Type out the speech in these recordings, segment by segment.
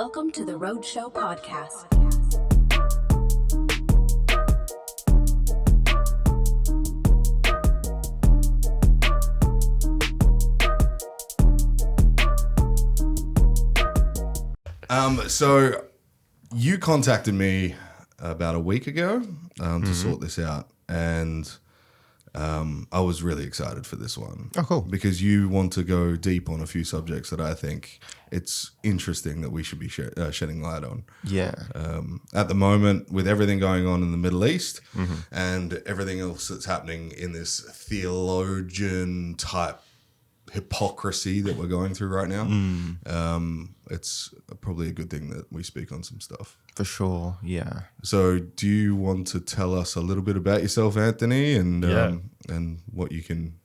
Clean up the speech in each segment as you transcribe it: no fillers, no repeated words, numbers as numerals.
Welcome to the Roadshow Podcast. So you contacted me about a week ago to sort this out, and I was really excited for this one. Oh, cool. Because you want to go deep on a few subjects that I think it's interesting that we should be shedding light on. Yeah. At the moment, with everything going on in the Middle East and everything else that's happening in this theologian type hypocrisy that we're going through right now, it's probably a good thing that we speak on some stuff. For sure, yeah. So do you want to tell us a little bit about yourself, Anthony, and what you can,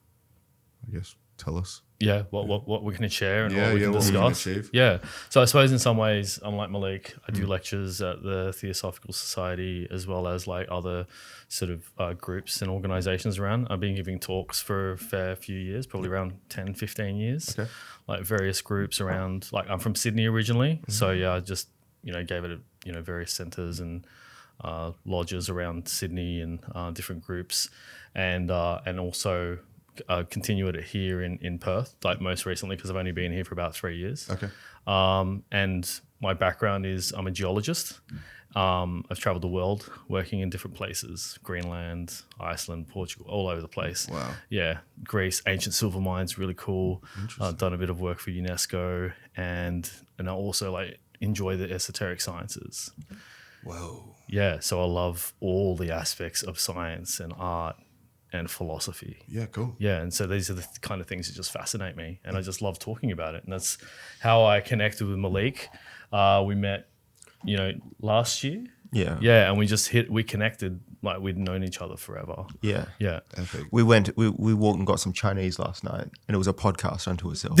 I guess, tell us? Yeah, what we can share and what we can what discuss. we can achieve. Yeah, so I suppose in some ways I'm like Malik. I do lectures at the Theosophical Society as well as like other sort of groups and organizations around. I've been giving talks for a fair few years, probably around 10, 15 years. Okay. Like various groups around, like I'm from Sydney originally. So yeah, I just, gave it, various centers and lodges around Sydney and different groups and also continue it here in Perth, like most recently, because I've only been here for about 3 years. Okay. And my background is I'm a geologist. I've traveled the world working in different places, Greenland, Iceland, Portugal, all over the place. Wow. Yeah. Greece, ancient silver mines, really cool. Done a bit of work for UNESCO and I also like enjoy the esoteric sciences. Whoa. Yeah. So I love all the aspects of science and art and philosophy. Yeah, cool. Yeah, and so these are the kind of things that just fascinate me, and I just love talking about it. And that's how I connected with Malik. We met, last year. Yeah. Yeah, and we connected like we'd known each other forever. Yeah. Yeah. Epic. We walked and got some Chinese last night, and it was a podcast unto itself.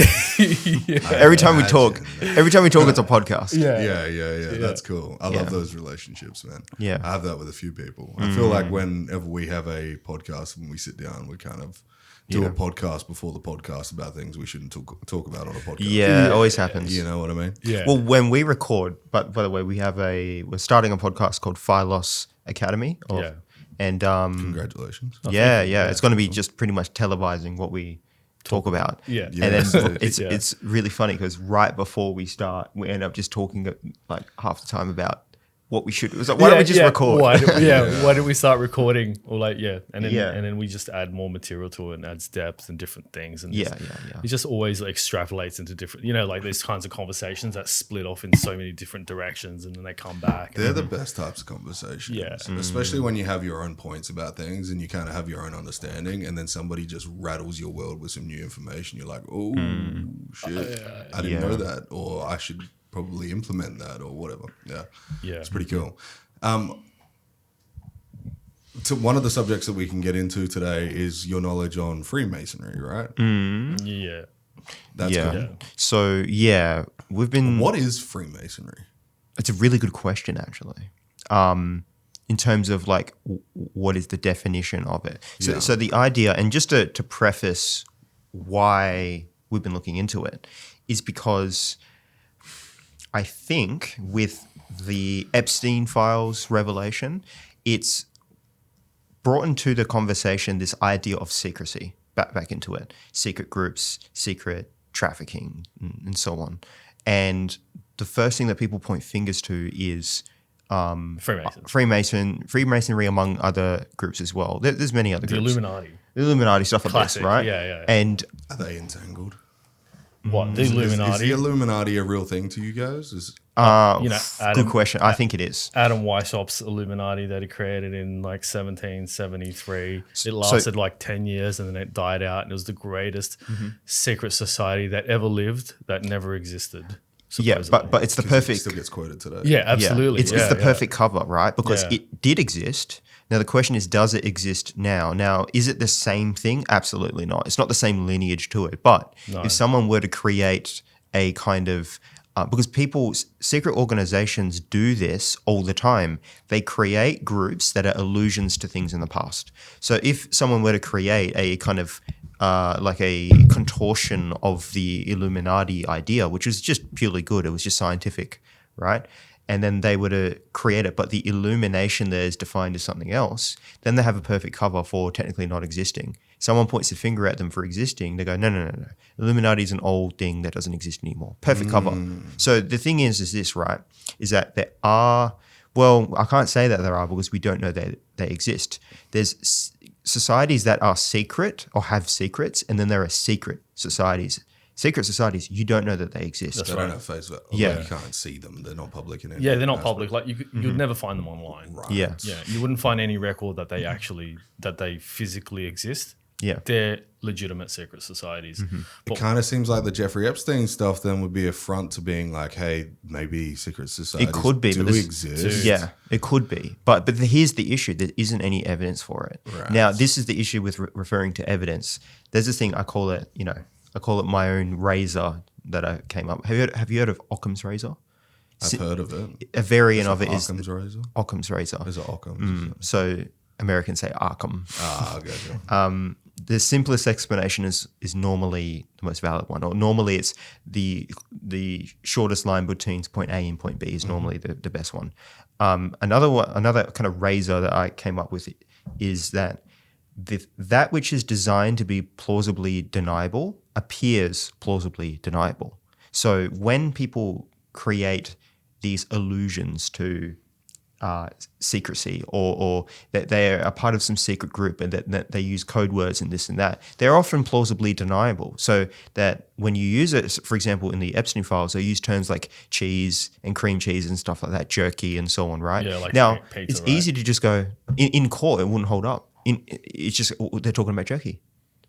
Every time we talk, it's a podcast. Yeah. That's cool. I love those relationships, man. Yeah. I have that with a few people. I feel like whenever we have a podcast, when we sit down, we kind of do a podcast before the podcast about things we shouldn't talk about on a podcast. Yeah, it always happens. You know what I mean? Yeah. Well, when we record, but by the way, we're starting a podcast called Philos Academy. And Congratulations. Yeah. It's going to be just pretty much televising what we talk about. Yeah. And then it's really funny because right before we start, we end up just talking like half the time about what we should. It was like, why don't we just record? Why did we start recording? Or like, and then we just add more material to it and adds depth and different things. And it just always like extrapolates into different, like these kinds of conversations that split off in so many different directions and then they come back. They're the best types of conversations. Yeah. Especially when you have your own points about things and you kind of have your own understanding and then somebody just rattles your world with some new information. You're like, oh, shit, I didn't know that, or I should probably implement that or whatever. Yeah. It's pretty cool. So one of the subjects that we can get into today is your knowledge on Freemasonry, right? Yeah. That's cool. Yeah. So we've been. What is Freemasonry? It's a really good question, actually. In terms of like, what is the definition of it? So the idea, and just to preface why we've been looking into it, is because I think with the Epstein files revelation, it's brought into the conversation this idea of secrecy back into it. Secret groups, secret trafficking, and so on. And the first thing that people point fingers to is Freemasonry among other groups as well. There's many other groups. The Illuminati stuff like Classic, this, right? Yeah. And Are they entangled? What? The Is Illuminati? the Illuminati a real thing to you guys? good question. I think it is. Adam Weishaupt's Illuminati that he created in like 1773. It lasted like 10 years and then it died out. And it was the greatest secret society that ever lived that never existed. Supposedly. Yeah, but it's the perfect. It still gets quoted today. Yeah, absolutely. It's the perfect cover, right? Because it did exist. Now the question is, does it exist now? Now, is it the same thing? Absolutely not. It's not the same lineage to it. But if someone were to create a kind of because secret organizations do this all the time. They create groups that are allusions to things in the past. So if someone were to create a kind of like a contortion of the Illuminati idea, which was just purely good, it was just scientific right? And then they were to create it, but the illumination there is defined as something else, then they have a perfect cover for technically not existing. Someone points a finger at them for existing, they go, no. Illuminati is an old thing that doesn't exist anymore. Perfect cover. So the thing is this, right, is that there are, well, I can't say that there are because we don't know that they exist. There's societies that are secret or have secrets, and then there are secret societies. Secret societies, you don't know that they exist. They don't have face value. Yeah. You can't see them. They're not public in any Yeah, they're not aspect. public. Like you'd never find them online. Right. Yeah. Yeah, you wouldn't find any record that they physically exist. Yeah. They're legitimate secret societies. It kind of seems like the Jeffrey Epstein stuff then would be a front to being like, hey, maybe secret societies It could be, do but this- exist. Yeah, it could be. But here's the issue. There isn't any evidence for it. Right. Now, this is the issue with referring to evidence. There's this thing, I call it my own razor that I came up. Have you heard of Occam's razor? I've heard of it. A variant of it is Occam's razor? Occam's razor. Is it Occam's? So Americans say Arkham. Ah, okay. The simplest explanation is normally the most valid one, or normally it's the shortest line between point A and point B is normally the best one. Another kind of razor that I came up with is that that which is designed to be plausibly deniable appears plausibly deniable. So when people create these allusions to secrecy or that they're a part of some secret group and that they use code words and this and that, they're often plausibly deniable. So that when you use it, for example, in the Epstein files, they use terms like cheese and cream cheese and stuff like that, jerky and so on, right? Yeah, like now, pizza, it's right? easy to just go, in court, it wouldn't hold up. It's just, they're talking about jerky.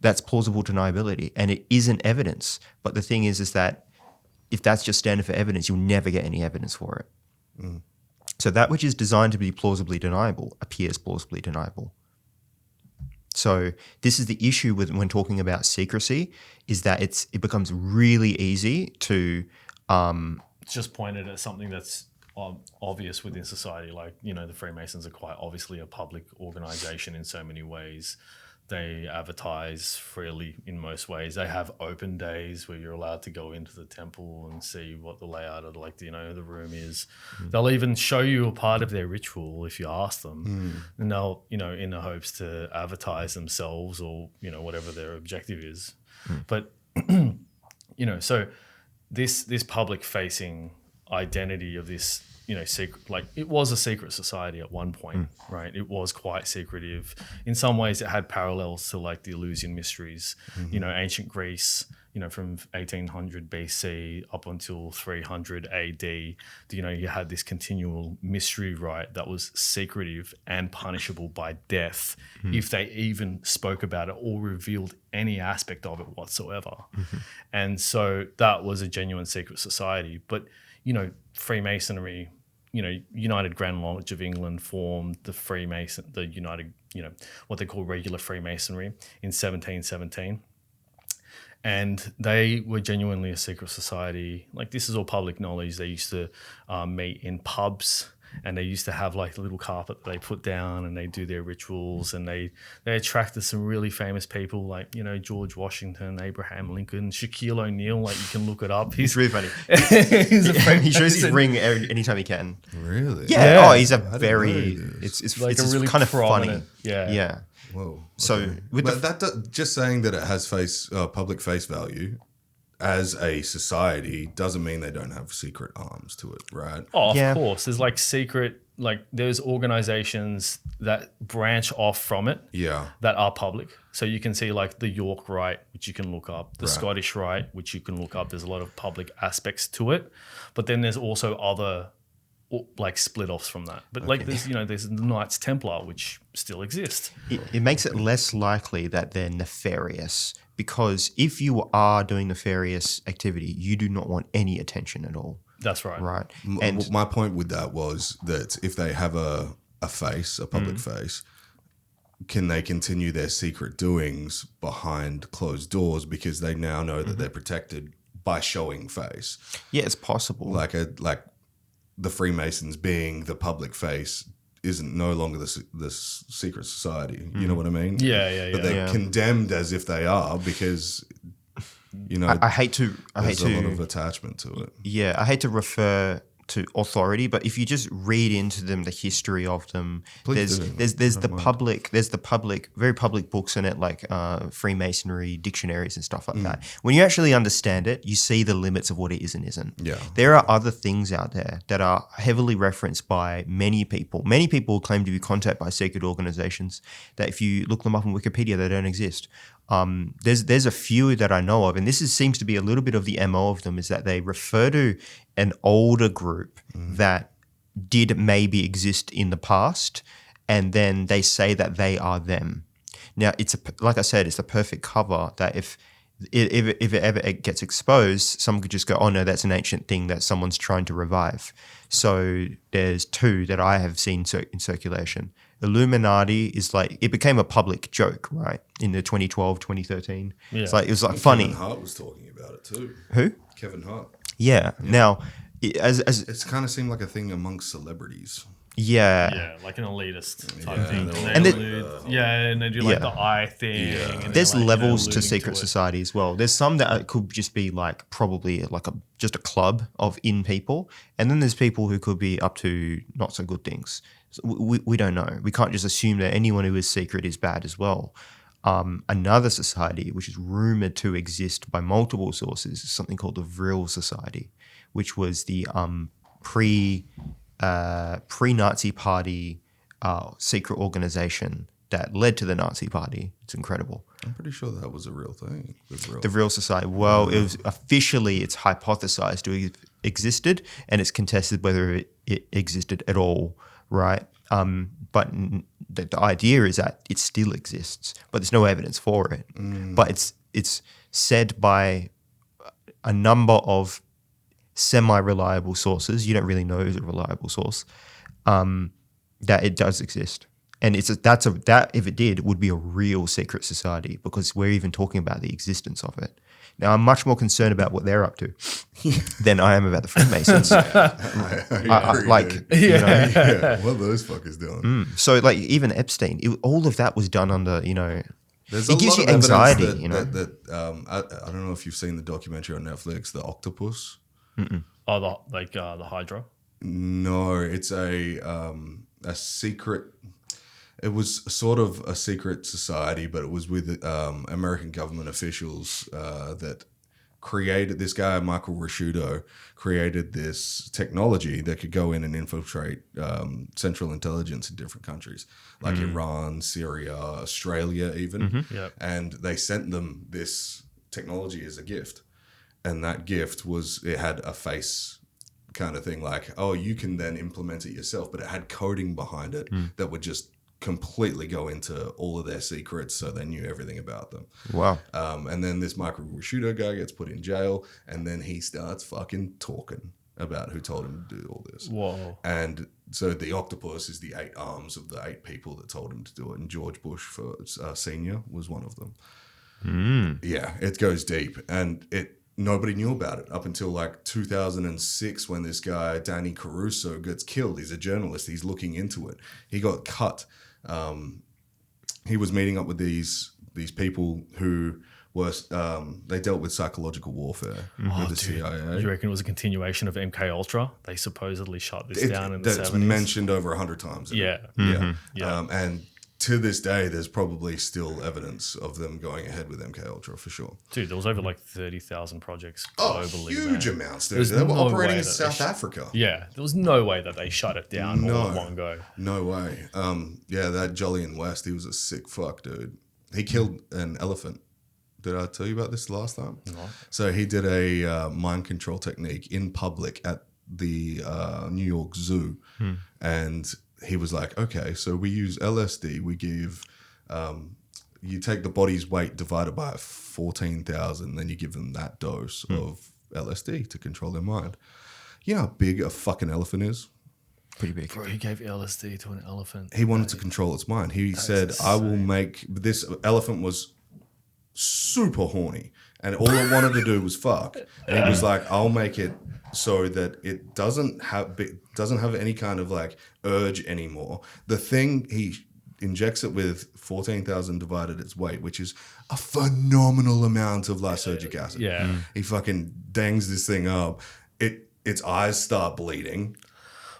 That's plausible deniability and it isn't evidence. But the thing is that if that's just standard for evidence, you'll never get any evidence for it. So that which is designed to be plausibly deniable appears plausibly deniable. So this is the issue with when talking about secrecy, is that it becomes really easy to It's just pointed at something that's obvious within society. Like, the Freemasons are quite obviously a public organization in so many ways. They advertise freely in most ways. They have open days where you're allowed to go into the temple and see what the layout of the room is. They'll even show you a part of their ritual if you ask them. And they'll, in the hopes to advertise themselves or, whatever their objective is. But, so this public facing identity of this, secret, like it was a secret society at one point, right? It was quite secretive. In some ways it had parallels to like the Eleusinian mysteries, ancient Greece, from 1800 BC up until 300 AD, you had this continual mystery, right? That was secretive and punishable by death if they even spoke about it or revealed any aspect of it whatsoever. And so that was a genuine secret society. But, Freemasonry, United Grand Lodge of England formed the United, what they call regular Freemasonry in 1717. And they were genuinely a secret society. Like, this is all public knowledge. They used to meet in pubs, and they used to have like a little carpet that they put down, and they do their rituals, and they attracted some really famous people like, George Washington, Abraham Lincoln, Shaquille O'Neal. Like, you can look it up. He's really funny. He's a He shows his ring anytime he can. Really? Yeah. Yeah. Oh, he's a know very. this. It's like it's a really kind of funny. prominent- Yeah. Yeah. Whoa. So okay. with but that just saying that it has public face value as a society doesn't mean they don't have secret arms to it, right? Oh, of Yeah. course. There's like secret, like there's organizations that branch off from it Yeah. that are public. So you can see like the York Rite, which you can look up, the Right. Scottish Rite, which you can look up. There's a lot of public aspects to it. But then there's also other like split offs from that. But like there's the Knights Templar, which still exist. it makes it less likely that they're nefarious, because if you are doing nefarious activity, you do not want any attention at all, That's right. right? And my point with that was that if they have a face, a public face, can they continue their secret doings behind closed doors because they now know that they're protected by showing face? Yeah, it's possible. Like the Freemasons being the public face isn't no longer the secret society. You know what I mean? Yeah. But they're Yeah. condemned as if they are because, I hate to there's a lot of attachment to it. Yeah, I hate to refer to authority, but if you just read into them, the history of them, Please there's do. the public, very public books in it, like Freemasonary dictionaries and stuff like that. When you actually understand it, you see the limits of what it is and isn't. Yeah. There are other things out there that are heavily referenced by many people. Many people claim to be contacted by secret organizations that if you look them up on Wikipedia, they don't exist. There's a few that I know of, and seems to be a little bit of the MO of them, is that they refer to an older group that did maybe exist in the past, and then they say that they are them. Now, like I said, it's a perfect cover that if it ever gets exposed, someone could just go, oh no, that's an ancient thing that someone's trying to revive. So there's two that I have seen in circulation. Illuminati is like, it became a public joke, right? In the 2012, 2013. Yeah. It was like funny. Kevin Hart was talking about it too. Who? Kevin Hart. Yeah. Now, it's kind of seemed like a thing amongst celebrities. Yeah, like an elitist type thing. And they do like the eye thing. Yeah. And there's like, levels to secret society as well. There's some that could just be like probably like just a club of people, and then there's people who could be up to not so good things. So we don't know. We can't just assume that anyone who is secret is bad as well. Another society which is rumored to exist by multiple sources is something called the Vril Society, which was the pre-Nazi party secret organization that led to the Nazi party. It's incredible. I'm pretty sure that was a real thing. The Vril Society. Well, it was officially, it's hypothesized to have existed, and it's contested whether it existed at all, right? But the idea is that it still exists, but there's no evidence for it. But it's said by a number of semi-reliable sources, you don't really know who's a reliable source, that it does exist. And that if it did, would be a real secret society, because we're even talking about the existence of it. Now, I'm much more concerned about what they're up to than I am about the Freemasons. What are those fuckers doing? So, like, even Epstein, all of that was done under, There's it gives you anxiety. I don't know if you've seen the documentary on Netflix, The Octopus. Oh, the Hydra. No, it's a secret. It was sort of a secret society, but it was with American government officials that created, this guy, Michael Rashudo, created this technology that could go in and infiltrate central intelligence in different countries, like Iran, Syria, Australia even. Yep. And they sent them this technology as a gift. And that gift it had a face kind of thing, like, oh, you can then implement it yourself, but it had coding behind it that would just completely go into all of their secrets, so they knew everything about them. Wow. And then this Michael Rashudo guy gets put in jail, and then he starts fucking talking about who told him to do all this. Whoa. And so the octopus is the 8 arms of the 8 people that told him to do it, and George Bush for senior was one of them. Yeah, it goes deep, and nobody knew about it up until like 2006, when this guy Danny Caruso gets killed. He's a journalist. He's looking into it. He got cut. He was meeting up with these people who were they dealt with psychological warfare with the CIA. You reckon it was a continuation of MK Ultra? They supposedly shut this down in the 70s. That's mentioned over 100 times. Yeah. Yeah. And to this day, there's probably still evidence of them going ahead with MK Ultra for sure. Dude, there was over like 30,000 projects globally. Huge amounts. They were operating in South Africa. Yeah, there was no way that they shut it down all at one go. No way. That Jolyon West, he was a sick fuck, dude. He killed an elephant. Did I tell you about this last time? No. So he did a mind control technique in public at the New York Zoo, and he was like, okay, so we use LSD. We give, you take the body's weight divided by 14,000, then you give them that dose of LSD to control their mind. You know how big a fucking elephant is? Pretty big. Bro, he gave LSD to an elephant. He wanted to control its mind. He said, I will make, this elephant was super horny, and all it wanted to do was fuck. And he was like, I'll make it so that it doesn't have any kind of like urge anymore. The thing, he injects it with 14,000 divided its weight, which is a phenomenal amount of lysergic acid. Yeah. He fucking dangs this thing up. its eyes start bleeding,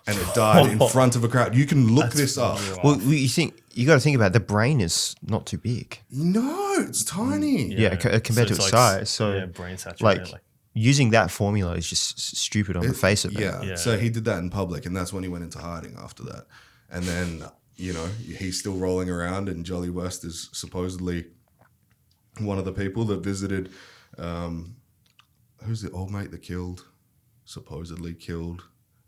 and it died in front of a crowd. You can look this up. Well, you got to think about it, the brain is not too big. No, it's tiny. Yeah, compared to its size. So brain saturated. like using that formula is just stupid on the face of it. Yeah. So he did that in public, and that's when he went into hiding after that. And then, he's still rolling around, and Jolly West is supposedly one of the people that visited. Who's the old mate that supposedly killed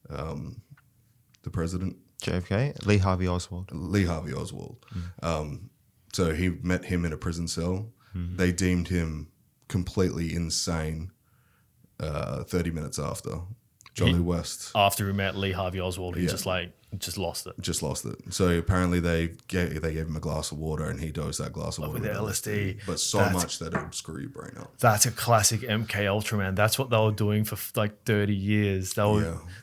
the president? JFK? Lee Harvey Oswald. So he met him in a prison cell. They deemed him completely insane 30 minutes after. Jolly West. After he met Lee Harvey Oswald, he just lost it. Just lost it. So apparently they gave him a glass of water, and he dosed that glass of water with the LSD. But much that it would screw your brain up. That's a classic MK Ultra, man. That's what they were doing for like 30 years.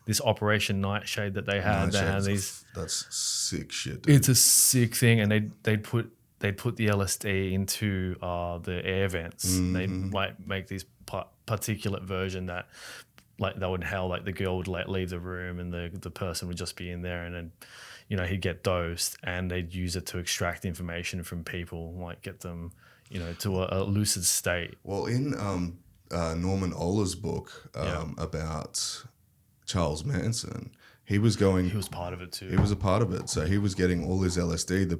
This Operation Nightshade that they had. That's sick shit, dude. It's a sick thing, and they'd put the LSD into the air vents. They'd like make this particulate version that like they would inhale, like the girl would leave the room, and the person would just be in there, and then he'd get dosed, and they'd use it to extract information from people, like get them to a lucid state. Well, in Norman Ohler's book about Charles Manson, he was part of it too. He was a part of it. So he was getting all his LSD.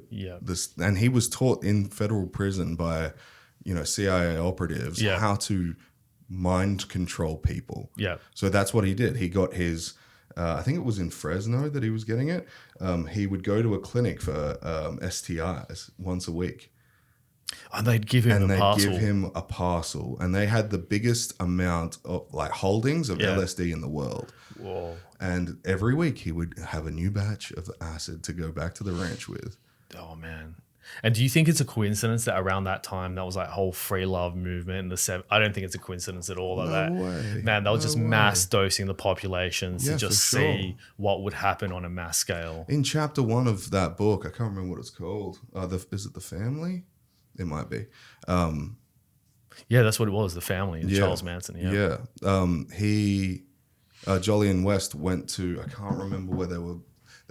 And he was taught in federal prison by, CIA operatives how to mind control people. Yeah. So that's what he did. He got his, I think it was in Fresno that he was getting it. He would go to a clinic for STIs once a week. And they'd give him a parcel. And they had the biggest amount of like holdings of LSD in the world. Whoa. And every week he would have a new batch of acid to go back to the ranch with. Oh, man. And do you think it's a coincidence that around that time, that was like whole free love movement in the 70s? I don't think it's a coincidence at all. Man, they were just mass dosing the populations to just see what would happen on a mass scale. In chapter 1 of that book, I can't remember what it's called. Is it The Family? It might be. Yeah, that's what it was, The Family, and Charles Manson. Yeah. Jolly and West went to, I can't remember where they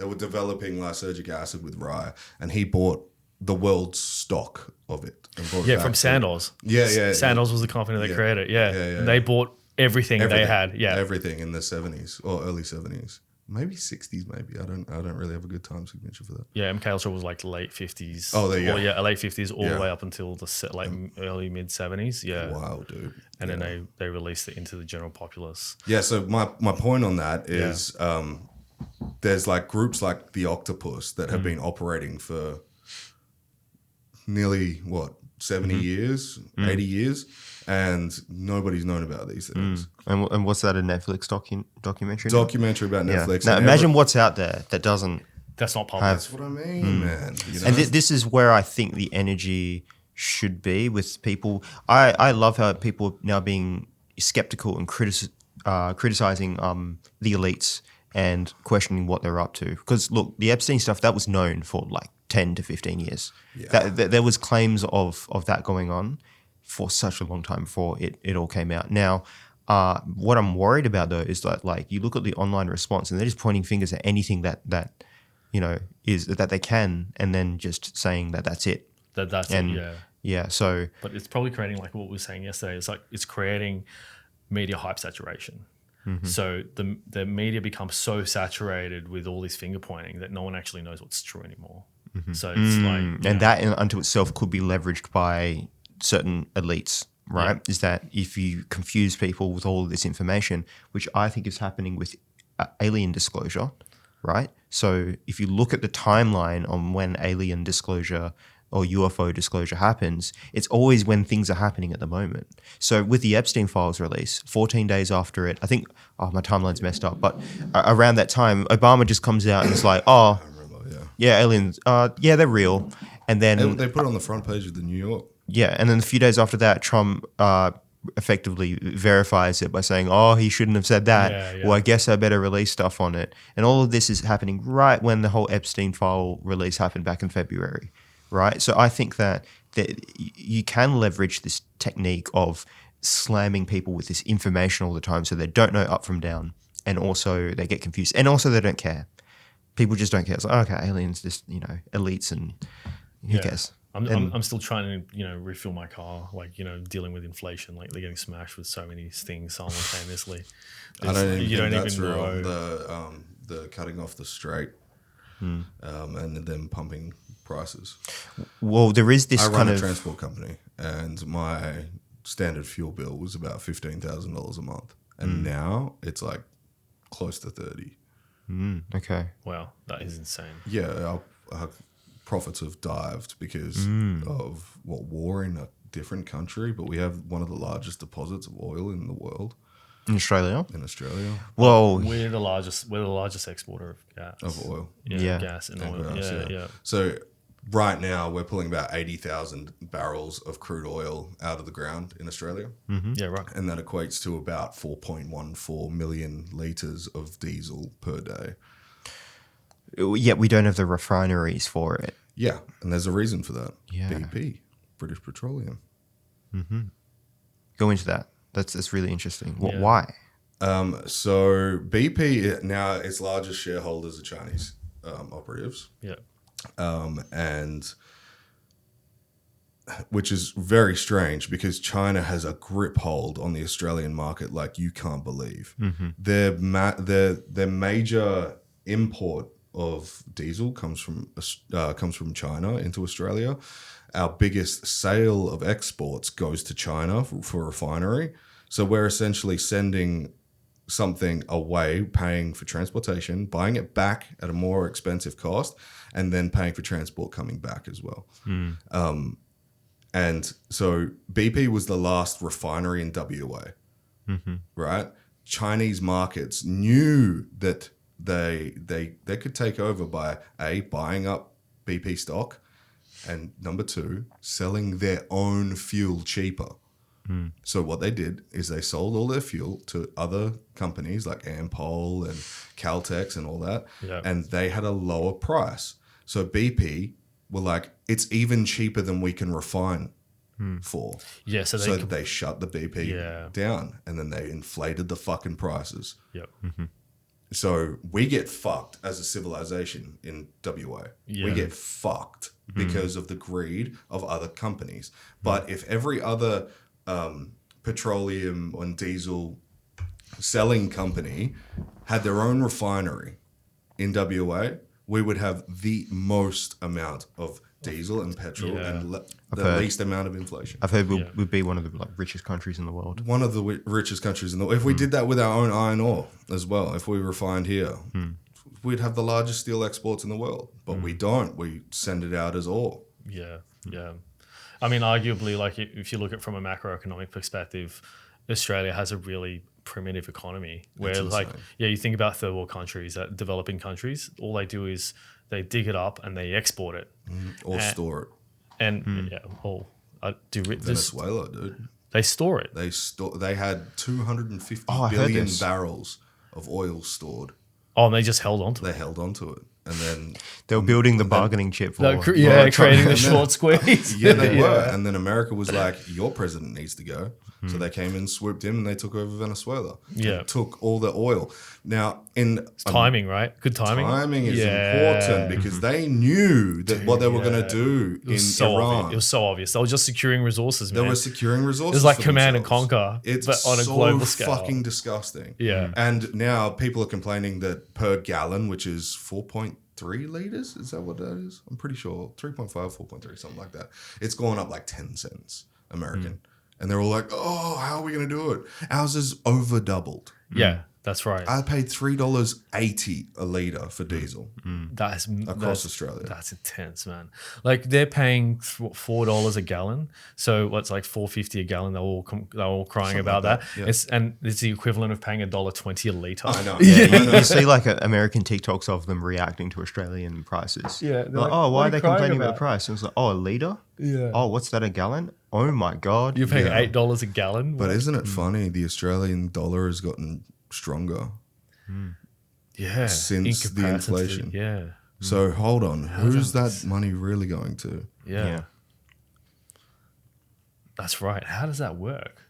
were developing lysergic acid with rye, and he bought the world's stock of it. From Sandoz. Sandoz was the company that created it. Yeah. And they bought everything they had. Yeah. Everything in the 70s or early 70s. Maybe 60s, maybe. I don't really have a good time signature for that. Yeah, MK Ultra was like late 50s. Oh, there you go. Yeah, late 50s all the way up until the early mid 70s. Yeah. Wow, dude. And then they released it into the general populace. Yeah, so my point on that is there's like groups like the Octopus that have been operating for nearly 70 years, 80 years, and nobody's known about these things. And what's that, a Netflix documentary? Documentary about Netflix. Now imagine what's out there that doesn't. That's not public. That's what I mean, man. And this is where I think the energy should be with people. I love how people are now being skeptical and criticizing the elites and questioning what they're up to. Because look, the Epstein stuff, that was known for like 10 to 15 years. Yeah. There was claims of that going on for such a long time before it all came out. Now, what I'm worried about though is that like you look at the online response and they're just pointing fingers at anything that is that they can, and then just saying that that's it. That's it. Yeah. So, but it's probably creating, like what we were saying yesterday. It's like it's creating media hype saturation. So the media becomes so saturated with all this finger pointing that no one actually knows what's true anymore. So it's and that unto itself could be leveraged by certain elites, right? Is that if you confuse people with all of this information, which I think is happening with alien disclosure, right? So if you look at the timeline on when alien disclosure or UFO disclosure happens, it's always when things are happening at the moment. So with the Epstein files release, 14 days after it, I think, my timeline's messed up, but around that time, Obama just comes out and is like, aliens, they're real. And then they put it on the front page of the New York. Yeah, and then a few days after that, Trump effectively verifies it by saying, he shouldn't have said that. Well, I guess I better release stuff on it. And all of this is happening right when the whole Epstein file release happened back in February, right? So I think that you can leverage this technique of slamming people with this information all the time so they don't know up from down. and also they get confused, and also they don't care. People just don't care. It's like, okay, aliens, just elites, and who cares? I'm still trying to refill my car, like dealing with inflation. Like they're getting smashed with so many things simultaneously. I don't even think that's know real. The cutting off the strait and then pumping prices. Well, there is this I kind run a of transport company, and my standard fuel bill was about $15,000 a month, and now it's like close to 30. Okay. Wow, that is insane. Yeah, our profits have dived because of war in a different country, but we have one of the largest deposits of oil in the world. In Australia? Well, we're the largest exporter of gas. Of oil. Yeah. Gas and oil. Gas, Yeah. So right now we're pulling about 80,000 barrels of crude oil out of the ground in Australia. Yeah, right. And that equates to about 4.14 million litres of diesel per day. yet we don't have the refineries for it. Yeah, and there's a reason for that. Yeah. BP, British Petroleum. Go into that. That's really interesting. Yeah. Why? So BP now its largest shareholders are Chinese operatives, Yeah. and which is very strange because China has a grip hold on the Australian market like you can't believe. Their major import of diesel comes from China into Australia. Our biggest sale of exports goes to China for refinery. So we're essentially sending something away, paying for transportation, buying it back at a more expensive cost, and then paying for transport coming back as well. And so BP was the last refinery in WA, right? Chinese markets knew that they could take over by A, buying up BP stock, and number two, selling their own fuel cheaper. So what they did is they sold all their fuel to other companies like Ampol and Caltex and all that, and they had a lower price. So BP were like, it's even cheaper than we can refine for. Yeah, so they shut the BP down, and then they inflated the fucking prices. Yep. So we get fucked as a civilization in WA. We get fucked because of the greed of other companies. But if every other petroleum and diesel selling company had their own refinery in WA, we would have the most amount of diesel and petrol and the least amount of inflation. I've heard we'd be one of the richest countries in the world. One of the richest countries in the world. If we did that with our own iron ore as well, if we refined here, we'd have the largest steel exports in the world. But we don't. We send it out as ore. Yeah. I mean, arguably, like if you look at it from a macroeconomic perspective, Australia has a really primitive economy where, like, you think about third world countries, developing countries, all they do is they dig it up and they export it Or store it. And Venezuela, dude. They store it. They had 250 billion barrels of oil stored. Oh, and they just held on to it. They held on to it. And then they were building the bargaining chip for creating the short squeeze. Yeah, they were. And then America was like, your president needs to go. So they came in, swooped in, and they took over Venezuela. Yeah. Took all the oil. Now, it's timing, right? Good timing. Timing is important because they knew that what they were going to do in Iran. It was so obvious. They were just securing resources, man. They were securing resources. It was like Command and Conquer, it's but on a global scale. Fucking disgusting. Yeah. And now people are complaining that per gallon, which is 4.3 liters, is that what that is? I'm pretty sure 3.5, 4.3, something like that. It's gone up like 10 cents American. And they're all like, oh, how are we going to do it? Ours is over doubled. Yeah, that's right. I paid $3.80 a litre for diesel across Australia. That's intense, man. Like they're paying $4 a gallon. So what's like $4.50 a gallon? They're all crying about that. Yeah. It's the equivalent of paying $1.20 a litre. I know. You see like American TikToks of them reacting to Australian prices. Yeah. Like, oh, why are they complaining about the price? And it's like, oh, a litre? Yeah. Oh, what's that, a gallon? Oh my God. You're paying $8 a gallon? But isn't it funny? The Australian dollar has gotten stronger. Yeah. Since the inflation. Yeah. So hold on. Who's that money really going to? Yeah. That's right. How does that work?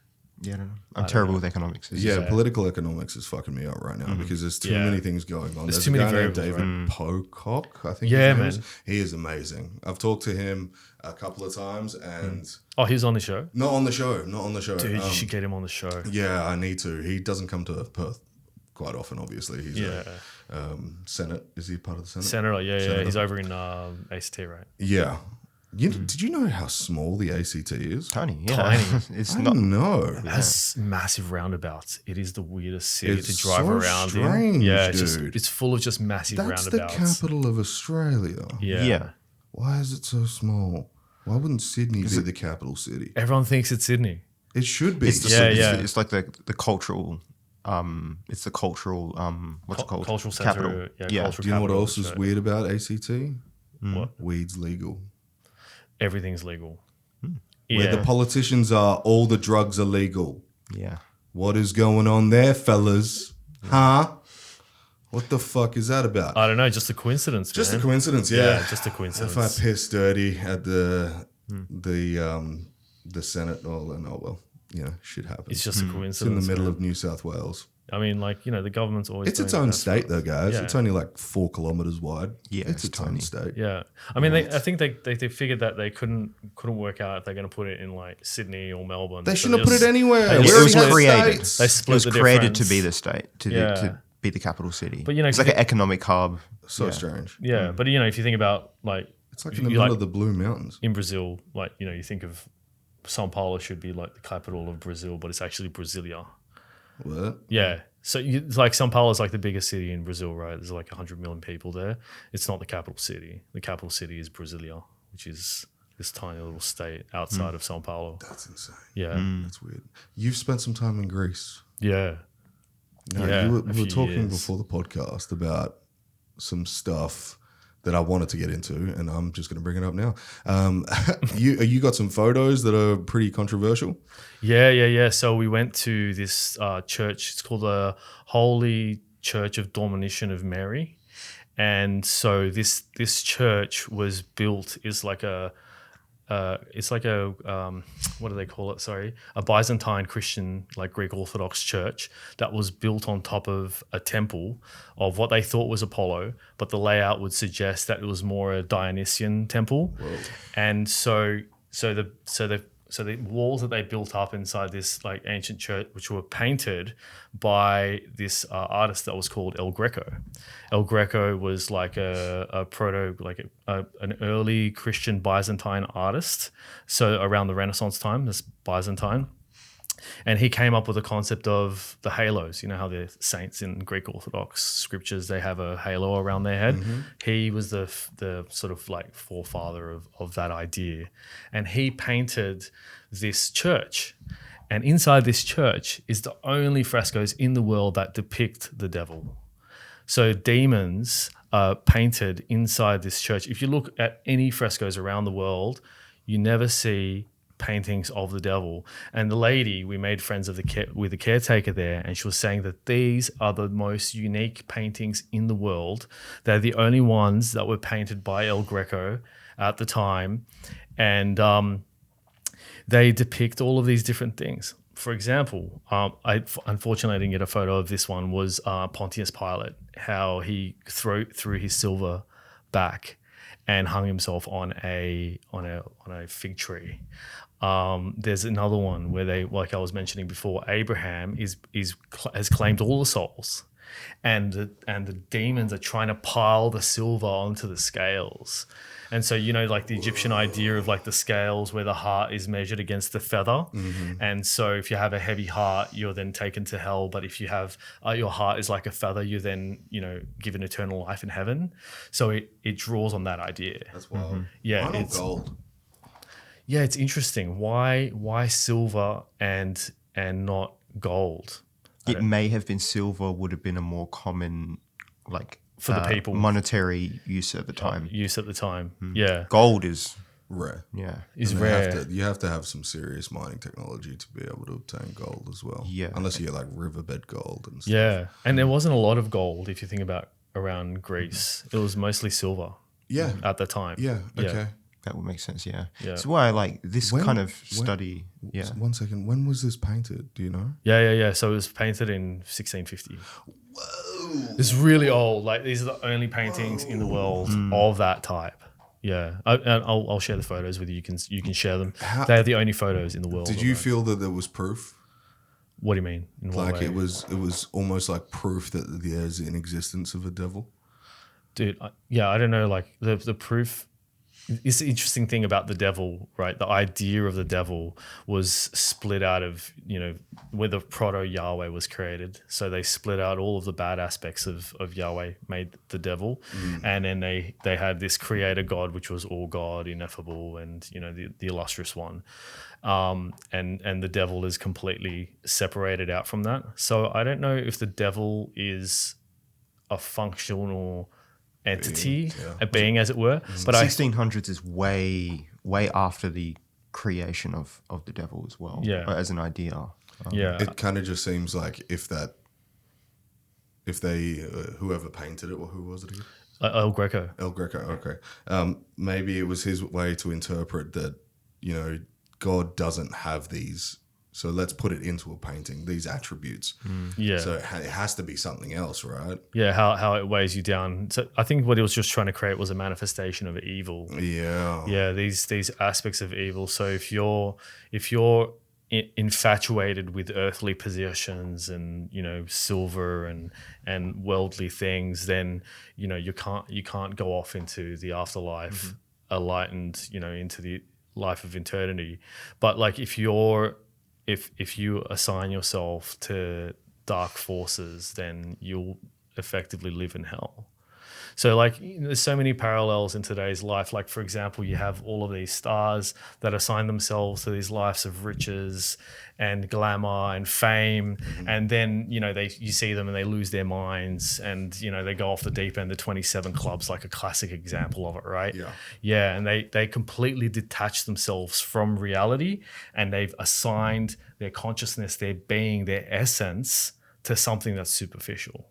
Yeah, I don't know. I'm terrible with economics. Political economics is fucking me up right now because there's too many things going on. There's There's too a many guy named variables, David Pocock, I think Yeah, his name man. is. He is amazing. I've talked to him a couple of times and Oh, he was on the show? not on the show. Dude, you should get him on the show. Yeah, I need to. He doesn't come to Perth quite often, obviously. He's Senate. Is he part of the Senate? Senator, yeah. Senator. He's over in ACT, right? Yeah. Did you know how small the ACT is? Tiny, yeah. Tiny. It's I not. didn't know. It has massive roundabouts. It is the weirdest city It's to drive so around strange, in. Yeah, dude. it's full of just massive That's the roundabouts. capital of Australia. Yeah. Why is it so small? Why wouldn't Sydney be the capital city? Everyone thinks it's Sydney. It should be. It's like the cultural. It's the cultural. What's it called? Cultural Capital. center. Yeah. Cultural Do you know what capital else of is Australia. weird about ACT? What? Weed's legal. Everything's legal. Where the politicians are, all the drugs are legal. Yeah. What is going on there, fellas? Huh? What the fuck is that about? I don't know. Just a coincidence, Just man. a coincidence, yeah. Just a coincidence. If I piss dirty at the Senate, shit happens. It's just a coincidence. It's in the middle man. of New South Wales. I mean, the government's always. It's its doing own that state, stuff. though, guys. Yeah. It's only like 4 kilometers wide. Yeah, it's it's its own tiny. state. Yeah, I mean, I think they figured that they couldn't work out if they're going to put it in like Sydney or Melbourne. They So shouldn't have put it anywhere. they We just already split- have created. states. They It split was the created difference. to be the state, to be the capital city. But, it's like an economic hub. So strange. Yeah, but if you think about like It's like in the middle of the Blue Mountains. in Brazil, you think of São Paulo should be like the capital of Brazil, but it's actually Brasilia. What? Yeah. So like São Paulo is like the biggest city in Brazil, right? There's like 100 million people there. It's not the capital city. The capital city is Brasilia, which is this tiny little state outside of São Paulo. That's insane. Yeah. That's weird. You've spent some time in Greece. Yeah. No, Yeah, we a were few talking years. before the podcast about some stuff that I wanted to get into, and I'm just going to bring it up now. You got some photos that are pretty controversial. Yeah. So we went to this church. It's called the Holy Church of Domination of Mary. And so this church was built, it's like a what do they call it? Sorry, a Byzantine Christian, like Greek Orthodox church that was built on top of a temple of what they thought was Apollo, but the layout would suggest that it was more a Dionysian temple. Whoa. And so the walls that they built up inside this like ancient church, which were painted by this artist that was called El Greco. El Greco was like an early Christian Byzantine artist. So around the Renaissance time, this Byzantine. And he came up with a concept of the halos. You know how the saints in Greek Orthodox scriptures, they have a halo around their head. Mm-hmm. He was the sort of like forefather of that idea. And he painted this church. And inside this church is the only frescoes in the world that depict the devil. So demons are painted inside this church. If you look at any frescoes around the world, you never see paintings of the devil. And the lady, we made friends with the caretaker there, and she was saying that these are the most unique paintings in the world. They're the only ones that were painted by El Greco at the time, and they depict all of these different things. For example, unfortunately I didn't get a photo of this one, was Pontius Pilate, how he threw his silver back and hung himself on a fig tree. There's another one where they, like I was mentioning before, Abraham has claimed all the souls, and the demons are trying to pile the silver onto the scales. And so, like the Egyptian idea of like the scales where the heart is measured against the feather. Mm-hmm. And so if you have a heavy heart, you're then taken to hell. But if you have your heart is like a feather, you're then, given eternal life in heaven. So it draws on that idea. That's wild. Mm-hmm. Yeah. Why not gold? Yeah, it's interesting. Why silver and not gold? It may have been silver would have been a more common, like, for the people, monetary use at the time. Yeah. Gold is rare. Yeah, is rare. You have to have some serious mining technology to be able to obtain gold as well. Yeah, unless you get like riverbed gold and stuff. Yeah, and there wasn't a lot of gold if you think about around Greece. It was mostly silver. Yeah, at the time. Yeah. Okay. That would make sense. Yeah. Yeah. So why I like this kind of when- study. Yeah. 1 second. When was this painted? Do you know? Yeah. So it was painted in 1650. Whoa. It's really old. Like these are the only paintings in the world of that type. Yeah. And I'll share the photos with you. You can share them. They are the only photos in the world. Did you feel that there was proof? What do you mean? In what Like way? it was almost like proof that there's an existence of a devil? Dude, I don't know. Like the proof. It's the interesting thing about the devil, right? The idea of the devil was split out of, where the proto-Yahweh was created. So they split out all of the bad aspects of Yahweh, made the devil. And then they had this creator God, which was all God, ineffable, and, the illustrious one. And the devil is completely separated out from that. So I don't know if the devil is a functional entity, a being, as it were. But 1600s is way after the creation of the devil as well. Yeah. As an idea. It kind of just seems like if they whoever painted it, or who was it again? El Greco. El Greco. Okay, maybe it was his way to interpret that God doesn't have these. So let's put it into a painting, these attributes. Yeah. So it has to be something else, right? Yeah, how it weighs you down. So I think what he was just trying to create was a manifestation of evil. Yeah. Yeah, these aspects of evil. So if you're infatuated with earthly possessions and silver and worldly things, then you can't go off into the afterlife, enlightened, into the life of eternity. But like if you assign yourself to dark forces, then you'll effectively live in hell. So like there's so many parallels in today's life. Like for example, you have all of these stars that assign themselves to these lives of riches and glamour and fame, and then you see them and they lose their minds, and they go off the deep end. The 27 Club's like a classic example of it, right? Yeah, and they completely detach themselves from reality, and they've assigned their consciousness, their being, their essence to something that's superficial.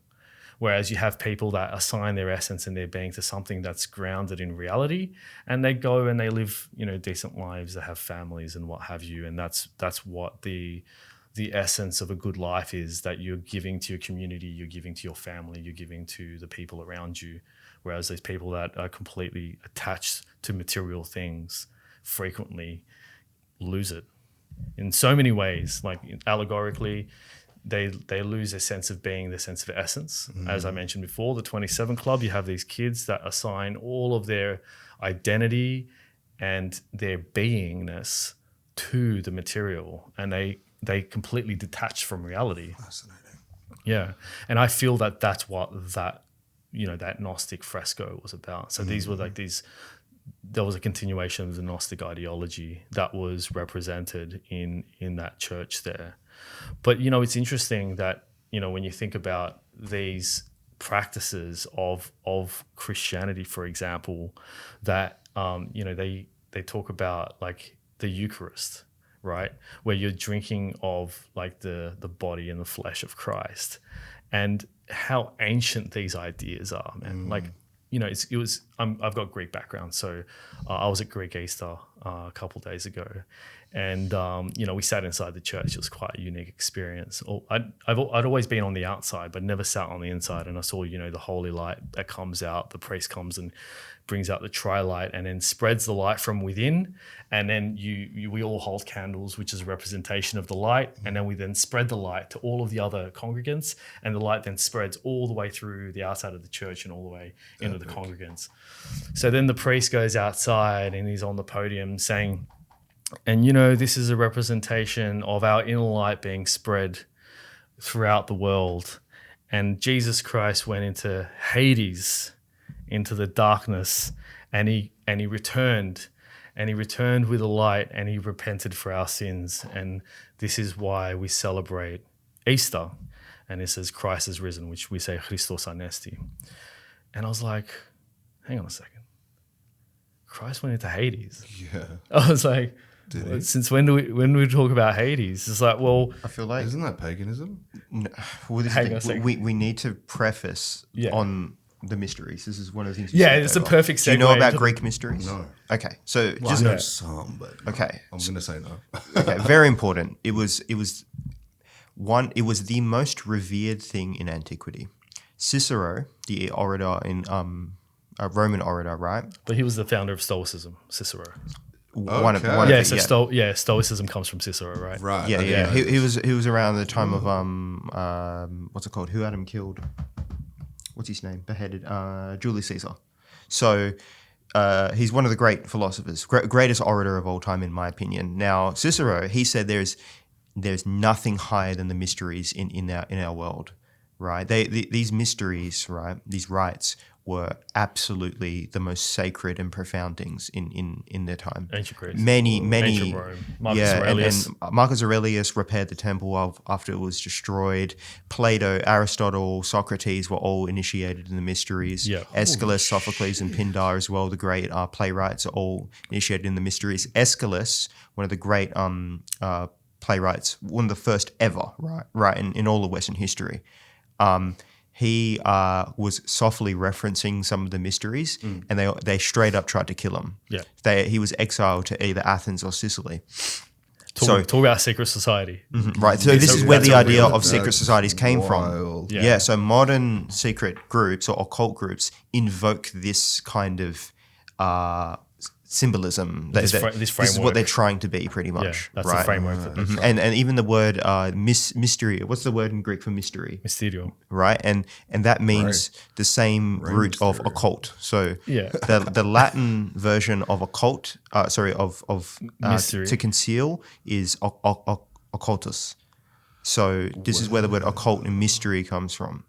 Whereas you have people that assign their essence and their being to something that's grounded in reality, and they go and they live, decent lives, they have families and what have you. And that's what the essence of a good life is, that you're giving to your community, you're giving to your family, you're giving to the people around you. Whereas these people that are completely attached to material things frequently lose it in so many ways. Like allegorically, they lose their sense of being, their sense of essence. As I mentioned before, the 27 Club, you have these kids that assign all of their identity and their beingness to the material, and they completely detach from reality. Fascinating. Yeah, and I feel that that's what that Gnostic fresco was about. So these were like these. There was a continuation of the Gnostic ideology that was represented in that church there. But, it's interesting that, when you think about these practices of Christianity, for example, that, they talk about like the Eucharist, right? Where you're drinking of like the body and the flesh of Christ, and how ancient these ideas are, man. Like, I've got Greek background, so I was at Greek Easter a couple of days ago, and we sat inside the church. It was quite a unique experience. I'd always been on the outside, but never sat on the inside. And I saw the holy light that comes out. The priest comes and brings out the tri-light and then spreads the light from within. And then we all hold candles, which is a representation of the light. And then we then spread the light to all of the other congregants. And the light then spreads all the way through the outside of the church and all the way into the congregants. So then the priest goes outside and he's on the podium saying, and this is a representation of our inner light being spread throughout the world. And Jesus Christ went into Hades, into the darkness, and he returned, with a light, and he repented for our sins. And this is why we celebrate Easter. And it says Christ is risen, which we say Christos anesti. And I was like, hang on a second. Christ went into Hades. Yeah. I was like, since when do we talk about Hades? It's like, well, I feel like isn't that paganism? no, well, Hang on a second. we need to preface on the mysteries. This is one of the things. Yeah, it's a perfect segue. Do you know about Greek mysteries? No. Okay, so Well, just I know some, but okay. I'm going to say no. Okay, very important. It was the most revered thing in antiquity. Cicero, the orator in a Roman orator, right? But he was the founder of Stoicism, Cicero. One of Yeah, it, so Stoicism comes from Cicero, right? Right. Yeah, I yeah. didn't know He was around the time of what's it called? Who had him killed? What's his name? Beheaded. Julius Caesar. So he's one of the great philosophers, greatest orator of all time, in my opinion. Now Cicero, he said there's nothing higher than the mysteries in our world, right? These mysteries, right? These rites were absolutely the most sacred and profound things in their time. Ancient Greece. Many, Ancient Rome. Marcus Aurelius. And Marcus Aurelius repaired the temple after it was destroyed. Plato, Aristotle, Socrates were all initiated in the mysteries. Yeah. Aeschylus, Sophocles, and Pindar as well, the great playwrights, are all initiated in the mysteries. Aeschylus, one of the great playwrights, one of the first ever, right, in all of Western history. He was softly referencing some of the mysteries, and they straight up tried to kill him. Yeah. He was exiled to either Athens or Sicily. Talk about secret society. Right. So this is where the idea of secret societies came from. wild. Yeah. So modern secret groups or occult groups invoke this kind of symbolism. This This is what framework. they're trying to be, pretty much. Yeah, that's right? the framework. That they're trying. And even the word mystery. What's the word in Greek for mystery? Mysterio. Right, and that means the same root of mysterio. occult. So Yeah. the Latin version of occult, Mystery. to conceal is occultus. So this is where the word occult and mystery comes from.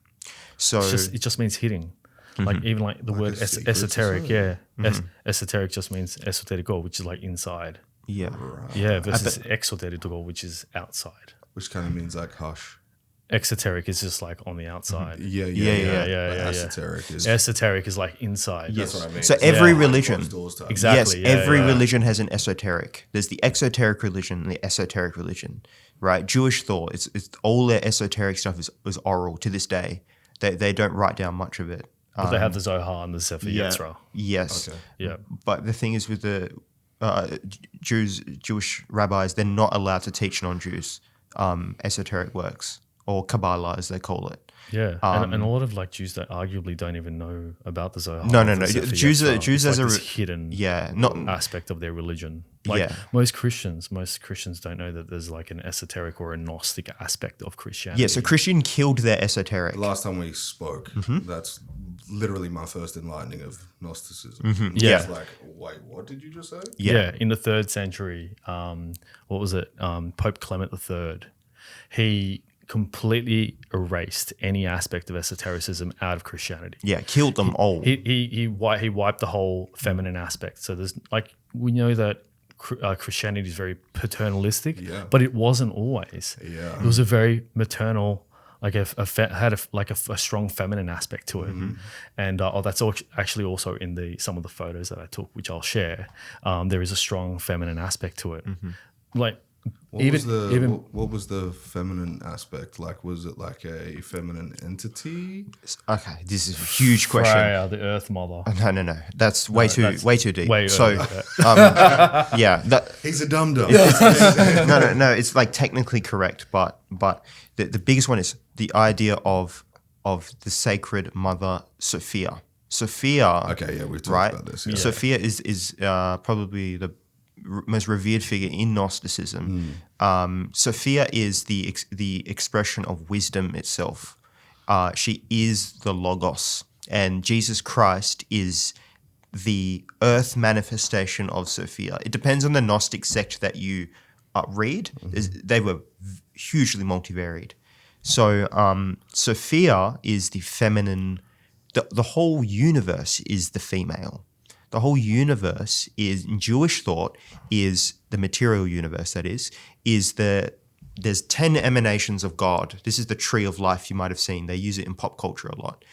So It just means hidden. Like even like the word a secret esoteric, society. esoteric just means esoterico, which is like inside. yeah, Yeah, versus exoterico, which is outside. Which kind of means like hush. Exoteric is just like on the outside. Yeah. yeah. Esoteric is. Esoteric is like inside. That's what I mean. So every Yeah. religion, Closed doors type. Exactly. yes, yeah, every yeah. religion has an esoteric. There's the exoteric religion and the esoteric religion, right? Jewish thought, it's all their esoteric stuff is oral to this day. They don't write down much of it. But they have the Zohar and the Sefer Yetzirah. Yes. Okay. Yeah. But the thing is with the Jewish rabbis, they're not allowed to teach non-Jews esoteric works, or Kabbalah as they call it. Yeah. And a lot of like Jews that arguably don't even know about the Zohar. No. the Sefer Jews Yetzirah. as It's a like this hidden not aspect of their religion. Like Yeah. most Christians don't know that there's like an esoteric or a Gnostic aspect of Christianity. yeah. So Christian killed their esoteric. The last time we spoke, that's literally my first enlightening of Gnosticism. Yeah. It's like, wait, what did you just say? Yeah, in the 3rd century, what was it? Pope Clement III, he completely erased any aspect of esotericism out of Christianity. Yeah, killed them all. He wiped the whole feminine aspect. So there's like, we know that Christianity is very paternalistic, but it wasn't always. Yeah. It was a very maternal, like had a strong feminine aspect to it, and that's actually also in some of the photos that I took, which I'll share. There is a strong feminine aspect to it, like. What was the feminine aspect? Like, was it like a feminine entity? Okay, this is a huge question. Freya, the Earth Mother. No. That's way too deep. Way so, yeah, He's a dum-dum. no. It's like technically correct, but the biggest one is the idea of the sacred mother Sophia. Sophia. Okay, yeah, we've talked right? about this. Yeah. Sophia is probably the most revered figure in Gnosticism. Sophia is the expression of wisdom itself. She is the Logos, and Jesus Christ is the earth manifestation of Sophia. It depends on the Gnostic sect that you read. They were hugely multivariate. So Sophia is the feminine. The whole universe is the female. The whole universe is, in Jewish thought, is the material universe, that is there's 10 emanations of God. This is the tree of life you might have seen. They use it in pop culture a lot.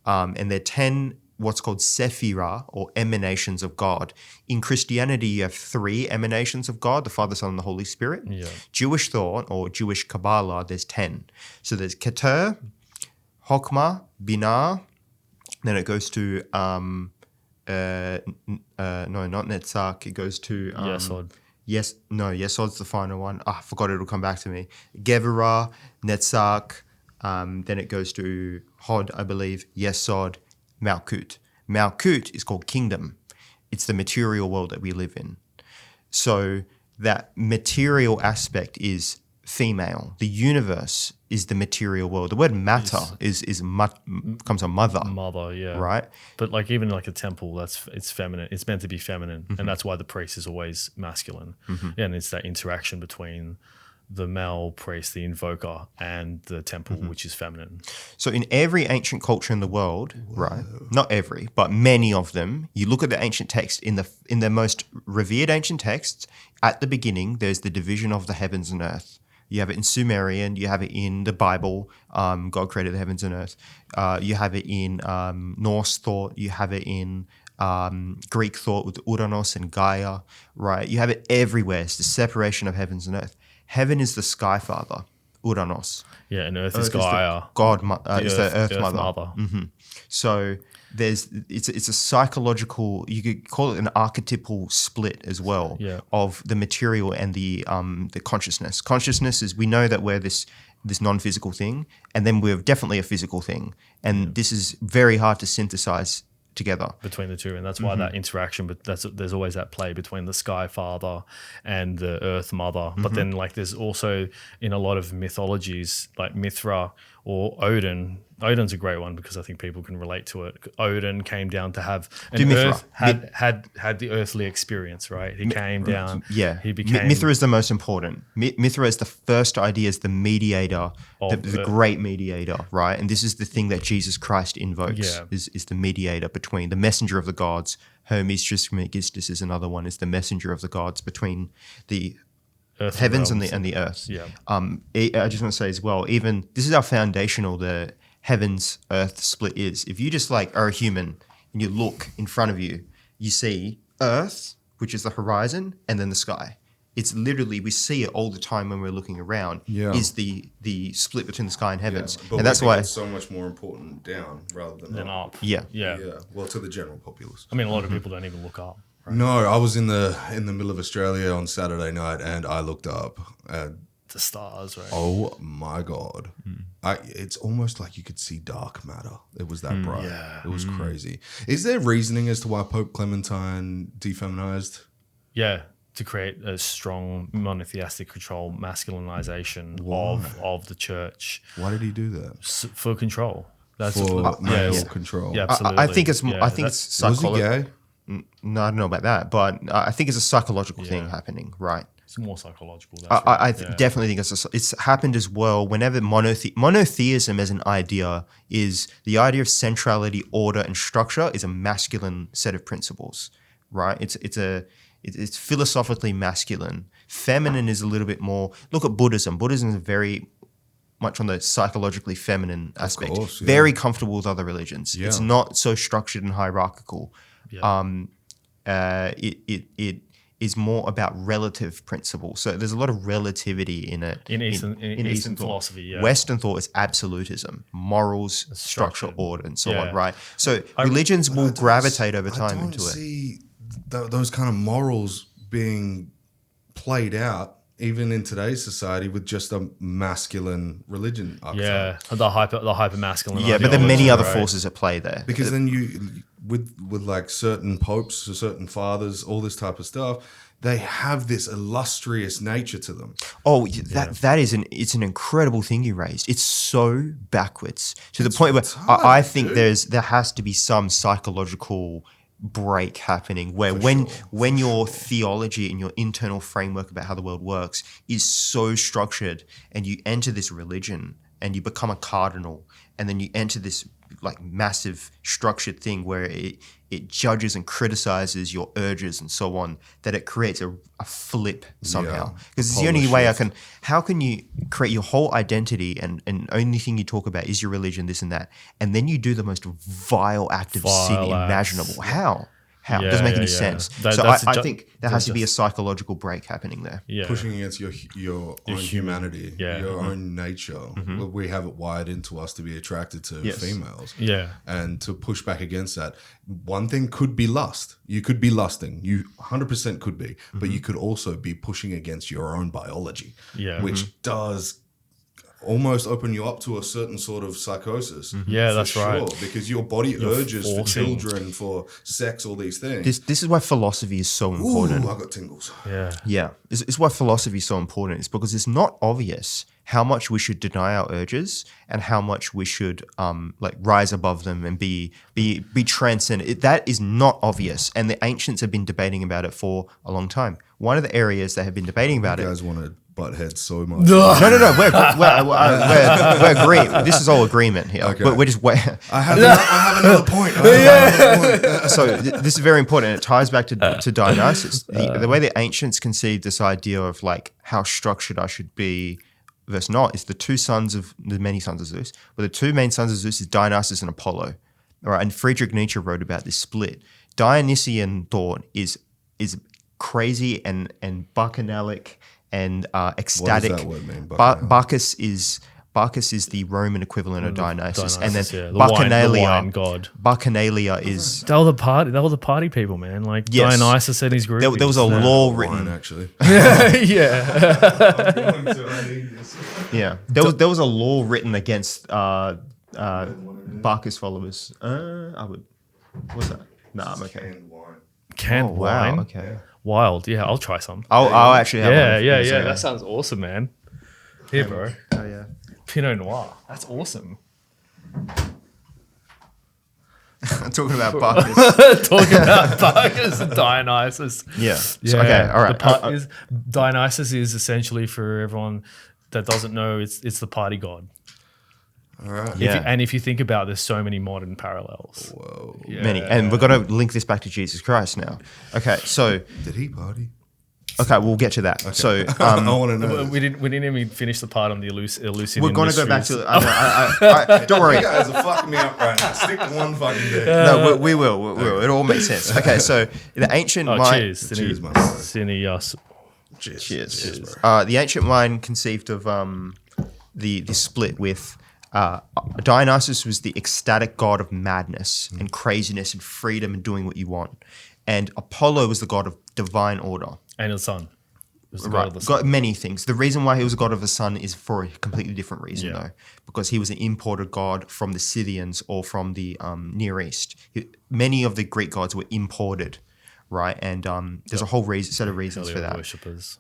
And there are 10 what's called sephira, or emanations of God. In Christianity, you have 3 emanations of God, the Father, Son, and the Holy Spirit. Yeah. Jewish thought, or Jewish Kabbalah, there's 10. So there's Keter, Chokmah, Binah, Then it goes to no, not Netzach. It goes to Yesod. Yesod's the final one. I forgot, it'll come back to me. Gevurah, Netzach. Then it goes to Hod, I believe. Yesod, Malkut. Malkut is called kingdom. It's the material world that we live in. So that material aspect is female. The universe is the material world. The word matter comes from mother. Mother, yeah. Right? But like even like a temple, it's feminine. It's meant to be feminine. And that's why the priest is always masculine. Yeah, and it's that interaction between the male priest, the invoker, and the temple, which is feminine. So in every ancient culture in the world, right? Not every, but many of them, you look at the ancient text, in the most revered ancient texts, at the beginning, there's the division of the heavens and earth. You have it in Sumerian, you have it in the Bible, God created the heavens and earth. You have it in Norse thought, you have it in Greek thought with Uranos and Gaia, right? You have it everywhere. It's the separation of heavens and earth. Heaven is the sky father, Uranos. Yeah, and earth is Gaia. It's the earth mother. So it's a psychological, you could call it an archetypal split as well, of the material and the consciousness. Consciousness is, we know that we're this non-physical thing, and then we're definitely a physical thing. And this is very hard to synthesize together between the two, and that's why that interaction, but there's always that play between the sky father and the earth mother. But then like there's also in a lot of mythologies like Mithra or Odin's a great one because I think people can relate to it. Odin came down to have had the earthly experience, right? He came down. Yeah, he became. Mithra is the most important. Mithra is the first idea, is the mediator, the great mediator, right? And this is the thing that Jesus Christ invokes, is the mediator between the messenger of the gods. Hermes Trismegistus is another one, is the messenger of the gods between the earth heavens and the earth. Yeah. I just want to say as well, even this is how foundational the heavens earth split is. If you just like are a human and you look in front of you, you see earth, which is the horizon, and then the sky. It's literally, we see it all the time when we're looking around, is the split between the sky and heavens. But and that's why it's so much more important down rather than up. Yeah. Well, to the general populace. I mean, a lot of people don't even look up. Right? No, I was in the middle of Australia on Saturday night, and I looked up. The stars, right? Oh my God. It's almost like you could see dark matter. It was that bright. Yeah. It was crazy. Is there reasoning as to why Pope Clementine defeminized? Yeah, to create a strong monotheistic control, masculinization of the church. Why did he do that? For control. That's for male control. Yeah, absolutely. I think it's psychological. Was he gay? No, I don't know about that, but I think it's a psychological thing happening, right? It's more psychological. I definitely think it's happened as well. Whenever monotheism as an idea is the idea of centrality, order, and structure is a masculine set of principles, right? It's philosophically masculine. Feminine is a little bit more. Look at Buddhism. Buddhism is very much on the psychologically feminine aspect. Of course, very comfortable with other religions. Yeah. It's not so structured and hierarchical. Yeah. It is more about relative principles. So there's a lot of relativity in it. In Eastern philosophy, yeah. Western thought is absolutism, morals, structure, order, and so on, right? So religions will gravitate over time into it. I don't see those kind of morals being played out even in today's society with just a masculine religion. Yeah, the hyper masculine. Yeah, but there are many other forces at play there. Because then you, with like certain popes or certain fathers, all this type of stuff, they have this illustrious nature to them. Oh, that is it's an incredible thing you raised. It's so backwards to the point where I think there has to be some psychological break happening where when your theology and your internal framework about how the world works is so structured, and you enter this religion and you become a cardinal, and then you enter this like massive structured thing where it judges and criticizes your urges and so on, that it creates a flip somehow. Because it's the only way how can you create your whole identity and only thing you talk about is your religion, this and that, and then you do the most vile act of sin imaginable. How? It Yeah, doesn't make any yeah. sense. That- So that's I ju- think there has to be a psychological break happening there. Yeah. Pushing against your own humanity, Yeah. your own nature. We have it wired into us to be attracted to Yes. females. Yeah. And to push back against that, one thing could be lust. You could be lusting. You 100% could be. But you could also be pushing against your own biology, Yeah. which does almost open you up to a certain sort of psychosis. Yeah, for that's right. Because your body urges for forcing- children, for sex, all these things. This is why philosophy is so important. Ooh, I got tingles. Yeah. Yeah, it's why philosophy is so important. It's because it's not obvious how much we should deny our urges and how much we should like rise above them and be transcendent. That is not obvious, and the ancients have been debating about it for a long time. One of the areas they have been debating about You it. guys want to butt heads so much. No. We're agreeing. This is all agreement here. Okay. We're just I have another point. So this is very important. It ties back to Dionysus. The way the ancients conceived this idea of like how structured I should be versus not is the many sons of Zeus. But the two main sons of Zeus is Dionysus and Apollo. All right, and Friedrich Nietzsche wrote about this split. Dionysian thought is crazy and bacchanalic and ecstatic. What does that word mean, bacchanal? Bacchus is the Roman equivalent of Dionysus, and then yeah, the Bacchanalia. wine god. Bacchanalia is They were the party people, man. Like Yes. Dionysus and his group. there was a law Wine, written. actually. Yeah. Yeah, there was a law written against Bacchus followers. I would. What's that? Nah, I'm okay. Canned wine. Canned wine. Okay. Wild. Yeah, I'll try some. I'll actually have Yeah, one. yeah, So, yeah. That sounds awesome, man. Here, bro. Oh yeah. Pinot Noir. That's awesome. I'm talking about Bacchus. Talking about Bacchus and Dionysus. Yeah. Yeah. So, okay. All right. Dionysus is essentially, for everyone that doesn't know, it's the party god. All right. Yeah. If you think about it, there's so many modern parallels. Whoa. Yeah. Many, and we're going to link this back to Jesus Christ now. Okay. So, Did he party? okay, we'll get to that. So, I want to know. We didn't even finish the part on the Eleusinian we're going to go back mysteries. to. Don't worry. You guys are fucking me up right now. Stick to one fucking day. No, we will. We will. It all makes sense. Okay, so the ancient mind. Cheers. Cheers, my brother. Sinias. Cheers, bro. The ancient mind conceived of the split with Dionysus was the ecstatic god of madness and craziness and freedom and doing what you want, and Apollo was the god of divine order. And the sun. Was the god of the sun. Got many things. The reason why he was a god of the sun is for a completely different reason, Yeah. though, because he was an imported god from the Scythians or from the Near East. Many of the Greek gods were imported, right? And there's a whole set of reasons for that. Worshippers.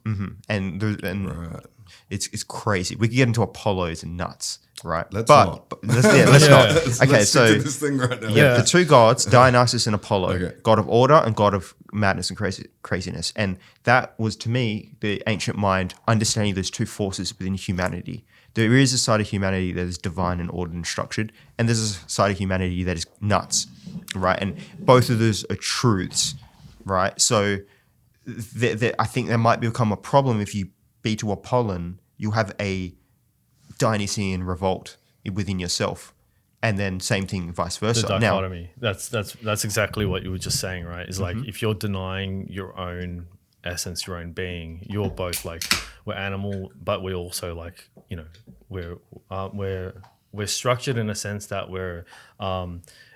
And Right. it's crazy. We could get into Apollo's and nuts, right? Let's but, not. but let's not. Okay, Let's so stick to this thing right now. yeah, the two gods, Dionysus and Apollo, Okay. god of order and god of madness and craziness. And that was, to me, the ancient mind understanding those two forces within humanity. There is a side of humanity that is divine and ordered and structured, and there's a side of humanity that is nuts, right? And both of those are truths, right? So I think there might become a problem if you be to Apollon, you'll have a Dionysian revolt within yourself. And then same thing, vice versa. The Now, dichotomy. That's exactly what you were just saying, right? Is like if you're denying your own essence, your own being, you're both like we're animal, but we also like we're structured in a sense that we're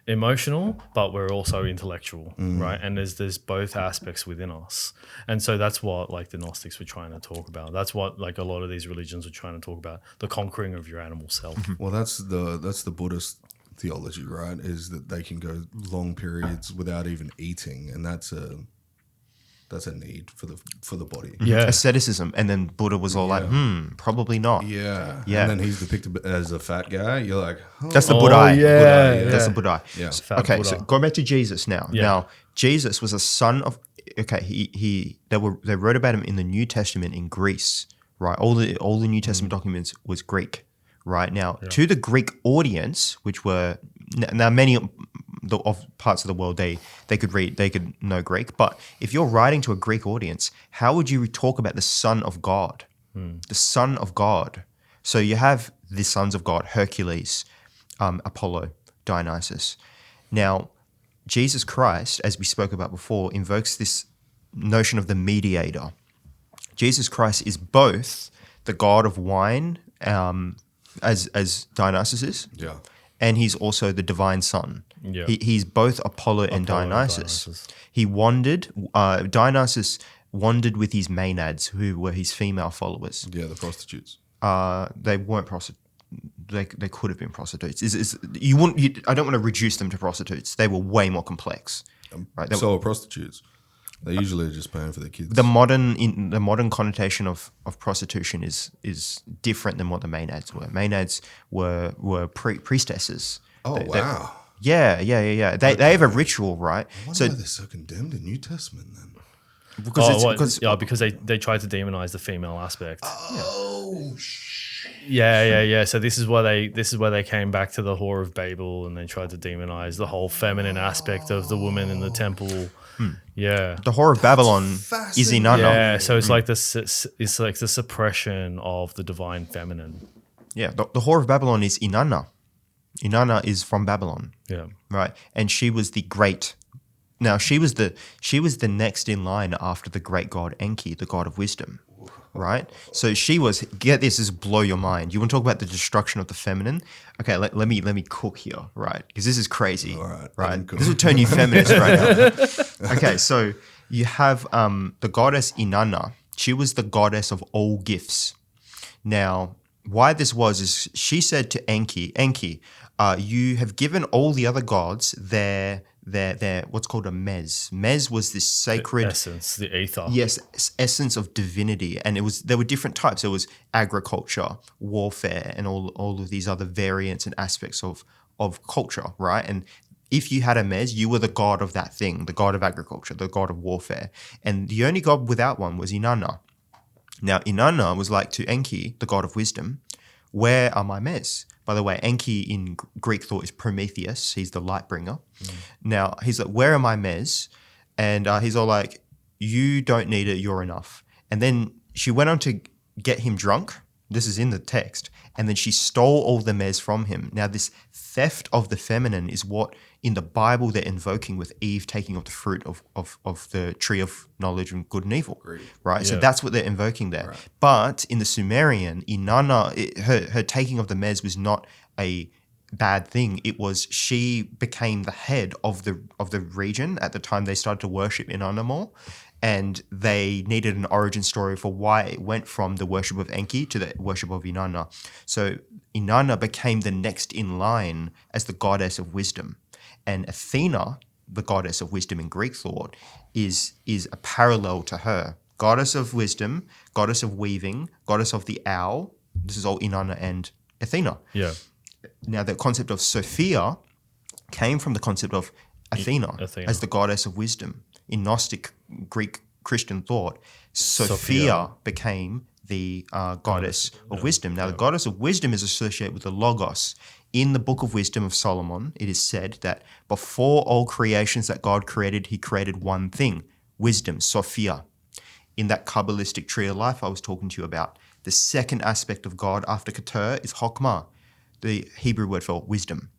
emotional, but we're also intellectual, right? And there's both aspects within us, and so that's what like the Gnostics were trying to talk about. That's what like a lot of these religions were trying to talk about: the conquering of your animal self. Well, that's the Buddhist theology, right? Is that they can go long periods without even eating, and that's a need for the body. Yeah, asceticism. And then Buddha was all like, probably not. Yeah. Yeah. And then he's depicted as a fat guy. You're like, oh. That's the Oh, Buddha. yeah, That's yeah. the Buddha. Yeah. Fat Okay, Buddha. so going back to Jesus now. Yeah. Now, Jesus was a son of. Okay, they wrote about him in the New Testament in Greece, right? All the New Testament documents was Greek, right? Now, to the Greek audience, which were now many of parts of the world, they could know Greek, but if you're writing to a Greek audience, how would you talk about the Son of God? The Son of God. So you have the sons of God: Hercules, Apollo, Dionysus. Now, Jesus Christ, as we spoke about before, invokes this notion of the mediator. Jesus Christ is both the god of wine, as Dionysus is, and he's also the divine son. Yeah. He's both Apollo and Dionysus. He wandered. Dionysus wandered with his maenads, who were his female followers. Yeah, the prostitutes. They weren't prostitutes. They could have been prostitutes. I don't want to reduce them to prostitutes. They were way more complex. Right? So are prostitutes. They usually are just paying for their kids. The modern connotation of prostitution is different than what the maenads were. Maenads were priestesses. Oh, wow. Yeah. They have a ritual, right? I wonder why they're so condemned in New Testament then. Because they tried to demonize the female aspect. Oh, Yeah. So this is where they came back to the Whore of Babel, and they tried to demonize the whole feminine aspect of the woman in the temple. Yeah, the Whore of Babylon is Inanna. Yeah, so it's like the suppression of the divine feminine. Yeah, the Whore of Babylon is Inanna. Inanna is from Babylon. Yeah, right, and she was the great. Now she was the next in line after the great god Enki, the god of wisdom. Right? So she was, get this is blow your mind. You want to talk about the destruction of the feminine? Okay, let me cook here, right? Because this is crazy. All right? This will turn you feminist right now. Okay, so you have the goddess Inanna. She was the goddess of all gifts. Now, why this was is she said to Enki, you have given all the other gods their what's called a mez. Mez was this sacred essence, the ether. Yes, essence of divinity, and there were different types. There was agriculture, warfare, and all of these other variants and aspects of culture, right? And if you had a mez, you were the god of that thing, the god of agriculture, the god of warfare, and the only god without one was Inanna. Now Inanna was like to Enki, the god of wisdom, where are my mez? By the way, Enki in Greek thought is Prometheus. He's the light bringer. Now, he's like, where are my mez? And he's all like, you don't need it, you're enough. And then she went on to get him drunk. This is in the text. And then she stole all the mez from him. Now, this theft of the feminine is what in the Bible they're invoking with Eve taking of the fruit of the tree of knowledge and good and evil. Right? Yeah. So that's what they're invoking there. Right. But in the Sumerian, Inanna, her taking of the mez was not a bad thing. It was she became the head of the region at the time they started to worship Inanna more. And they needed an origin story for why it went from the worship of Enki to the worship of Inanna. So Inanna became the next in line as the goddess of wisdom. And Athena, the goddess of wisdom in Greek thought, is a parallel to her. Goddess of wisdom, goddess of weaving, goddess of the owl. This is all Inanna and Athena. Yeah. Now, the concept of Sophia came from the concept of Athena. As the goddess of wisdom. In Gnostic Greek Christian thought, Sophia became the goddess of wisdom. Now, the goddess of wisdom is associated with the Logos. In the Book of Wisdom of Solomon, it is said that before all creations that God created, he created one thing, wisdom, Sophia. In that Kabbalistic tree of life I was talking to you about, the second aspect of God after Keter is Chokmah, the Hebrew word for wisdom.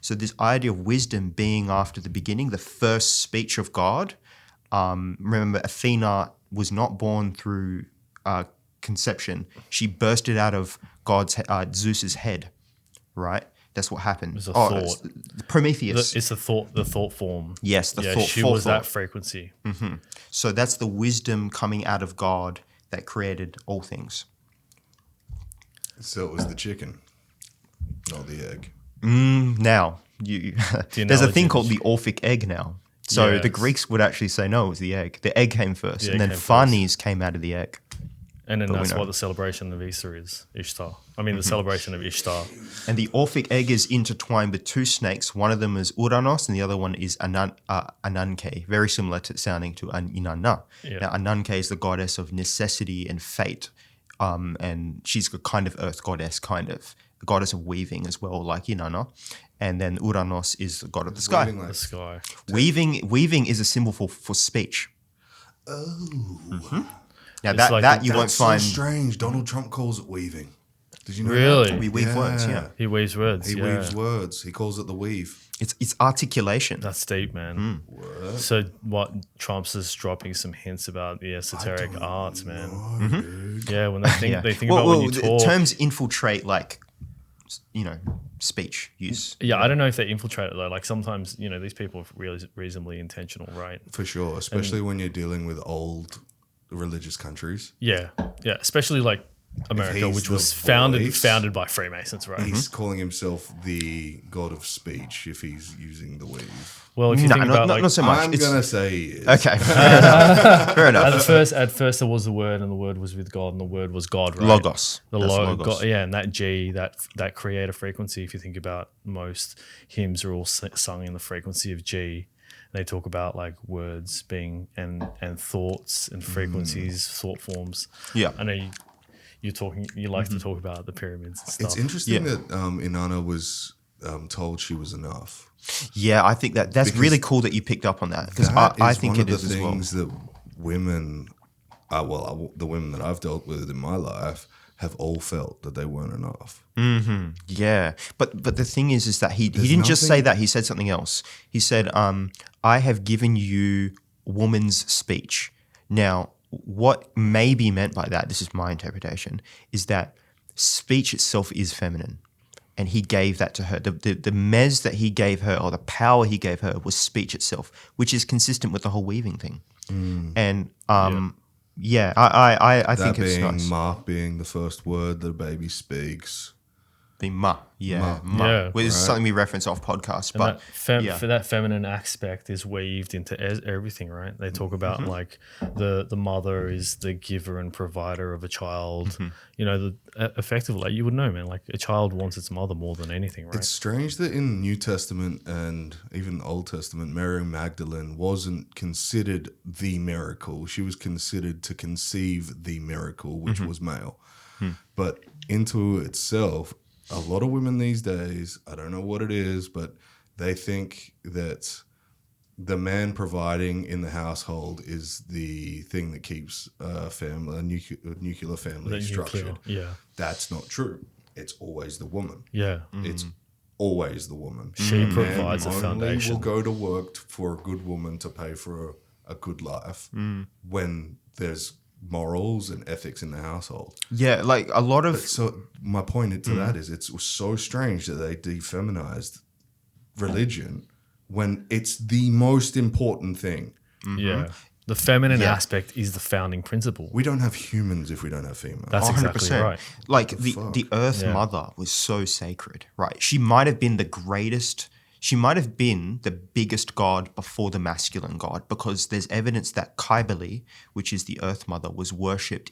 So this idea of wisdom being after the beginning, the first speech of God. Remember, Athena was not born through conception. She bursted out of Zeus's head, right? That's what happened. It was a thought. Prometheus. It's the thought form. Yes, the thought. She was that frequency. Mm-hmm. So that's the wisdom coming out of God that created all things. So it was the chicken, not the egg. Now, there's a thing called the Orphic egg now. So the Greeks would actually say, no, it was the egg. The egg came first, and then Phanes came out of the egg. And then that's what the celebration of Easter is, Ishtar. I mean, the celebration of Ishtar. And the Orphic egg is intertwined with two snakes. One of them is Uranos, and the other one is Ananke, very similar to sounding to Inanna. Yeah. Now, Ananke is the goddess of necessity and fate, and she's a kind of earth goddess, the goddess of weaving as well, like Inanna. And then Uranos is the god of the sky. The sky. Weaving is a symbol for speech. Oh. Now that you won't find so strange. Donald Trump calls it weaving. Did you know Really? that? We weave words, yeah. He weaves words. He yeah. weaves words. He calls it the weave. It's articulation. That's deep, man. So what? Trump's is dropping some hints about the esoteric arts, man. Dude. Yeah, when they think well, about when you the talk. terms infiltrate, like, speech use. Yeah, I don't know if they infiltrate it though. Like sometimes, these people are really reasonably intentional, right? For sure, especially when you're dealing with old religious countries. Yeah, yeah. Especially like America, he's which the was voice, founded by Freemasons, right? He's calling himself the god of speech if he's using the weave. Well, if you think about not so much. I'm going to say he is. Okay, fair enough. at first there was the word, and the word was with God, and the word was God, right? Logos. The That's logos. logos. Yeah, and that G, that creator frequency. If you think about most hymns are all sung in the frequency of G. They talk about like words being and thoughts and frequencies, thought forms. Yeah. I know you like to talk about the pyramids and stuff. It's interesting that Inanna was told she was enough. Yeah, I think that's Because really cool that you picked up on that, because That I is think one it of is the as well. things that women, the women that I've dealt with in my life, have all felt that they weren't enough. Yeah, but the thing is that he didn't just say that. He said something else. He said, "I have given you woman's speech." Now, what may be meant by that, this is my interpretation, is that speech itself is feminine, and he gave that to her. The mez that he gave her, or the power he gave her, was speech itself, which is consistent with the whole weaving thing. And I think it's nice. Ma being the first word that a baby speaks. The ma. Yeah, Well, this is something we reference off podcasts, And but for that feminine aspect is weaved into everything, right? They talk about like the mother is the giver and provider of a child. Effectively, like, you would know, man. Like a child wants its mother more than anything, right? It's strange that in New Testament and even Old Testament, Mary Magdalene wasn't considered the miracle. She was considered to conceive the miracle, which was male. But into itself, a lot of women these days, I don't know what it is, but they think that the man providing in the household is the thing that keeps a nuclear family structured. Yeah. That's not true. It's always the woman. Yeah. It's always the woman. She provides a only foundation. will go to work for a good woman to pay for a good life when there's morals and ethics in the household. yeah, like a lot of So my point to that is it's so strange that they defeminized religion when it's the most important thing. Yeah. The feminine aspect is the founding principle. We don't have humans if we don't have females. That's exactly 100%. right. Like the Earth Yeah. Mother was so sacred, right? She might have been the greatest. She might have been the biggest god before the masculine god, because there's evidence that Kybele, which is the Earth Mother, was worshipped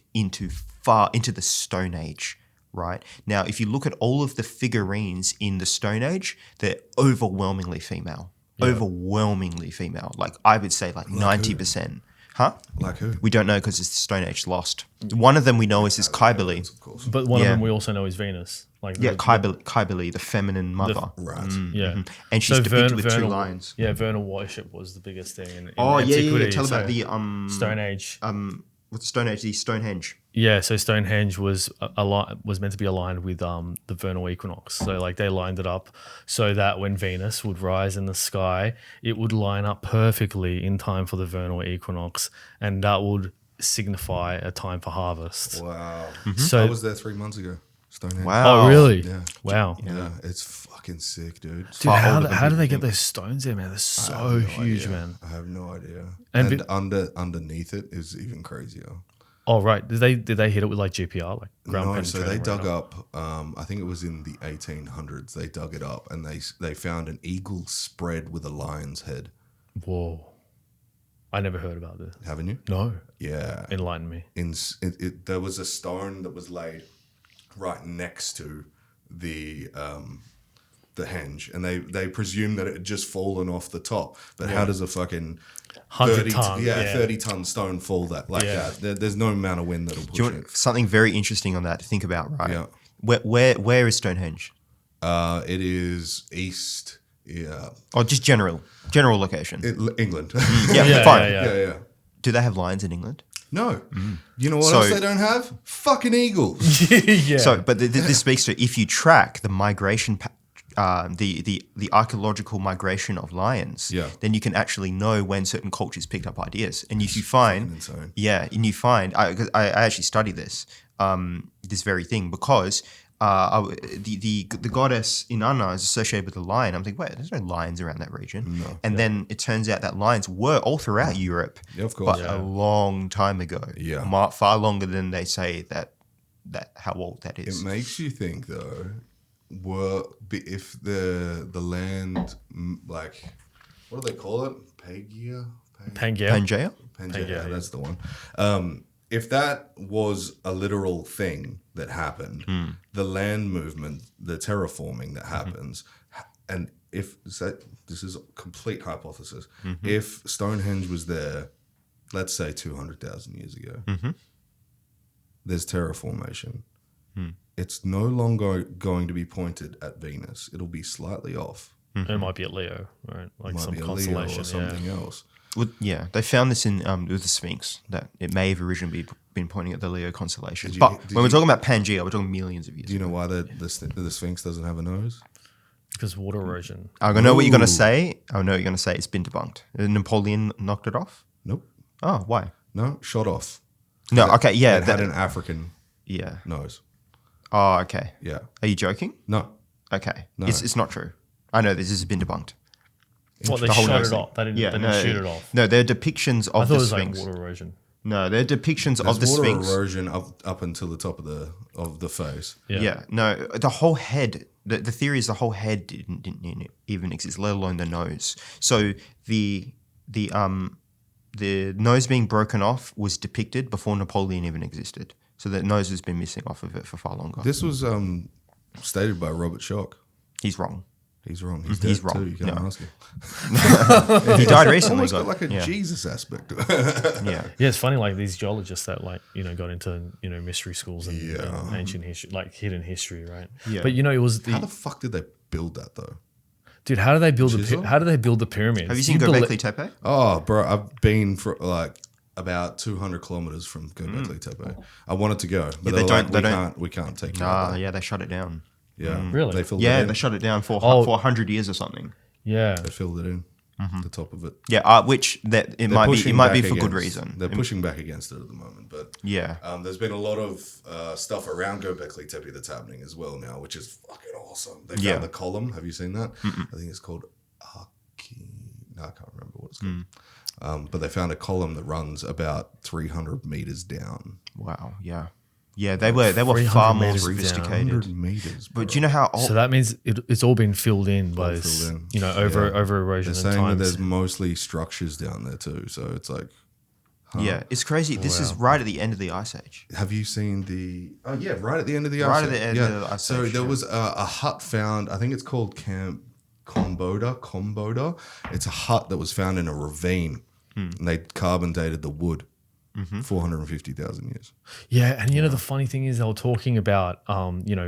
far into the Stone Age, right? Now, if you look at all of the figurines in the Stone Age, they're overwhelmingly female. Overwhelmingly female. Like I would say like 90%. Huh? Like who? We don't know because it's the Stone Age lost. One of them we know is Kybele. Of course. But one of them we also know is Venus. Like Kybele, the feminine mother. Right. Yeah. And she's depicted with two vernal lions. Yeah, vernal worship was the biggest thing in Oh, antiquity. Tell So about the Stone Age. what's the Stone Age? The Stonehenge. Yeah, so Stonehenge was meant to be aligned with the vernal equinox. So like they lined it up so that when Venus would rise in the sky, it would line up perfectly in time for the vernal equinox, and that would signify a time for harvest. Wow. So I was there 3 months ago. Stonehenge. Wow. Oh, really? Yeah. Wow. Yeah, it's fucking sick, dude. Dude, how do they get those stones there, man? They're so huge, man. I have no idea. And And underneath it is even crazier. Oh, right. Did they hit it with like GPR, like ground No, so they penetrating dug radar? up. I think it was in the 1800s. They dug it up and they found an eagle spread with a lion's head. Whoa. I never heard about this. Haven't you? No. Yeah. Enlighten me. There was a stone that was laid right next to the henge, and they presumed that it had just fallen off the top. But how does a fucking 100 ton. 30-ton stone fall that that? There's no amount of wind that'll push Do you want something very interesting on that to think about, right? Yeah. Where is Stonehenge? It is east. Yeah. Or just general location. England. Yeah, Yeah, fine. yeah. yeah. Do they have lions in England? No. You know what So- else they don't have? Fucking eagles. Yeah. So, but this speaks to if you track the migration, the archaeological migration of lions, Yeah. then you can actually know when certain cultures picked up ideas. And if you find, insane. and you find, I actually study this, this very thing because the goddess Inanna is associated with the lion. I'm thinking, wait, there's no lions around that region. No. And then it turns out that lions were all throughout Europe, Yeah, of course. but a long time ago. Yeah. Far longer than they say that how old that is. It makes you think, though, if the land, like, what do they call it? Pangea? Pangea. Pangea? Pangea, yeah. that's the one. If that was a literal thing that happened, the land movement, the terraforming that happens, and if this is a complete hypothesis, if Stonehenge was there, let's say 200,000 years ago, there's terraformation. It's no longer going to be pointed at Venus. It'll be slightly off. It might be at Leo, right? Like Might some be a constellation Leo or something else. Well, yeah, they found this in with the Sphinx that it may have originally been pointing at the Leo constellation. Did But you- when we're talking about Pangea, we're talking millions of years. Do you know why the Sphinx doesn't have a nose? Because water erosion. I know what you're going to Ooh. say. I know what you're going to say. It's been debunked. Napoleon knocked it off. Nope. Oh, why? No, shot off. No, okay, yeah, It had an African yeah. nose. Oh, okay. Yeah. Are you joking? No. Okay, No. it's not true. I know this has been debunked. What, they The whole shot nose it thing. off? They didn't, Yeah, they didn't no, shoot it off. No, they're depictions I of thought the it was Sphinx. like water erosion. No, they're depictions There's of the water Sphinx. erosion up until the top of the face. Yeah. No, the whole head. The theory is the whole head didn't even exist, let alone the nose. So the nose being broken off was depicted before Napoleon even existed. So the nose has been missing off of it for far longer. This was stated by Robert Schoch. He's wrong. He's wrong. He's dead wrong. too. You can't No. ask him. He died recently. Almost got like a yeah. Jesus aspect to it. Yeah. Yeah, it's funny, like these geologists that got into, mystery schools and, Yeah. and ancient history, like hidden history, right? Yeah. But it was How the fuck did they build that though? dude, how do they build Chisel? how do they build the pyramids? Have you seen Do Göbekli Tepe? Oh, bro, I've been for like about 200 kilometers from Göbekli Tepe. I wanted to go, but they they don't- they don't- can't. We can't take you. out there. Yeah, they shut it down. Yeah, Really? They filled it Yeah, in. they shut it down for Oh. 100 years or something. Yeah. They filled it in. The top of it. Yeah, which that it They're might be. It pushing might be back for good against- reason. They're pushing back against it at the moment, but Yeah. there's been a lot of stuff around Göbekli Tepe that's happening as well now, which is fucking awesome. They found Yeah. the column. Have you seen that? I think it's called No, I can't remember what it's called. But they found a column that runs about 300 meters down. Wow. Yeah. Yeah, they were 300 far more meters down. sophisticated. 100 meters. Bro. But do you know how old? So that means it's all been filled in by filled in. over Yeah. over erosion They're and saying that times. there's mostly structures down there too, so it's like. Yeah, it's crazy. This is right at the end of the Ice Age. Have you seen the? Oh yeah, right at the end of the ice. Right at age. the end Yeah. of the ice So age, there yeah. was a hut found. I think it's called Camp Comboda. It's a hut that was found in a ravine, and they carbon dated the wood. 450,000 years. Yeah, and the funny thing is they were talking about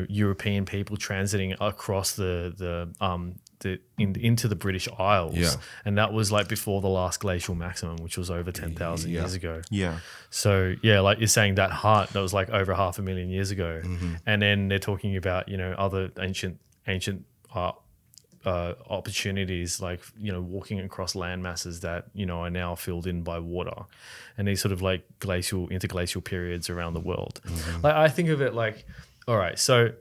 European people transiting across into the British Isles, Yeah. and that was like before the last glacial maximum, which was over 10,000 years ago. Yeah. So yeah, like you're saying, that hut that was like over 500,000 years ago, and then they're talking about other ancient opportunities, like walking across land masses that are now filled in by water, and these sort of like interglacial periods around the world. Like I think of it like, all right, so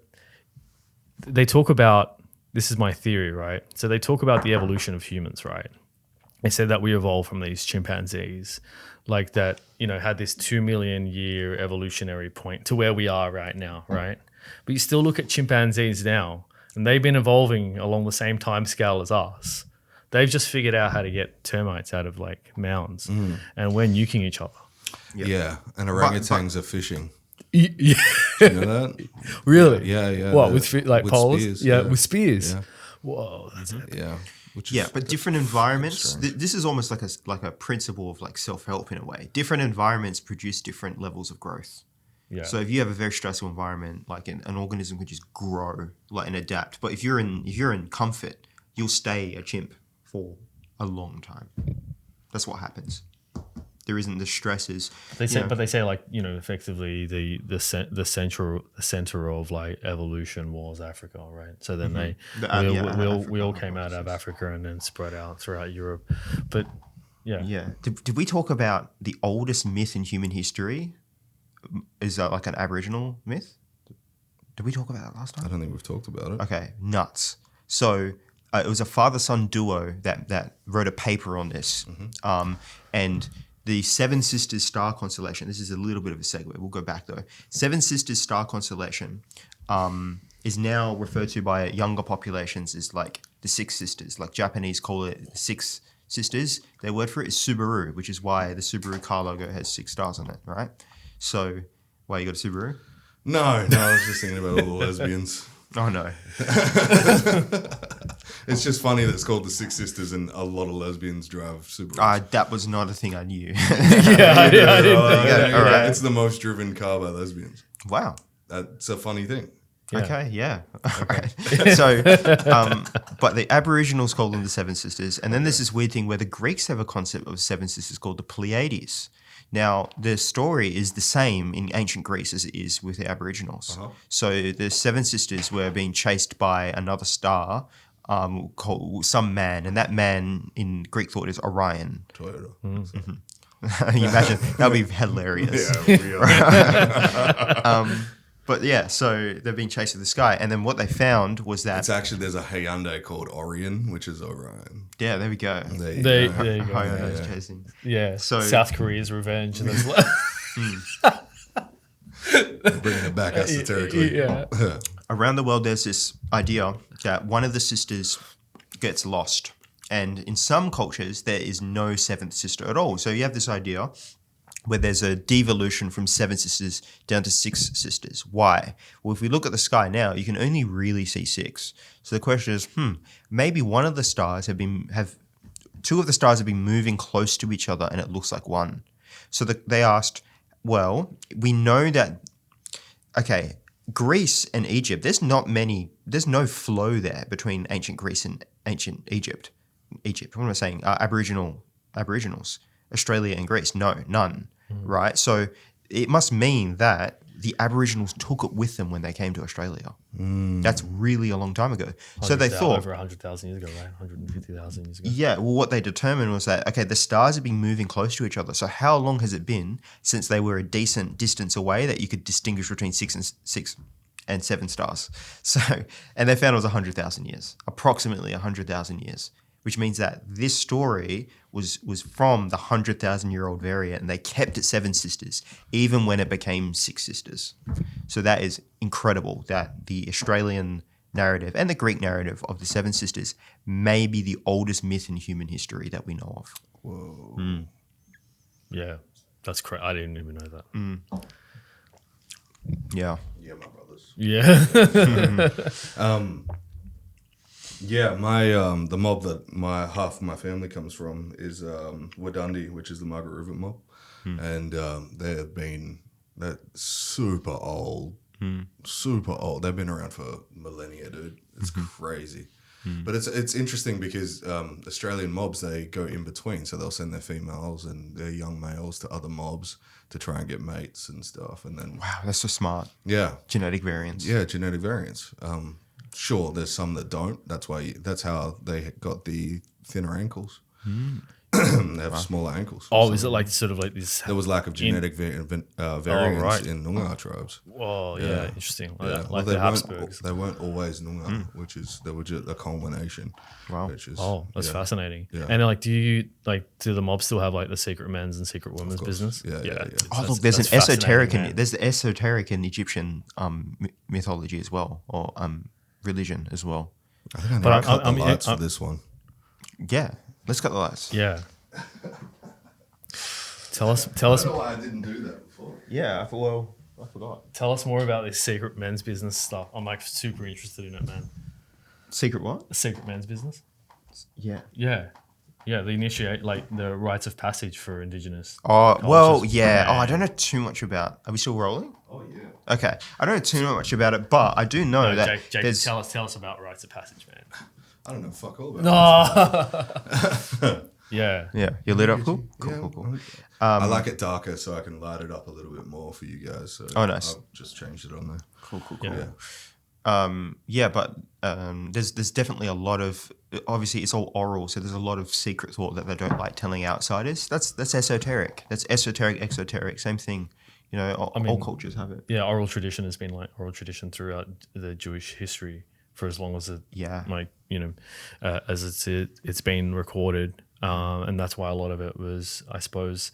they talk about, this is my theory, right? So they talk about the evolution of humans, right? They said that we evolved from these chimpanzees, like that had this 2 million year evolutionary point to where we are right now, right? But you still look at chimpanzees now, and they've been evolving along the same time scale as us. They've just figured out how to get termites out of like mounds, and we're nuking each other. Yeah, and orangutans are fishing. Yeah, Do you know that? really? Yeah. What, the- with poles? spears, Yeah, with spears. Yeah. Whoa, that's epic. Yeah. Which is, Yeah, but different environments. This is almost like a principle of like self-help in a way. Different environments produce different levels of growth. Yeah. So if you have a very stressful environment, like an organism can just grow like and adapt. But if you're in comfort, you'll stay a chimp for a long time. That's what happens. there isn't the stresses. They say, but they say like effectively the center of like evolution was Africa, right? So then we all came out of Africa and then spread out throughout Europe, but yeah. Did we talk about the oldest myth in human history? Is that like an Aboriginal myth? Did we talk about that last time? I don't think we've talked about it. Okay, nuts. So it was a father-son duo that wrote a paper on this, and the Seven Sisters star constellation. This is a little bit of a segue. We'll go back though. Seven Sisters star constellation is now referred to by younger populations as like the Six Sisters. Like Japanese call it the Six Sisters. Their word for it is Subaru, which is why the Subaru car logo has 6 stars on it, right? So, why you got a Subaru? No, I was just thinking about all the lesbians. Oh no. It's just funny that it's called the Six Sisters and a lot of lesbians drive Subarus. That was not a thing I knew. I didn't think that. All right. It's the most driven car by lesbians. Wow. That's a funny thing. Yeah. Okay, yeah. All right. So, but the Aboriginals call them the Seven Sisters. And then there's this weird thing where the Greeks have a concept of Seven Sisters called the Pleiades. Now, the story is the same in ancient Greece as it is with the Aboriginals. So the Seven Sisters were being chased by another star called some man, and that man in Greek thought is Orion. Toyota. You imagine? That would be hilarious. Yeah, real. But yeah, so they're being chased to the sky, and then what they found was that It's actually, there's a Hyundai called Orion, which is Orion. yeah, there we go. There you There go. you go. Hyundai's chasing. Yeah. So- South Korea's revenge. And there's Bringing it back esoterically. yeah. Around the world, there's this idea that one of the sisters gets lost, and in some cultures there is no seventh sister at all. So you have this idea where there's a devolution from 7 sisters down to 6 sisters. Why? Well, if we look at the sky now, you can only really see 6. So the question is, maybe one of the stars two of the stars have been moving close to each other and it looks like one. So they asked, well, we know that, okay, Greece and Egypt, there's no flow there between ancient Greece and ancient Egypt. What am I saying? Aboriginals. Australia and Greece, no, none, right? So it must mean that the Aboriginals took it with them when they came to Australia. That's really a long time ago. So they thought over 100,000 years ago, right? 150,000 years ago. yeah, well, what they determined was that, okay, the stars have been moving close to each other. So how long has it been since they were a decent distance away that you could distinguish between 6 and 7 stars? So, and they found it was 100,000 years, approximately 100,000 years, which means that this story was from the 100,000-year-old variant, and they kept it 7 sisters, even when it became 6 sisters. So that is incredible that the Australian narrative and the Greek narrative of the 7 sisters may be the oldest myth in human history that we know of. Whoa. Yeah. That's correct. I didn't even know that. Yeah. Yeah, my brothers. Yeah. Yeah, my the mob that half of my family comes from is Wadundee, which is the Margaret River mob, and they're super old, super old. They've been around for millennia, dude. It's crazy, but it's interesting because Australian mobs, they go in between, so they'll send their females and their young males to other mobs to try and get mates and stuff, and then Wow, that's so smart. yeah, Genetic variants. yeah, genetic variants. Sure, there's some that don't. That's how they got the thinner ankles. They have smaller ankles. Oh, is it like sort of like this? There was lack of genetic variance right. in Noongar tribes. Oh, yeah, interesting. Yeah. Like Well, the Habsburgs. they weren't always Noongar, they were just a culmination. Wow. Which is, Oh, that's yeah. fascinating. Yeah. And do the mobs still have like the secret men's and secret women's course. business? Yeah. Oh, look, there's that's an esoteric fascinating, man. there's the esoteric in Egyptian mythology as well, or religion as well. I think I But need to cut the I'm- lights I'm- for this one. Yeah, let's cut the lights. Yeah. Tell us why I didn't do that before. Yeah, I forgot. tell us more about this secret men's business stuff. I'm like super interested in it, man. Secret what? The secret men's business? Yeah. Yeah. Yeah, they initiate like the rites of passage for Indigenous. Oh, well, cultures. yeah. Oh, I don't know too much about. Are we still rolling? Oh yeah. Okay, I don't know too much about it, but I do know that Jake, there's. tell us about rites of passage, man. I don't know fuck all about Yeah. Yeah, you lit up. Cool. Yeah, Cool. I like it darker so I can light it up a little bit more for you guys. So Oh, nice. I've just changed it on there. Cool. Yeah. But there's definitely a lot of, obviously it's all oral, so there's a lot of secret thought that they don't like telling outsiders. That's esoteric. That's esoteric, exoteric, same thing. You know, all cultures have it. Yeah, oral tradition has been like oral tradition throughout the Jewish history for as long as it, as it's been recorded, and that's why a lot of it was, I suppose,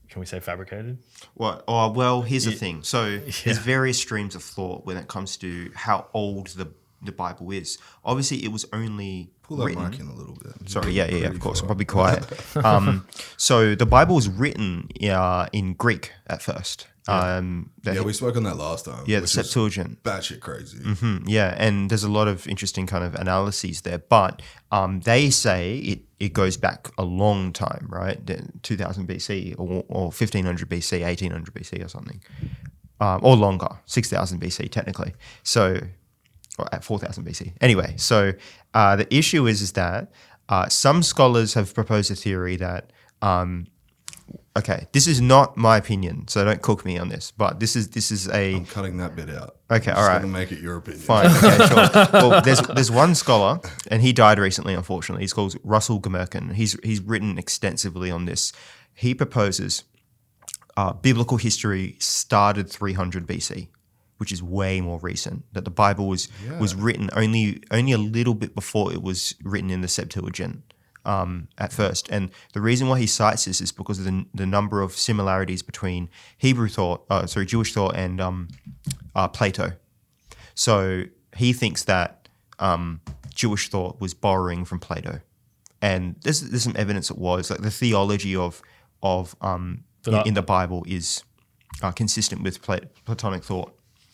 can we say fabricated? Well, here's the thing. So there's various streams of thought when it comes to how old the Bible is. Obviously, it was only Pull that written. mic in a little bit. Sorry, yeah, of course. I'm probably quiet. So the Bible was written in Greek at first. We spoke on that last time. Yeah, the Septuagint. Batshit crazy. Yeah, and there's a lot of interesting kind of analyses there. But they say it goes back a long time, right? 2000 BC or 1500 BC, 1800 BC or something. Or longer, 6000 BC technically. So, or at 4000 BC. Anyway, so the issue is that some scholars have proposed a theory that okay, this is not my opinion, so don't cook me on this. But this is a. I'm cutting that bit out. Okay, all I'm right. just gonna make it your opinion. Fine. Okay, sure. Well, there's one scholar, and he died recently, unfortunately. He's called Russell Gmerkin. He's written extensively on this. He proposes biblical history started 300 BC, which is way more recent. That the Bible was written only a little bit before it was written in the Septuagint. At first. And the reason why he cites this is because of the number of similarities between Jewish thought and Plato. So he thinks that Jewish thought was borrowing from Plato. And there's some evidence it was. Like the theology of in the Bible is consistent with Platonic thought.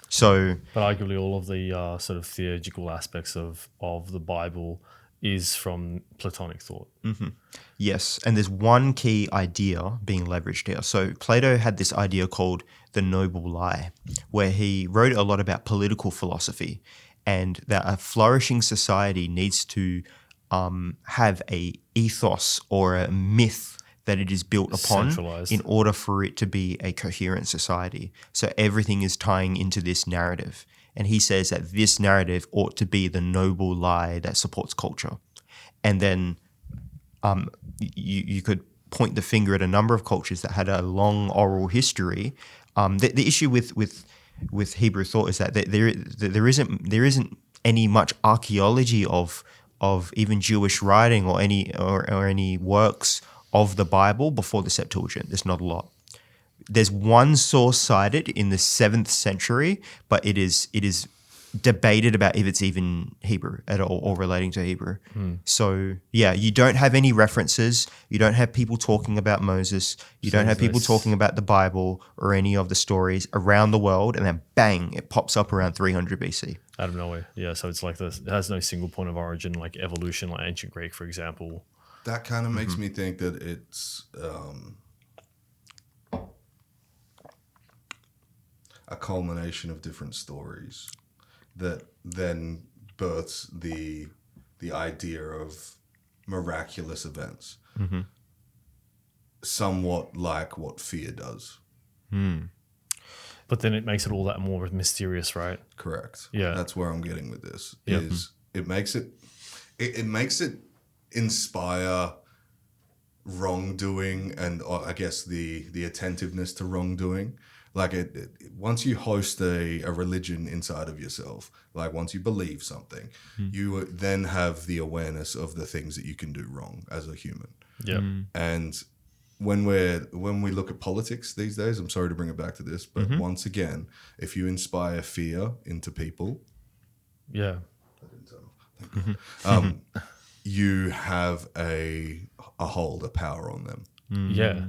So, but arguably all of the sort of theological aspects of the Bible is from Platonic thought. Mm-hmm. Yes, and there's one key idea being leveraged here. So Plato had this idea called the noble lie, where he wrote a lot about political philosophy and that a flourishing society needs to have a ethos or a myth that it is built upon in order for it to be a coherent society. So everything is tying into this narrative. And he says that this narrative ought to be the noble lie that supports culture. And then you could point the finger at a number of cultures that had a long oral history. The issue with Hebrew thought is that there isn't any much archaeology of even Jewish writing or any works of the Bible before the Septuagint. There's not a lot. There's one source cited in the 7th century, but it is debated about if it's even Hebrew at all or relating to Hebrew. So yeah, you don't have any references. You don't have people talking about Moses. You don't have people talking about the Bible or any of the stories around the world, and then bang, it pops up around 300 BC. Out of nowhere. Yeah, so it's like this. It has no single point of origin, like evolution, like ancient Greek, for example. That kind of makes me think that it's a culmination of different stories that then births the idea of miraculous events, somewhat like what fear does. But then it makes it all that more mysterious, right? Correct. Yeah, that's where I'm getting with this. Yep. Is it makes it inspire wrongdoing and I guess the attentiveness to wrongdoing. Like once you host a religion inside of yourself, like once you believe something, you then have the awareness of the things that you can do wrong as a human. Yeah. And when we look at politics these days, I'm sorry to bring it back to this, but once again, if you inspire fear into people, you have a hold, a power on them. Yeah.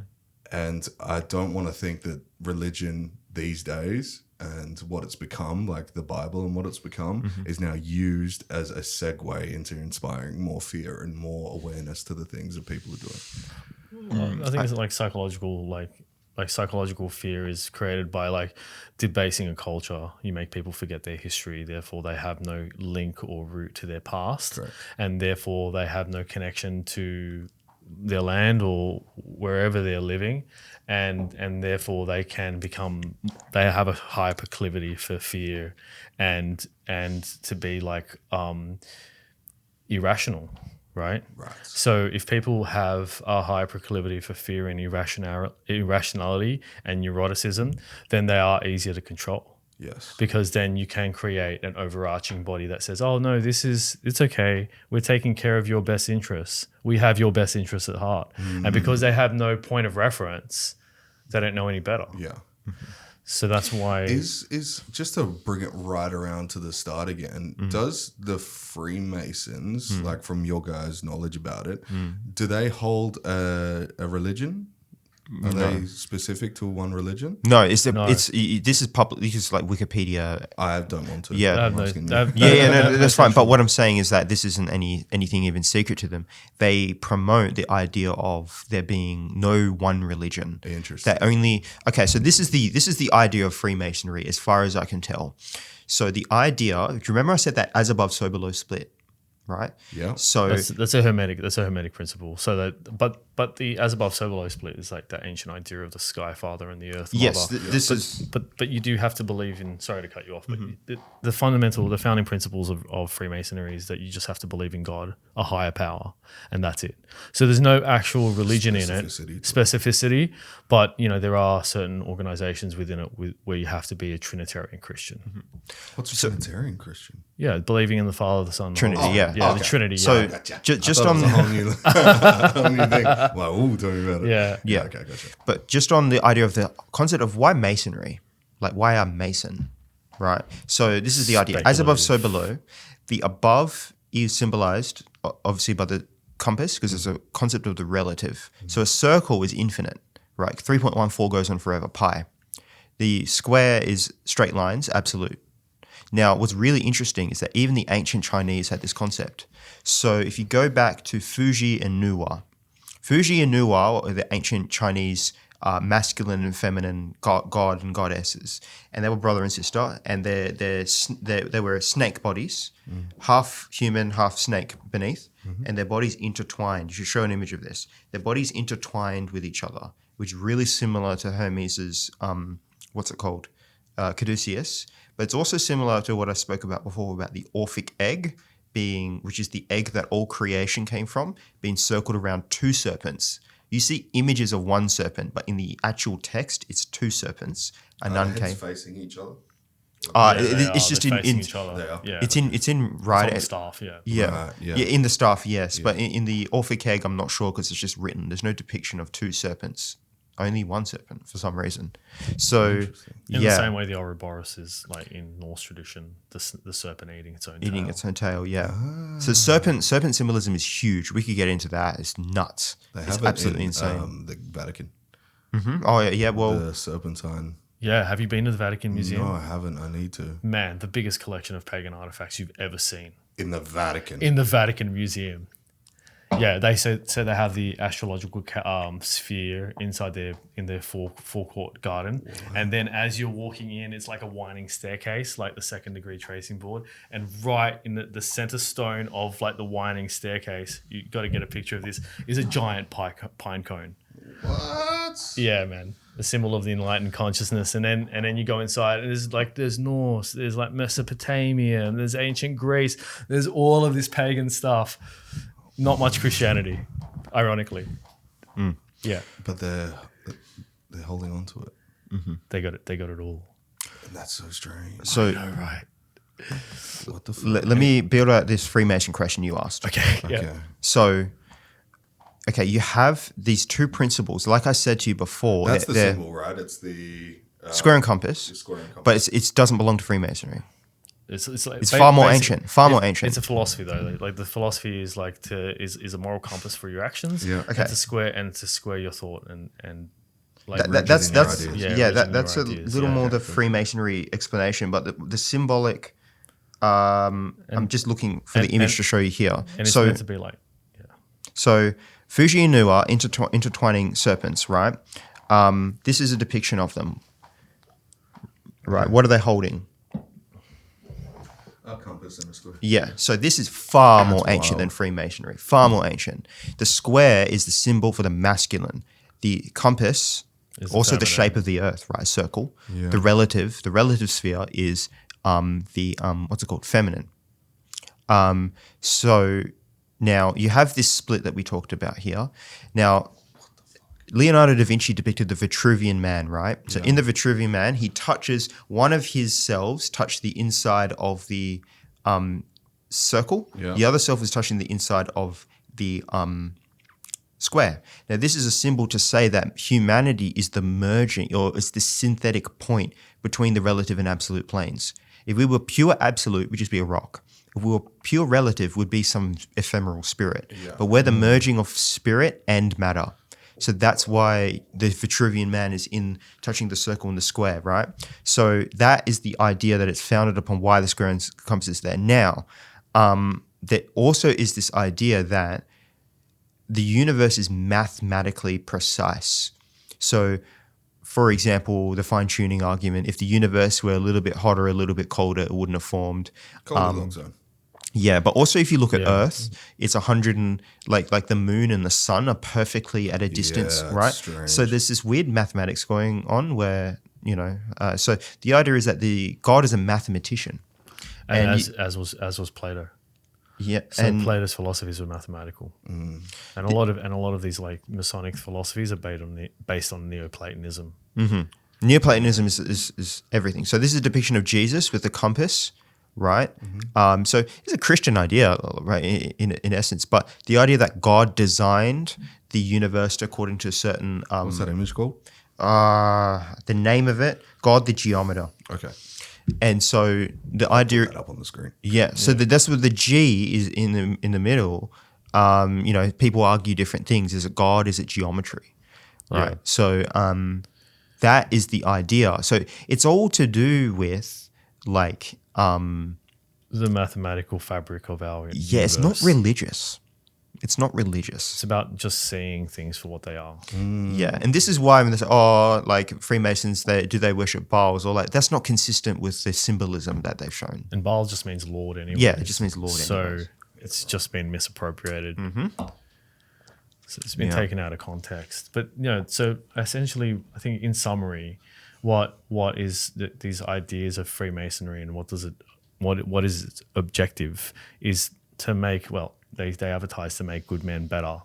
And I don't want to think that religion these days and what it's become, like the Bible and what it's become, is now used as a segue into inspiring more fear and more awareness to the things that people are doing. I think it's like psychological, like like psychological fear is created by like debasing a culture. You make people forget their history, therefore they have no link or root to their past. Correct. And therefore they have no connection to their land or wherever they're living, and therefore they have a high proclivity for fear and to be like irrational, right? Right. So if people have a high proclivity for fear and irrationality and neuroticism, then they are easier to control. Yes. Because then you can create an overarching body that says, oh, no, it's okay. We're taking care of your best interests. We have your best interests at heart. And because they have no point of reference, they don't know any better. Yeah. So that's why... Is just to bring it right around to the start again, does the Freemasons, like from your guys' knowledge about it, do they hold a religion? Are they specific to one religion? No, this is public. This is like Wikipedia. I don't want to. Yeah. I'm asking you. No, that's fine. But what I'm saying is that this isn't anything even secret to them. They promote the idea of there being no one religion. Interesting. So this is the idea of Freemasonry, as far as I can tell. So the idea, do you remember I said that as above, so below split, right? Yeah. So that's a hermetic principle. So that, but the as above, so below split is like that ancient idea of the sky father and the earth mother. Yes, this is. But you do have to believe in. Sorry to cut you off, but the founding principles of Freemasonry is that you just have to believe in God, a higher power, and that's it. So there's no actual religion in it, specificity. But there are certain organizations within it where you have to be a Trinitarian Christian. What's a Trinitarian Christian? Yeah, believing in the Father, the Son, Trinity. the Okay. The Trinity. So Yeah. just I thought on it was a whole new thing. Like, ooh, tell me about it. Yeah. Okay, gotcha. But just on the idea of the concept of why Masonry, like why a Mason, right? So this is the idea. As above, so below. The above is symbolized obviously by the compass because it's a concept of the relative. So a circle is infinite, right? 3.14 goes on forever, pi. The square is straight lines, absolute. Now, what's really interesting is that even the ancient Chinese had this concept. So if you go back to Fuji and Nuwa are the ancient Chinese masculine and feminine god and goddesses, and they were brother and sister, and they were snake bodies, half human, half snake beneath, and their bodies intertwined. You should show an image of this. Their bodies intertwined with each other, which is really similar to Hermes's caduceus, but it's also similar to what I spoke about before about the Orphic egg which is the egg that all creation came from, being circled around two serpents. You see images of one serpent, but in the actual text, it's two serpents. None came facing each other. It's just in each other. They are. Yeah. It's in It's right on the at staff. Yeah. yeah. Right, yeah. Yeah, in the staff, yes, but in the Orphic egg, I'm not sure because it's just written. There's no depiction of two serpents. Only one serpent for some reason. So In the same way, the Ouroboros is like in Norse tradition, the serpent eating its own tail. Eating its own tail, yeah. So serpent symbolism is huge. We could get into that. It's nuts. It's absolutely insane. The Vatican. Oh yeah. Well, The serpentine. Yeah. Have you been to the Vatican Museum? No, I haven't. I need to. Man, the biggest collection of pagan artifacts you've ever seen. In the Vatican. In the Vatican Museum. Yeah, they said they have the astrological sphere inside their forecourt garden, and then as you're walking in, it's like a winding staircase, like the second degree tracing board, and right in the center stone of like the winding staircase, you got to get a picture of this, is a giant pine cone. What? Yeah, man, the symbol of the enlightened consciousness, and then you go inside, and there's Norse, there's like Mesopotamia, and there's ancient Greece, there's all of this pagan stuff. Not much Christianity, ironically. Yeah, But they're holding on to it. they got it all. And that's so strange. so All right. What the fuck? let me build out this Freemason question you asked. Okay. Okay. Yeah. So, you have these two principles. Like I said to you before, That's the they're symbol, right? It's the square and compass, the square and compass. but it doesn't belong to Freemasonry. It's far more ancient. Far more ancient. It's a philosophy though. Like the philosophy is is a moral compass for your actions. Yeah. Okay. And to square your thought and like That's rigid in your ideas. that's a your ideas, little yeah. more the Freemasonry explanation, but the symbolic. I'm just looking for the image to show you here. and it's meant to be like So Fuji and Nuwa intertwining serpents, right? This is a depiction of them. Right. What are they holding? A compass and a square. Yeah. So this is far more ancient wild. than Freemasonry. Far more ancient. The square is the symbol for the masculine. The compass, also the shape of the earth, right? Circle. Yeah. The relative sphere is what's it called? Feminine. So now you have this split that we talked about here. Now, Leonardo da Vinci depicted the Vitruvian Man, right? So in the Vitruvian Man, he touches one of his selves, touched the inside of the circle. Yeah. The other self is touching the inside of the square. Now, this is a symbol to say that humanity is the merging, or it's the synthetic point between the relative and absolute planes. If we were pure absolute, we'd just be a rock. If we were pure relative, would be some ephemeral spirit. Yeah. But we're the merging of spirit and matter. So that's why the Vitruvian Man is in touching the circle and the square, right? So that is the idea that it's founded upon why the square and compass is there. Now, there also is this idea that the universe is mathematically precise. So, for example, the fine-tuning argument, if the universe were a little bit hotter, a little bit colder, it wouldn't have formed. Goldilocks zone. Yeah, but also if you look at Earth, it's 100 and like the moon and the sun are perfectly at a distance, right? Strange. So there's this weird mathematics going on where, so the idea is that the God is a mathematician. And as was Plato. Yeah. So Plato's philosophies were mathematical. And a lot of these like Masonic philosophies are based on Neoplatonism. Mm-hmm. Neoplatonism is everything. So this is a depiction of Jesus with the compass, right? Mm-hmm. So it's a Christian idea, right, in essence, but the idea that God designed the universe according to a certain... What's that image called? The name of it, God the Geometer. Okay. And so the idea... Put that up on the screen. Yeah, so that's what the G is in the middle. People argue different things. Is it God? Is it geometry? Right. Yeah. So that is the idea. So it's all to do with like... the mathematical fabric of our universe. Yeah, it's not religious. It's not religious. It's about just seeing things for what they are. Yeah, and this is why when they say, like Freemasons, do they worship Baals? Or like that's not consistent with the symbolism that they've shown. And Baal just means Lord anyway. Yeah, it just means Lord anyway. So it's just been misappropriated. Mm-hmm. So it's been taken out of context. But, so essentially, I think in summary, what is these ideas of Freemasonry and what is its objective is to make, they advertise to make good men better.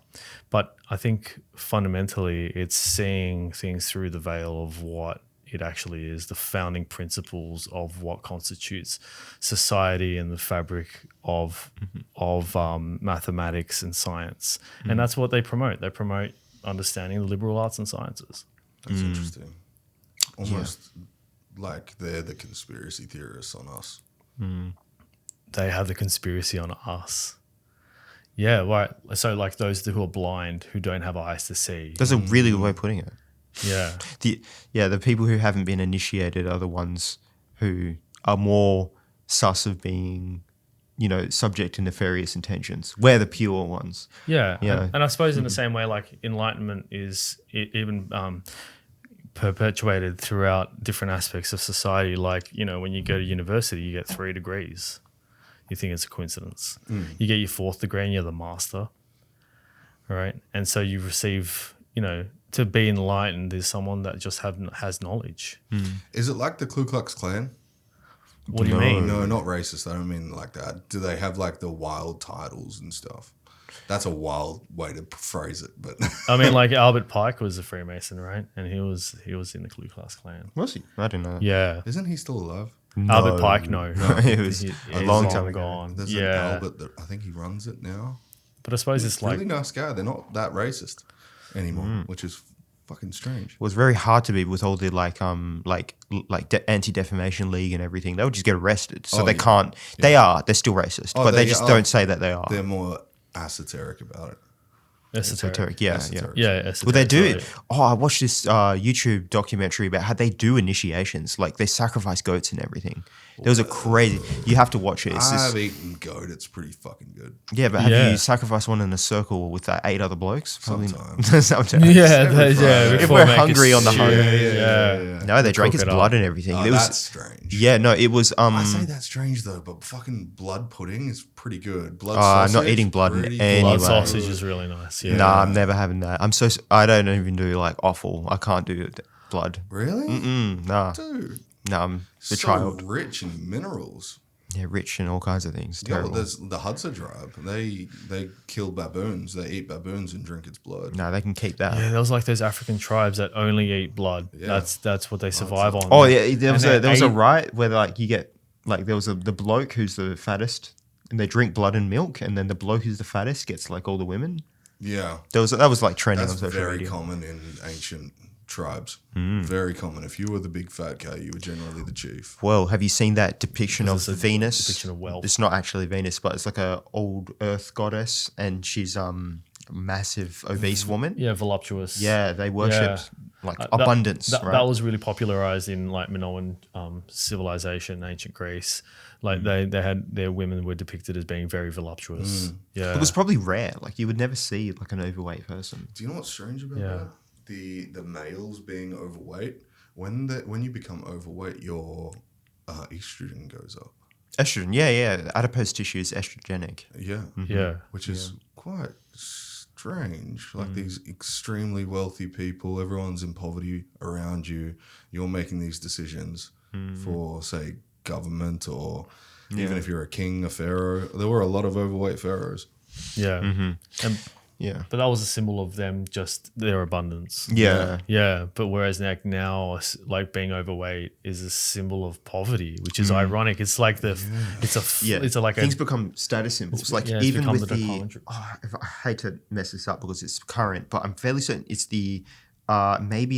But I think fundamentally it's seeing things through the veil of what it actually is, the founding principles of what constitutes society and the fabric of mathematics and science. And that's what they promote. They promote understanding the liberal arts and sciences. That's interesting. Almost like they're the conspiracy theorists on us. They have the conspiracy on us. Yeah, right. So like those who are blind, who don't have eyes to see. That's a really good way of putting it. Yeah. The people who haven't been initiated are the ones who are more sus of being, subject to nefarious intentions. We're the pure ones. Yeah. And I suppose in the same way, like enlightenment is even perpetuated throughout different aspects of society. Like, when you go to university, you get 3 degrees. You think it's a coincidence. You get your 4th degree and you're the master, right? And so you receive, to be enlightened is someone that just has knowledge. Is it like the Ku Klux Klan? What do you mean? No, not racist. I don't mean like that. Do they have like the wild titles and stuff? That's a wild way to phrase it, but I mean, like Albert Pike was a Freemason, right? And he was in the Ku Klux Klan. Was he? I didn't know that. Yeah. Isn't he still alive? No. Albert Pike, no. It was a long time ago. Gone. There's an Albert that I think he runs it now. But I suppose it's like really nice guy. They're not that racist anymore, which is fucking strange. It was very hard to be with all the Anti-Defamation League and everything. They would just get arrested, so they can't. Yeah. They're still racist, but they just don't say that they are. They're more esoteric about it. Esoteric. Yeah. Esoteric, Well, they do. right. I watched this YouTube documentary about how they do initiations. Like they sacrifice goats and everything. There was a crazy. You have to watch it. It's I've just, eaten goat. It's pretty fucking good. yeah, but have Yeah. you sacrificed one in a circle with 8 other blokes? Probably not. Sometimes. Sometimes. Yeah, Friday. If before we're make a hungry on the stew. hunt. Yeah. No, they drank Cook his it blood up. and everything. Oh, It was that's strange. yeah, no, it was I say that's strange though, but fucking blood pudding is pretty good. Blood not sausage, eating blood in pretty any Blood way. sausage is really nice. Yeah. Nah, I'm never having that. I don't even do like offal. I can't do blood. Really? Nah, Dude. nah, I'm the So child. rich in minerals. Yeah, rich in all kinds of things. Yeah, well, Terrible. there's the Hudson tribe. They kill baboons. They eat baboons and drink its blood. No, they can keep that. Yeah, there was like those African tribes that only eat blood. Yeah. That's what they survive on. Oh yeah, there was And a they ate- right where like you get like there was the bloke who's the fattest, and they drink blood and milk, and then the bloke who's the fattest gets like all the women. Yeah, That was like trending that's on social very media. common in ancient tribes. Mm. Very common. If you were the big fat guy, you were generally the chief. Well, have you seen that depiction of Because it's a Venus? depiction of wealth. It's not actually Venus, but it's like a old Earth goddess, and she's a massive obese woman. Yeah, voluptuous. Yeah, they worshipped like That- abundance. That, right? that was really popularized in like Minoan civilization, ancient Greece. Like Mm. they had their women were depicted as being very voluptuous. Yeah, It was probably rare. Like you would never see like an overweight person. Do you know what's strange about Yeah. that? The males being overweight. When you become overweight, your estrogen goes up. Estrogen, yeah. Adipose tissue is estrogenic. Yeah, yeah. which is quite strange. Mm. Like these extremely wealthy people, everyone's in poverty around you. You're making these decisions Mm. for, say, government, or even if you're a king, a pharaoh. There were a lot of overweight pharaohs. Yeah. Mm-hmm. And, Yeah. but that was a symbol of them, just their abundance. Yeah. Yeah, but whereas now, like being overweight is a symbol of poverty, which is ironic. It's like it's like Things a become status symbols. Like it's even become with the the, documentary. I hate to mess this up because it's current, but I'm fairly certain it's the maybe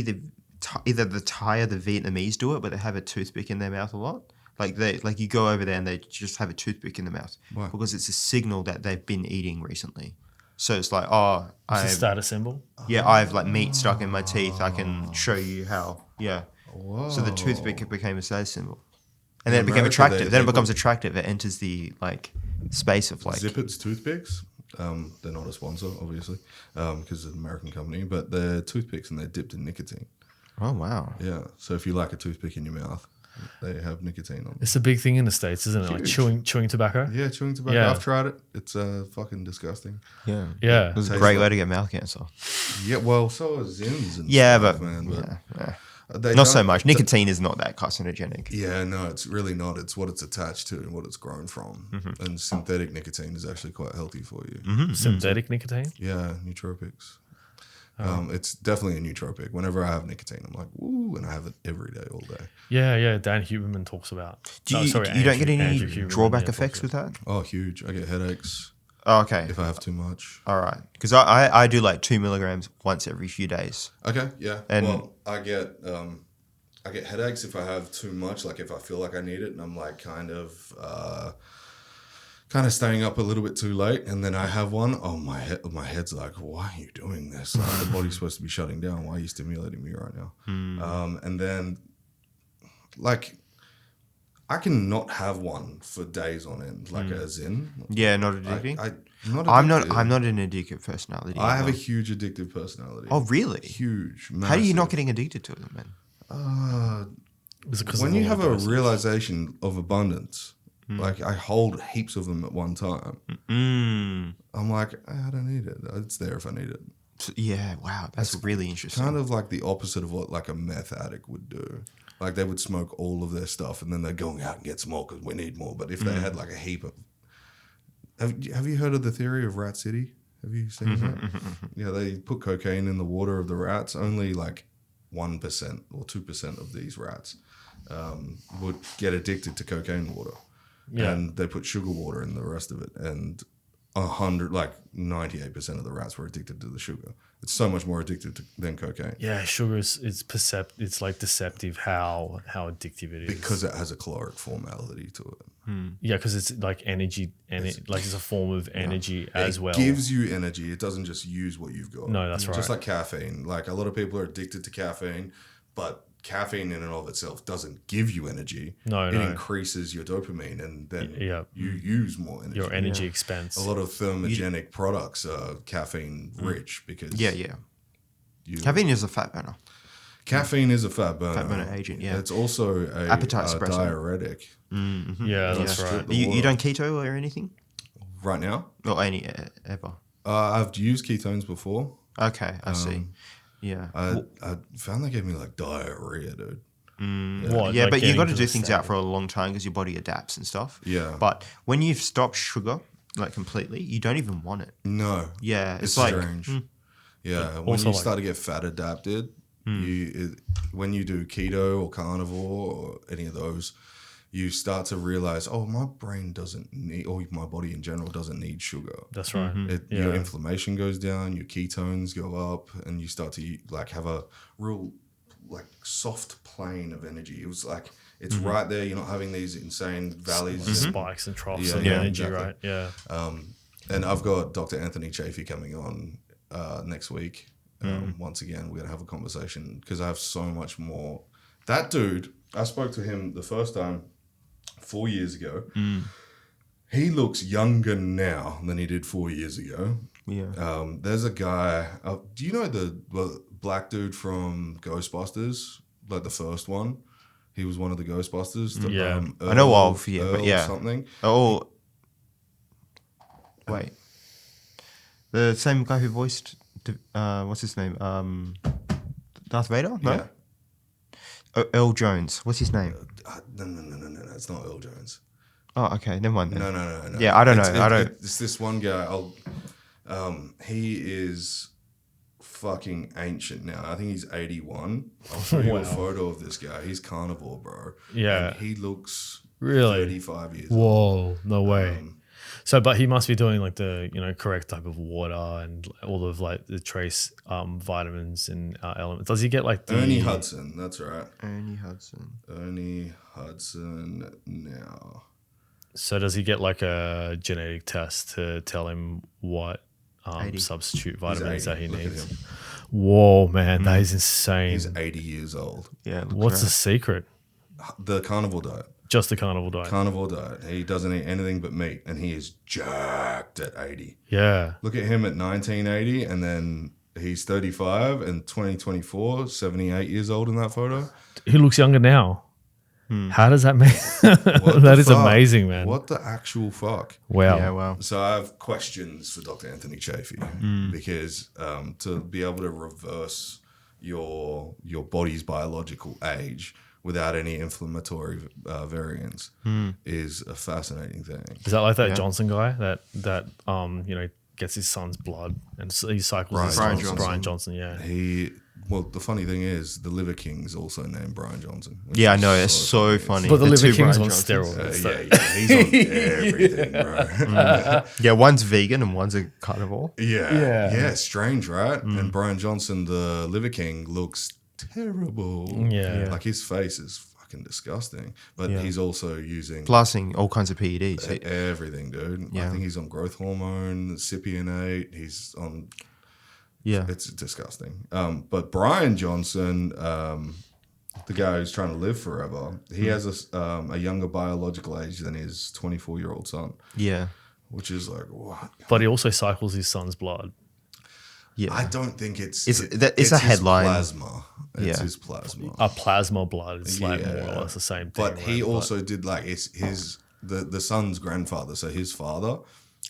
either the Thai or the Vietnamese do it, but they have a toothpick in their mouth a lot. Like you go over there and they just have a toothpick in the mouth Why? because it's a signal that they've been eating recently. So it's like, it's a status symbol. I have like meat stuck in my teeth. I can show you how. Yeah. Whoa. So the toothpick became a status symbol. And then it became America, attractive. Then it they becomes attractive. It enters the like space of like Zipper's toothpicks. They're not a sponsor, obviously, because it's an American company, but they're toothpicks and they're dipped in nicotine. oh wow. Yeah. So if you like a toothpick in your mouth, they have nicotine on them. It's a big thing in the States, isn't it? Like chewing tobacco. Yeah, chewing tobacco. Yeah. I've tried it. It's fucking disgusting. Yeah. Yeah. It was a Tastes great like- way to get mouth cancer. Yeah, well, so are Zins and Yeah, stuff, but man. But yeah. they Not so don't- much. Nicotine is not that carcinogenic. Yeah, no, it's really not. It's what it's attached to and what it's grown from. Mm-hmm. And synthetic nicotine is actually quite healthy for you. Synthetic nicotine. Yeah, nootropics. Oh. It's definitely a nootropic. Whenever I have nicotine, I'm like, woo, and I have it every day, all day. Yeah. Dan Huberman talks about. Do you, Sorry, you don't get Andrew any Huberman, drawback talks effects about- with that? Oh, huge. I get headaches Oh, okay. if I have too much. All right. Because I do like 2 milligrams once every few days. Okay, yeah. And- well, I get headaches if I have too much, like if I feel like I need it, and I'm like kind of staying up a little bit too late, and then I have one. Oh, my head's like, why are you doing this? Like, the body's supposed to be shutting down. Why are you stimulating me right now? And then, like, I can not have one for days on end, like a Zin. Yeah, not addicting. I'm not. I'm not an addictive personality. I have a either. huge addictive personality. Oh, really? Huge. How are you not massive. getting addicted to them, man? Is it 'cause When of you all have the a doses? realization of abundance, like I hold heaps of them at one time. I'm like, I don't need it. It's there if I need it. Yeah, wow, that's really interesting. Kind of like the opposite of what like a meth addict would do. Like they would smoke all of their stuff and then they're going out and get some more because we need more. But if they had like a heap of, have you heard of the theory of Rat City? Have you seen that? Yeah, they put cocaine in the water of the rats. Only like 1% or 2% of these rats would get addicted to cocaine water. Yeah. And they put sugar water in the rest of it. And 98% of the rats were addicted to the sugar. It's so much more addictive than cocaine. Yeah, sugar is it's like deceptive how addictive it is. Because it has a caloric formality to it. Yeah, because it's like energy, like it's a form of energy as well. It gives you energy. It doesn't just use what you've got. No, that's right. Just like caffeine. Like a lot of people are addicted to caffeine, but caffeine in and of itself doesn't give you energy. No. It increases your dopamine, and then you use more energy. Your energy expense. A lot of thermogenic products are caffeine rich because caffeine is a fat burner. Caffeine is a fat burner. Fat burner agent, yeah. It's also a Appetite suppressor. diuretic. Mm-hmm. Yeah, that's right. You don't keto or anything? Right now? Or any ever? I've used ketones before. Okay, I see. Yeah. I found they gave me like diarrhea, dude. What? Yeah, Like but you getting got to to do the things state. out for a long time because your body adapts and stuff. Yeah. But when you've stopped sugar, like completely, you don't even want it. No. Yeah, It's like strange. Yeah, when also you like- start to get fat adapted, when you do keto or carnivore or any of those, you start to realize, oh, my brain doesn't need, or my body in general doesn't need sugar. That's right. Your inflammation goes down, your ketones go up, and you start to like have a real like soft plane of energy. It was like it's right there. You're not having these insane valleys, Spikes and troughs Yeah, of yeah, energy, exactly. right? Yeah. And I've got Dr. Anthony Chafee coming on next week. Once again, we're gonna have a conversation because I have so much more. That dude, I spoke to him the first time 4 years ago. He looks younger now than he did 4 years ago. Yeah. There's a guy. Do you know the black dude from Ghostbusters? Like the first one. He was one of the Ghostbusters. Yeah. I know of, yeah, but yeah. Something. Oh, wait. The same guy who voiced, what's his name? Darth Vader? No? Yeah. Earl Jones. What's his name? No. It's not Earl Jones. Oh, okay. Never mind then. No. Yeah, I don't know. It's this one guy. He is fucking ancient now. I think he's 81. I'll show you a photo of this guy. He's carnivore, bro. Yeah. And he looks Really? 35 years old. Whoa, no way. So, but he must be doing like the correct type of water and all of like the trace vitamins and elements. Does he get like the Ernie Hudson. That's right. Ernie Hudson. Ernie Hudson now. So does he get like a genetic test to tell him what 80. substitute vitamins that he Look at needs? him. Whoa, man, that is insane. He's 80 years old. Yeah. What's the secret? The carnivore diet. Just the carnivore diet. Carnivore diet. He doesn't eat anything but meat, and he is jacked at 80. Yeah. Look at him at 1980, and then he's 35, and 2024, 78 years old in that photo. He looks younger now. How does that make What that the is fuck? amazing, man. What the actual fuck? Wow. Yeah, wow. So I have questions for Dr. Anthony Chafee because to be able to reverse your body's biological age without any inflammatory variants is a fascinating thing. Is that like that Johnson guy that gets his son's blood and he cycles his Brian son's Johnson. Brian Johnson, yeah. Well, the funny thing is, the Liver King's also named Brian Johnson. which Yeah, I is know. It's so funny. But the Liver two King's Brian on Johnsons. steroids. He's on everything, bro. Yeah, one's vegan and one's a carnivore. Yeah, strange, right? And Brian Johnson, the Liver King, looks terrible. Yeah. Like his face is fucking disgusting. But he's also using Blasting all kinds of PEDs. everything, dude. I Yeah. think he's on growth hormone, cypionate. He's on. Yeah. It's disgusting. But Brian Johnson, the guy who's trying to live forever, he has a younger biological age than his 24-year-old son, Yeah. which is like, what? But he also cycles his son's blood. Yeah. I don't think it's It's a his headline. plasma. It's Yeah. his plasma. A plasma blood is like more Yeah. or less the same thing. But he right? also did like the son's grandfather, so his father,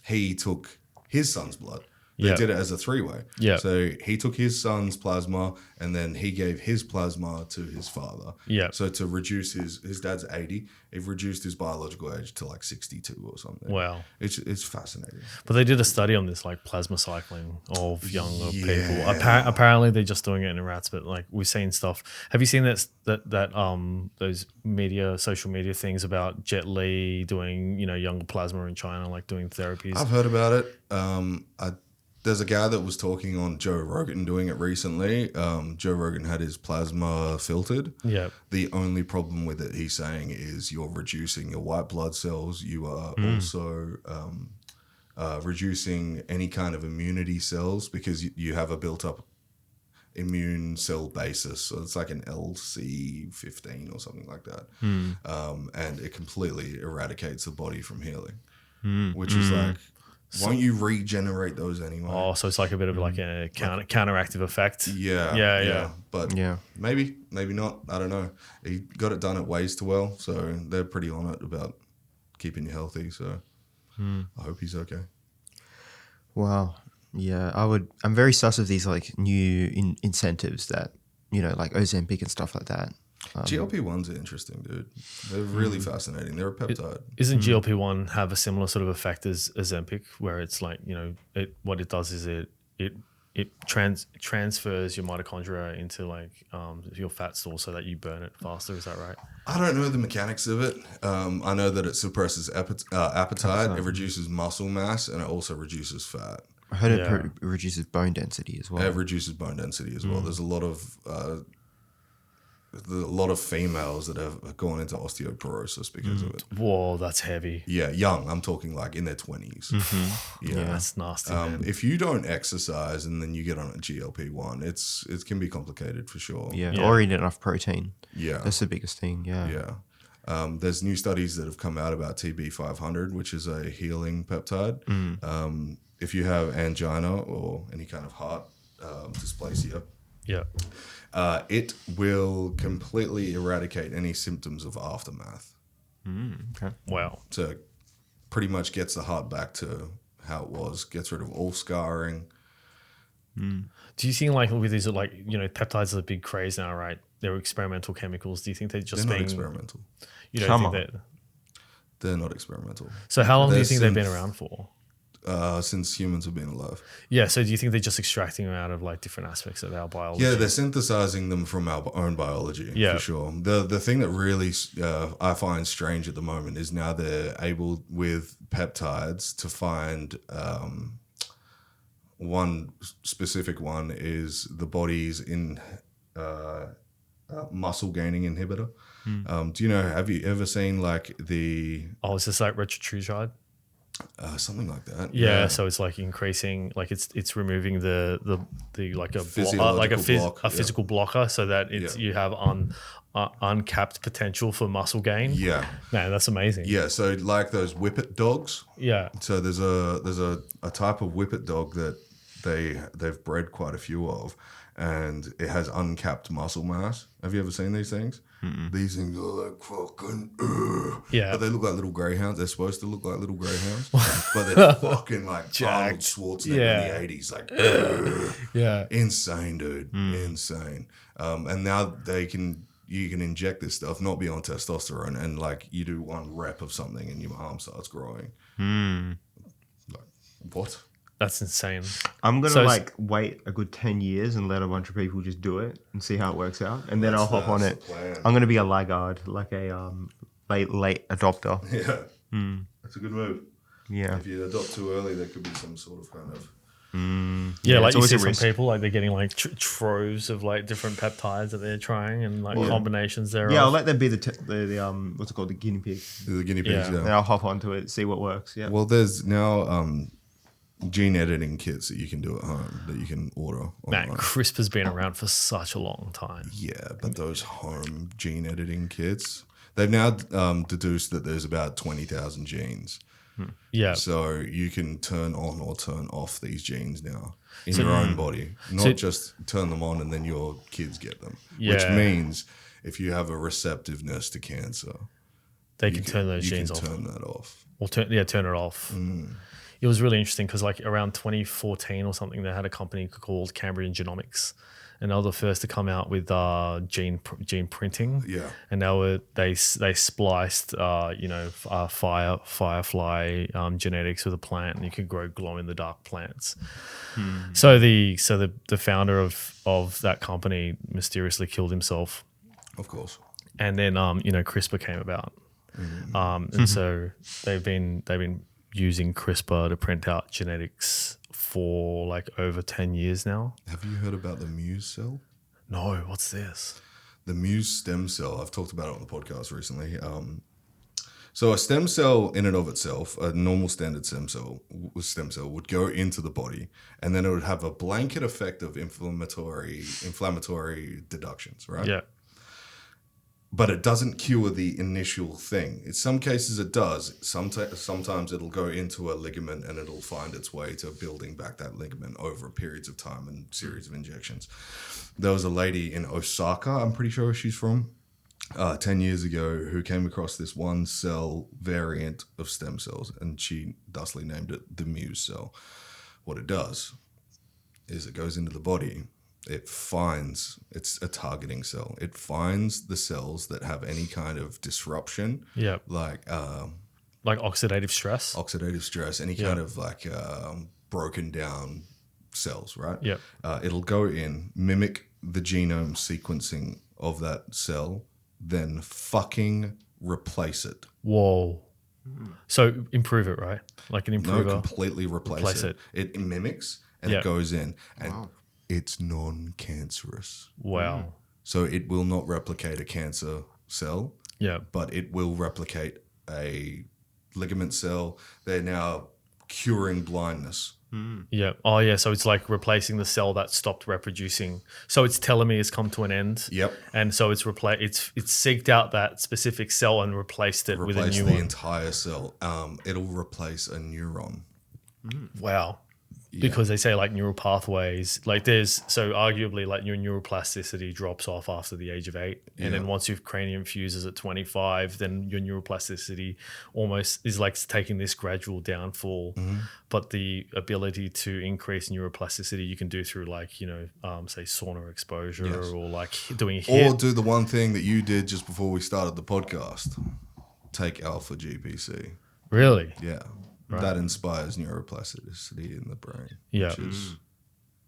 he took his son's blood. They Yeah. did it as a three-way. Yeah. So he took his son's plasma and then he gave his plasma to his father. Yeah. So to reduce his dad's 80, it reduced his biological age to like 62 or something. Wow. It's fascinating. But they did a study on this, like plasma cycling of younger people. Yeah. Apparently, they're just doing it in rats. But like we've seen stuff. Have you seen that those social media things about Jet Li doing younger plasma in China, like doing therapies? I've heard about it. There's a guy that was talking on Joe Rogan doing it recently. Joe Rogan had his plasma filtered. Yeah. The only problem with it, he's saying, is you're reducing your white blood cells. You are also reducing any kind of immunity cells because you have a built-up immune cell basis. So it's like an LC15 or something like that. And it completely eradicates the body from healing, which is like, won't you regenerate those anyway? Oh, so it's like a bit of like a counteractive effect. Yeah. But Yeah. maybe not. I don't know. He got it done at Ways to Well, so they're pretty on it about keeping you healthy. So I hope he's okay. Wow. Yeah, I'm very sus of these like new incentives that, like Ozempic and stuff like that. GLP-1s are interesting, dude. They're really fascinating. They're a peptide. Isn't GLP-1 have a similar sort of effect as Ozempic, where it's like, what it does is it transfers your mitochondria into like your fat store so that you burn it faster. Is that right? I don't know the mechanics of it. I know that it suppresses appetite. It reduces muscle mass, and it also reduces fat. I heard it reduces bone density as well. It reduces bone density as well. There's a lot of females that have gone into osteoporosis because of it. Whoa, that's heavy. Yeah, young. I'm talking like in their 20s. Yeah, that's nasty. Man. If you don't exercise and then you get on a GLP-1, it can be complicated for sure. Yeah, or eat enough protein. Yeah. That's the biggest thing, Yeah. There's new studies that have come out about TB500, which is a healing peptide. If you have angina or any kind of heart dysplasia, it will completely eradicate any symptoms of aftermath. Okay. Wow. So pretty much gets the heart back to how it was, gets rid of all scarring. Do you think like with these like, peptides are a big craze now, right? They're experimental chemicals. Do you think they're just They're not experimental. You don't think that? They're not experimental. So how long do you think they've been around for? Since humans have been alive. Yeah, so do you think they're just extracting them out of like different aspects of our biology? Yeah, they're synthesizing them from our own biology, for sure. The thing that really I find strange at the moment is now they're able with peptides to find one specific one is the body's in muscle gaining inhibitor. Do you know? Have you ever seen like the? Oh, is this like retatrutide? Something like that. Yeah, so it's like increasing, like it's removing the like a physical blocker, so that you have uncapped potential for muscle gain. Yeah, man, that's amazing. Yeah, so like those whippet dogs. Yeah. So there's a type of whippet dog that they've bred quite a few of, and it has uncapped muscle mass. Have you ever seen these things? These things are like fucking but they look like little greyhounds. They're supposed to look like little greyhounds, but they're fucking like Arnold Schwarzenegger in the 80s, like insane, dude, insane. And now you can inject this stuff, not be on testosterone, and like you do one rep of something and your arm starts growing. Like, what? That's insane. I'm going to wait a good 10 years and let a bunch of people just do it and see how it works out. And then I'll hop on it. I'm going to be a laggard, like a late adopter. Yeah. That's a good move. Yeah. If you adopt too early, there could be some sort of kind of... like you see some people, like they're getting like troves of like different peptides that they're trying and like combinations thereof. Yeah, I'll let them be the what's it called, the guinea pig. The guinea pigs, And I'll hop onto it, see what works. Yeah. Well, there's now... gene editing kits that you can do at home that you can order online. Man, CRISPR has been around for such a long time. Yeah, but those home gene editing kits, they've now deduced that there's about 20,000 genes. Yeah. So you can turn on or turn off these genes now in your own body, not just turn them on and then your kids get them. Yeah. Which means if you have a receptiveness to cancer, they can turn those genes off. Turn that off. Or turn it off. It was really interesting because like around 2014 or something, they had a company called Cambrian Genomics, and they were the first to come out with gene printing. Yeah, and they spliced firefly genetics with a plant, and you could grow glow in the dark plants. So the founder of that company mysteriously killed himself. Of course. And then CRISPR came about, and so they've been using CRISPR to print out genetics for like over 10 years now. Have you heard about the Muse cell? No, what's this? The Muse stem cell. I've talked about it on the podcast recently. So a stem cell in and of itself, a normal standard stem cell would go into the body, and then it would have a blanket effect of inflammatory deductions, right? Yeah. But it doesn't cure the initial thing. In some cases it does. Sometimes it'll go into a ligament and it'll find its way to building back that ligament over periods of time and series of injections. There was a lady in Osaka, I'm pretty sure she's from, 10 years ago, who came across this one cell variant of stem cells, and she thusly named it the Muse cell. What it does is it goes into the body. It's a targeting cell. It finds the cells that have any kind of disruption, like oxidative stress, any kind of like broken down cells, right? Yeah. It'll go in, mimic the genome sequencing of that cell, then fucking replace it. Whoa. So improve it, right? Like an improver. No, completely replace it. It mimics and it goes in, and it's non-cancerous. Wow. So it will not replicate a cancer cell. Yeah. But it will replicate a ligament cell. They're now curing blindness. Yeah. Oh, yeah. So it's like replacing the cell that stopped reproducing. So its telomeres come to an end. Yep. And so it's seeked out that specific cell and replaced it with a new the one. entire cell. It'll replace a neuron. Wow. Because they say like neural pathways, like arguably like your neuroplasticity drops off after the age of 8. And then once your cranium fuses at 25, then your neuroplasticity almost is like taking this gradual downfall. But the ability to increase neuroplasticity you can do through like, say sauna exposure or like doing HIIT. Or do the one thing that you did just before we started the podcast. Take alpha GPC. Really? Yeah. Right. That inspires neuroplasticity in the brain, which is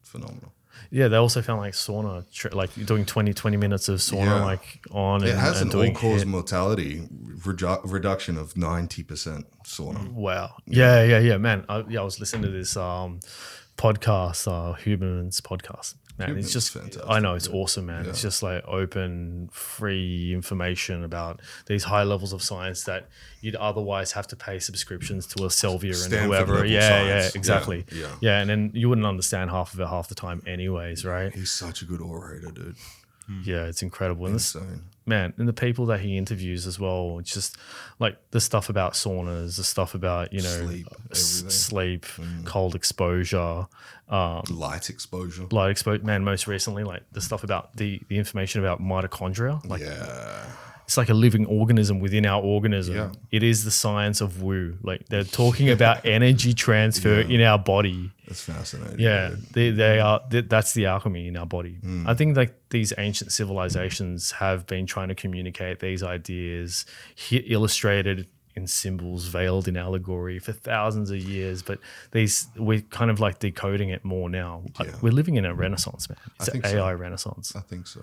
phenomenal. Yeah, they also found like sauna, like doing 20 minutes of sauna, like on. It has an all-cause HIIT. mortality reduction of 90% sauna. Wow. Yeah, man. I was listening to this podcast, Huberman's podcast. Man, it's just fantastic. I know it's awesome, man. It's just like open, free information about these high levels of science that you'd otherwise have to pay subscriptions to Elsevier and Stanford whoever. level science. Exactly. Yeah, and then you wouldn't understand half of it half the time, anyways, right? He's such a good orator, dude. Yeah, it's incredible. Insane. Man, and the people that he interviews as well, it's just like the stuff about saunas, the stuff about, sleep, cold exposure, light exposure. Man, most recently, like the stuff about the information about mitochondria. Like, it's like a living organism within our organism. Yeah. It is the science of woo. Like they're talking about energy transfer in our body. That's fascinating. Yeah, they are. That's the alchemy in our body. I think like these ancient civilizations have been trying to communicate these ideas, illustrated in symbols, veiled in allegory for thousands of years. But we're kind of like decoding it more now. Yeah. We're living in a renaissance, man. It's an AI so. renaissance. I think so.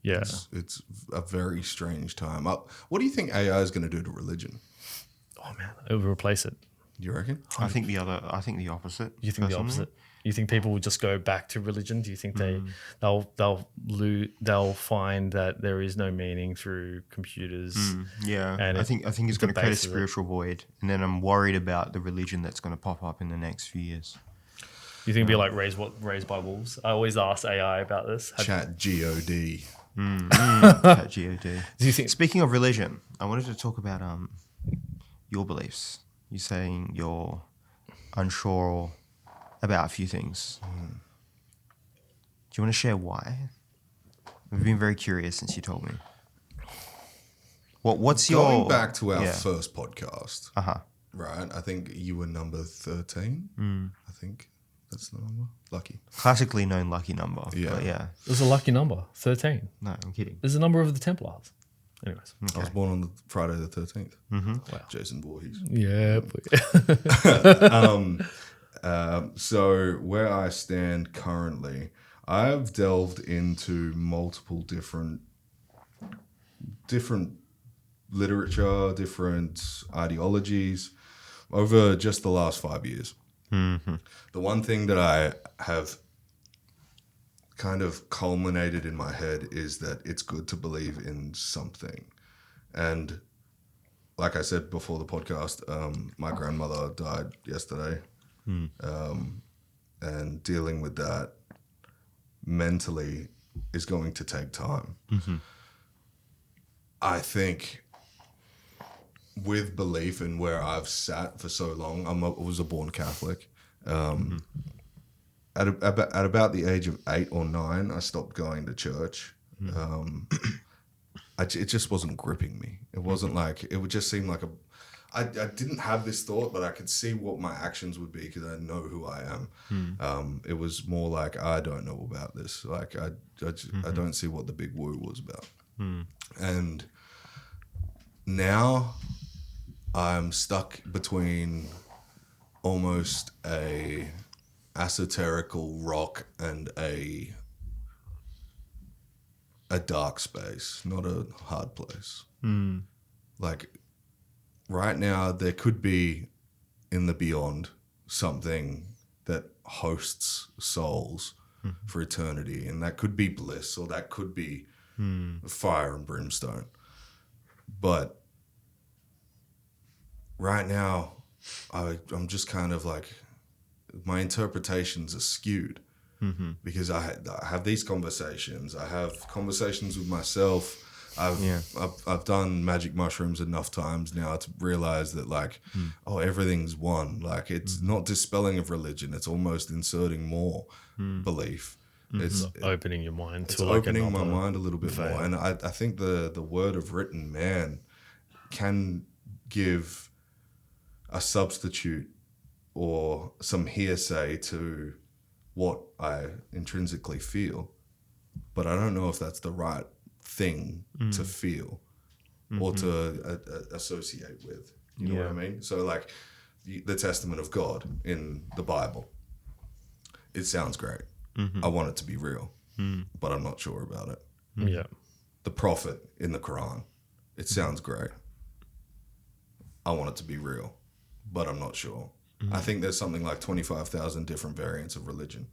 Yeah, it's a very strange time. What do you think AI is going to do to religion? Oh man, it will replace it. You reckon? I think the opposite. You think the opposite? You think people will just go back to religion? Do you think they'll find that there is no meaning through computers? Yeah, and I think it's going to create a base of it. spiritual void, and then I'm worried about the religion that's going to pop up in the next few years. You think it'll be like raised by wolves? I always ask AI about this. Chat God. Chat God. Do you think? Speaking of religion, I wanted to talk about your beliefs. You're saying you're unsure about a few things. Do you want to share why? I've been very curious since you told me. What's Going back to our first podcast, Uh-huh. right? I think you were number 13. I think that's the number. Lucky. Classically known lucky number. Yeah. But yeah. It was a lucky number, 13. No, I'm kidding. It's the number of the Templars. Anyways. I was born on Friday the 13th. Wow. Jason Voorhees. Yeah. So where I stand currently, I've delved into multiple different literature, different ideologies over just the last 5 years. The one thing that I have kind of culminated in my head is that it's good to believe in something. And like I said before the podcast, my grandmother died yesterday. And dealing with that mentally is going to take time. I think with belief and where I've sat for so long, I was a born Catholic. At about the age of 8 or 9, I stopped going to church. It just wasn't gripping me. It wasn't like, it would just seem like I didn't have this thought, but I could see what my actions would be because I know who I am. It was more like, I don't know about this. Like, I don't see what the big woo was about. And now I'm stuck between almost a esoterical rock and a dark space, not a hard place. Like, right now, there could be in the beyond something that hosts souls for eternity, and that could be bliss, or that could be fire and brimstone. But right now, I'm just kind of like, my interpretations are skewed because I have these conversations. I have conversations with myself. I've done magic mushrooms enough times now to realize that, like, everything's one. Like, it's not dispelling of religion. It's almost inserting more belief. It's opening your mind it's to like opening my another mind a little bit more. And I think the word of written man can give a substitute or some hearsay to what I intrinsically feel. But I don't know if that's the right thing to feel or to associate with. You know what I mean? So, like, the testament of God in the Bible, it sounds great. I want it to be real, but I'm not sure about it. Yeah. The prophet in the Quran, it sounds great. I want it to be real, but I'm not sure. I think there's something like 25,000 different variants of religion.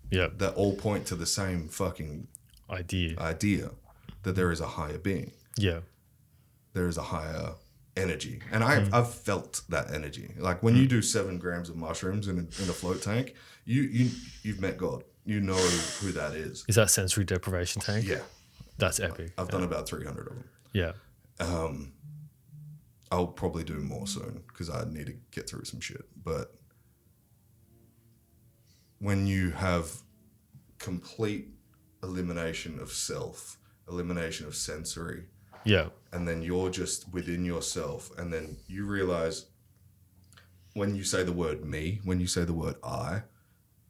Yeah. That all point to the same fucking idea that there is a higher being. Yeah. There is a higher energy. And I've felt that energy. Like, when you do 7 grams of mushrooms in a float tank, you've met God. You know who that is. Is that sensory deprivation tank? Yeah. That's epic. I've done about 300 of them. Yeah. I'll probably do more soon because I need to get through some shit. But when you have complete elimination of self, elimination of sensory, and then you're just within yourself, and then you realize when you say the word me, when you say the word I,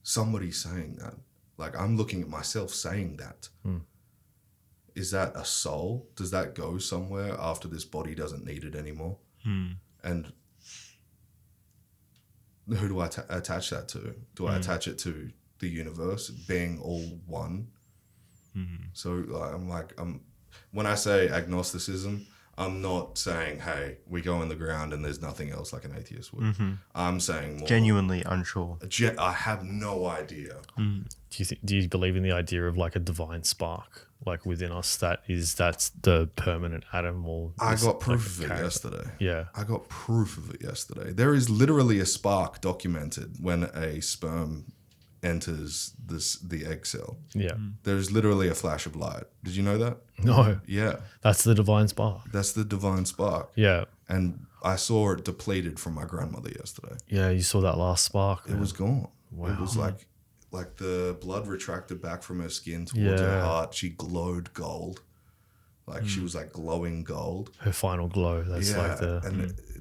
somebody's saying that. Like, I'm looking at myself saying that. Is that a soul? Does that go somewhere after this body doesn't need it anymore? And who do I attach that to? Do I attach it to the universe being all one? So when I say agnosticism, I'm not saying, hey, we go in the ground and there's nothing else like an atheist would. I'm saying more Genuinely unsure. I have no idea. Do you believe in the idea of like a divine spark, like within us, that's the permanent atom? Or I got proof of it yesterday. Yeah. I got proof of it yesterday. There is literally a spark documented when a sperm enters the egg cell. Yeah. There's literally a flash of light. Did you know that? No. Yeah. That's the divine spark. That's the divine spark. Yeah. And I saw it depleted from my grandmother yesterday. Yeah, you saw that last spark. It was gone. Wow. It was like the blood retracted back from her skin towards her heart. She glowed gold. Like, she was like glowing gold. Her final glow. That's like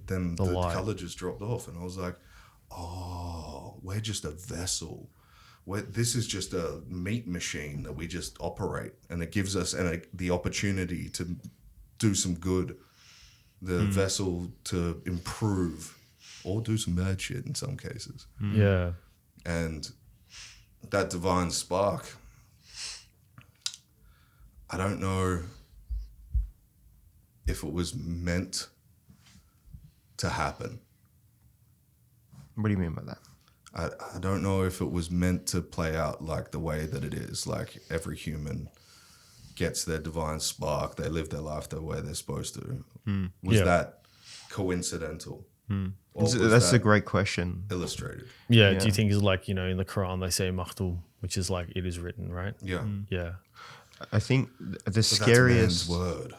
then the light. color just dropped off, and I was like, oh, we're just a vessel. This is just a meat machine that we just operate, and it gives us the opportunity to do some good, the vessel to improve or do some bad shit in some cases. Yeah. And that divine spark, I don't know if it was meant to happen. What do you mean by that? I don't know if it was meant to play out like the way that it is. Like, every human gets their divine spark, they live their life the way they're supposed to. Was Yeah. that coincidental? Or was That's a that great question. illustrated? Yeah. Yeah. Do you think it's like, in the Quran they say maktul, which is like it is written, right? Yeah. Yeah. I think the But that's scariest. man's word.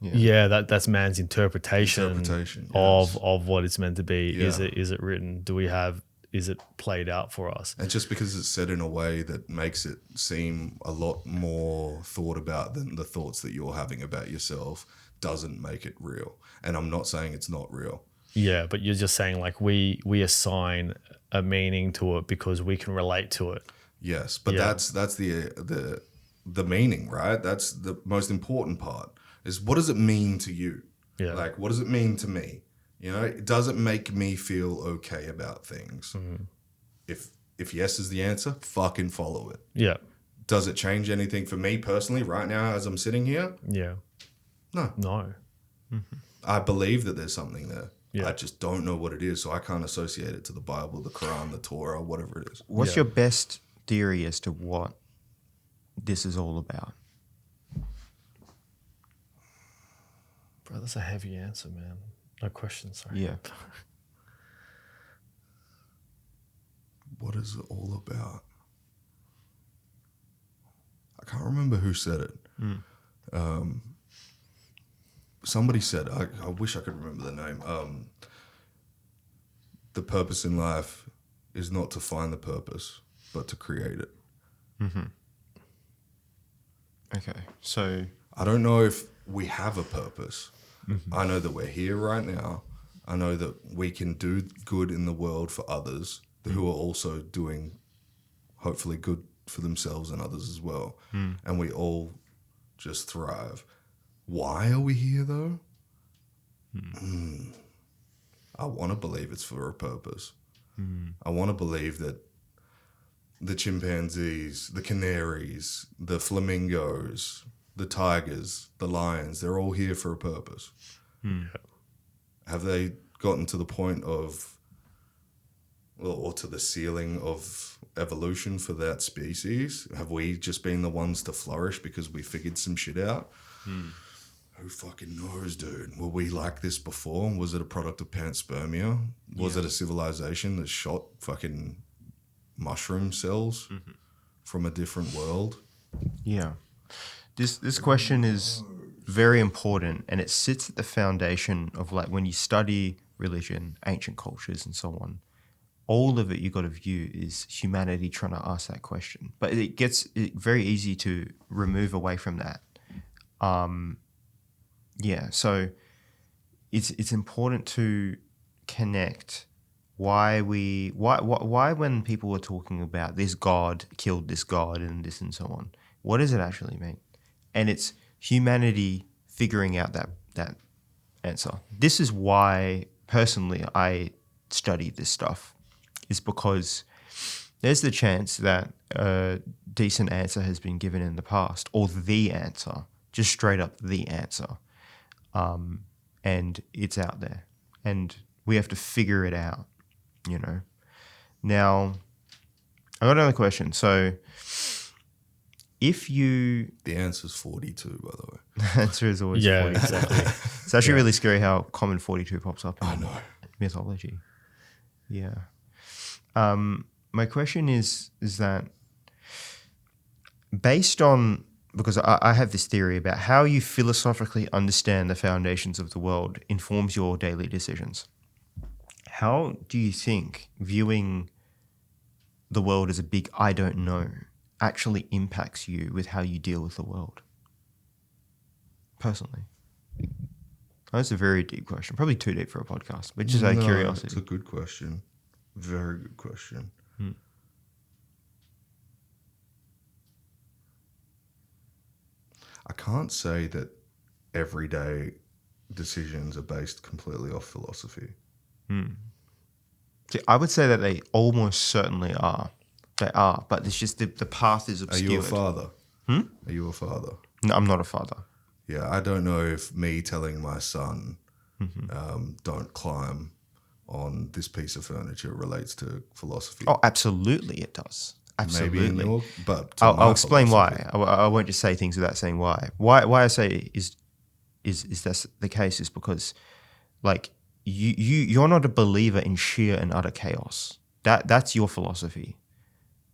Yeah, that's man's interpretation, Interpretation, of yes. of what it's meant to be. Yeah. Is it written? Is it played out for us? And just because it's said in a way that makes it seem a lot more thought about than the thoughts that you're having about yourself doesn't make it real. And I'm not saying it's not real. Yeah, but you're just saying like we assign a meaning to it because we can relate to it. Yes, but Yeah. that's the meaning, right? That's the most important part. Is what does it mean to you? Yeah. Like, what does it mean to me? Does it make me feel okay about things? If yes is the answer, fucking follow it. Yeah. Does it change anything for me personally right now as I'm sitting here? Yeah. No. No. I believe that there's something there. Yeah. I just don't know what it is, so I can't associate it to the Bible, the Quran, the Torah, whatever it is. What's Yeah. your best theory as to what this is all about? Bro, that's a heavy answer, man. No question, sorry. Yeah. What is it all about? I can't remember who said it. Somebody said, I wish I could remember the name. The purpose in life is not to find the purpose, but to create it. Okay. So I don't know if we have a purpose. I know that we're here right now. I know that we can do good in the world for others who are also doing, hopefully, good for themselves and others as well. And we all just thrive. Why are we here, though? I want to believe it's for a purpose. I want to believe that the chimpanzees, the canaries, the flamingos, the tigers, the lions, they're all here for a purpose. Have they gotten to the point of, or to the ceiling of evolution for that species? Have we just been the ones to flourish because we figured some shit out? Who fucking knows, dude? Were we like this before? Was it a product of panspermia? Was it a civilization that shot fucking mushroom cells from a different world? yeah, this question is very important, and it sits at the foundation of like when you study religion, ancient cultures, and so on. All of it you got to view is humanity trying to ask that question, but it gets very easy to remove away from that. Yeah, so it's important to connect why when people were talking about this God killed this God and this and so on, what does it actually mean? And it's humanity figuring out that answer. This is why personally I study this stuff, is because there's the chance that a decent answer has been given in the past, or the answer, just straight up the answer. And it's out there, and we have to figure it out, Now, I got another question. So, if you... The answer's 42, by the way. The answer is always 42. Exactly. It's actually really scary how common 42 pops up in I know. mythology. Yeah. My question is that based on... Because I have this theory about how you philosophically understand the foundations of the world informs your daily decisions. How do you think viewing the world as a big I don't know actually impacts you with how you deal with the world? Personally. That's a very deep question. Probably too deep for a podcast, but just out of curiosity. It's a good question. Very good question. I can't say that everyday decisions are based completely off philosophy. See, I would say that they almost certainly are. They are, but it's just the path is Are obscured. you a father? Are you a father? No, I'm not a father. Yeah, I don't know if me telling my son, don't climb on this piece of furniture relates to philosophy. Oh, absolutely it does. Absolutely. Maybe in your, but to I'll my explain philosophy. why. I won't just say things without saying why. Why I say is that's the case is because like you're not a believer in sheer and utter chaos. That's your philosophy,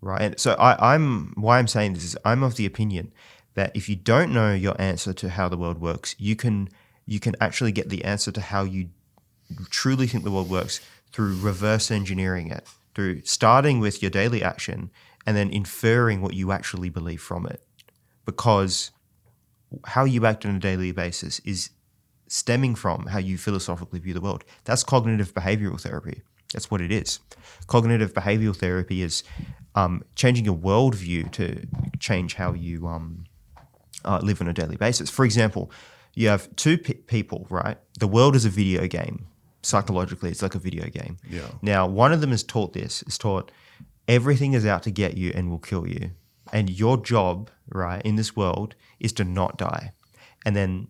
right? And so I'm saying this is I'm of the opinion that if you don't know your answer to how the world works, you can actually get the answer to how you truly think the world works through reverse engineering it, through starting with your daily action and then inferring what you actually believe from it. Because how you act on a daily basis is stemming from how you philosophically view the world. That's cognitive behavioral therapy. That's what it is. Cognitive behavioral therapy is changing your worldview to change how you live on a daily basis. For example, you have two people, right? The world is a video game. Psychologically, it's like a video game. Yeah. Now, one of them is taught everything is out to get you and will kill you. And your job, right, in this world is to not die. And then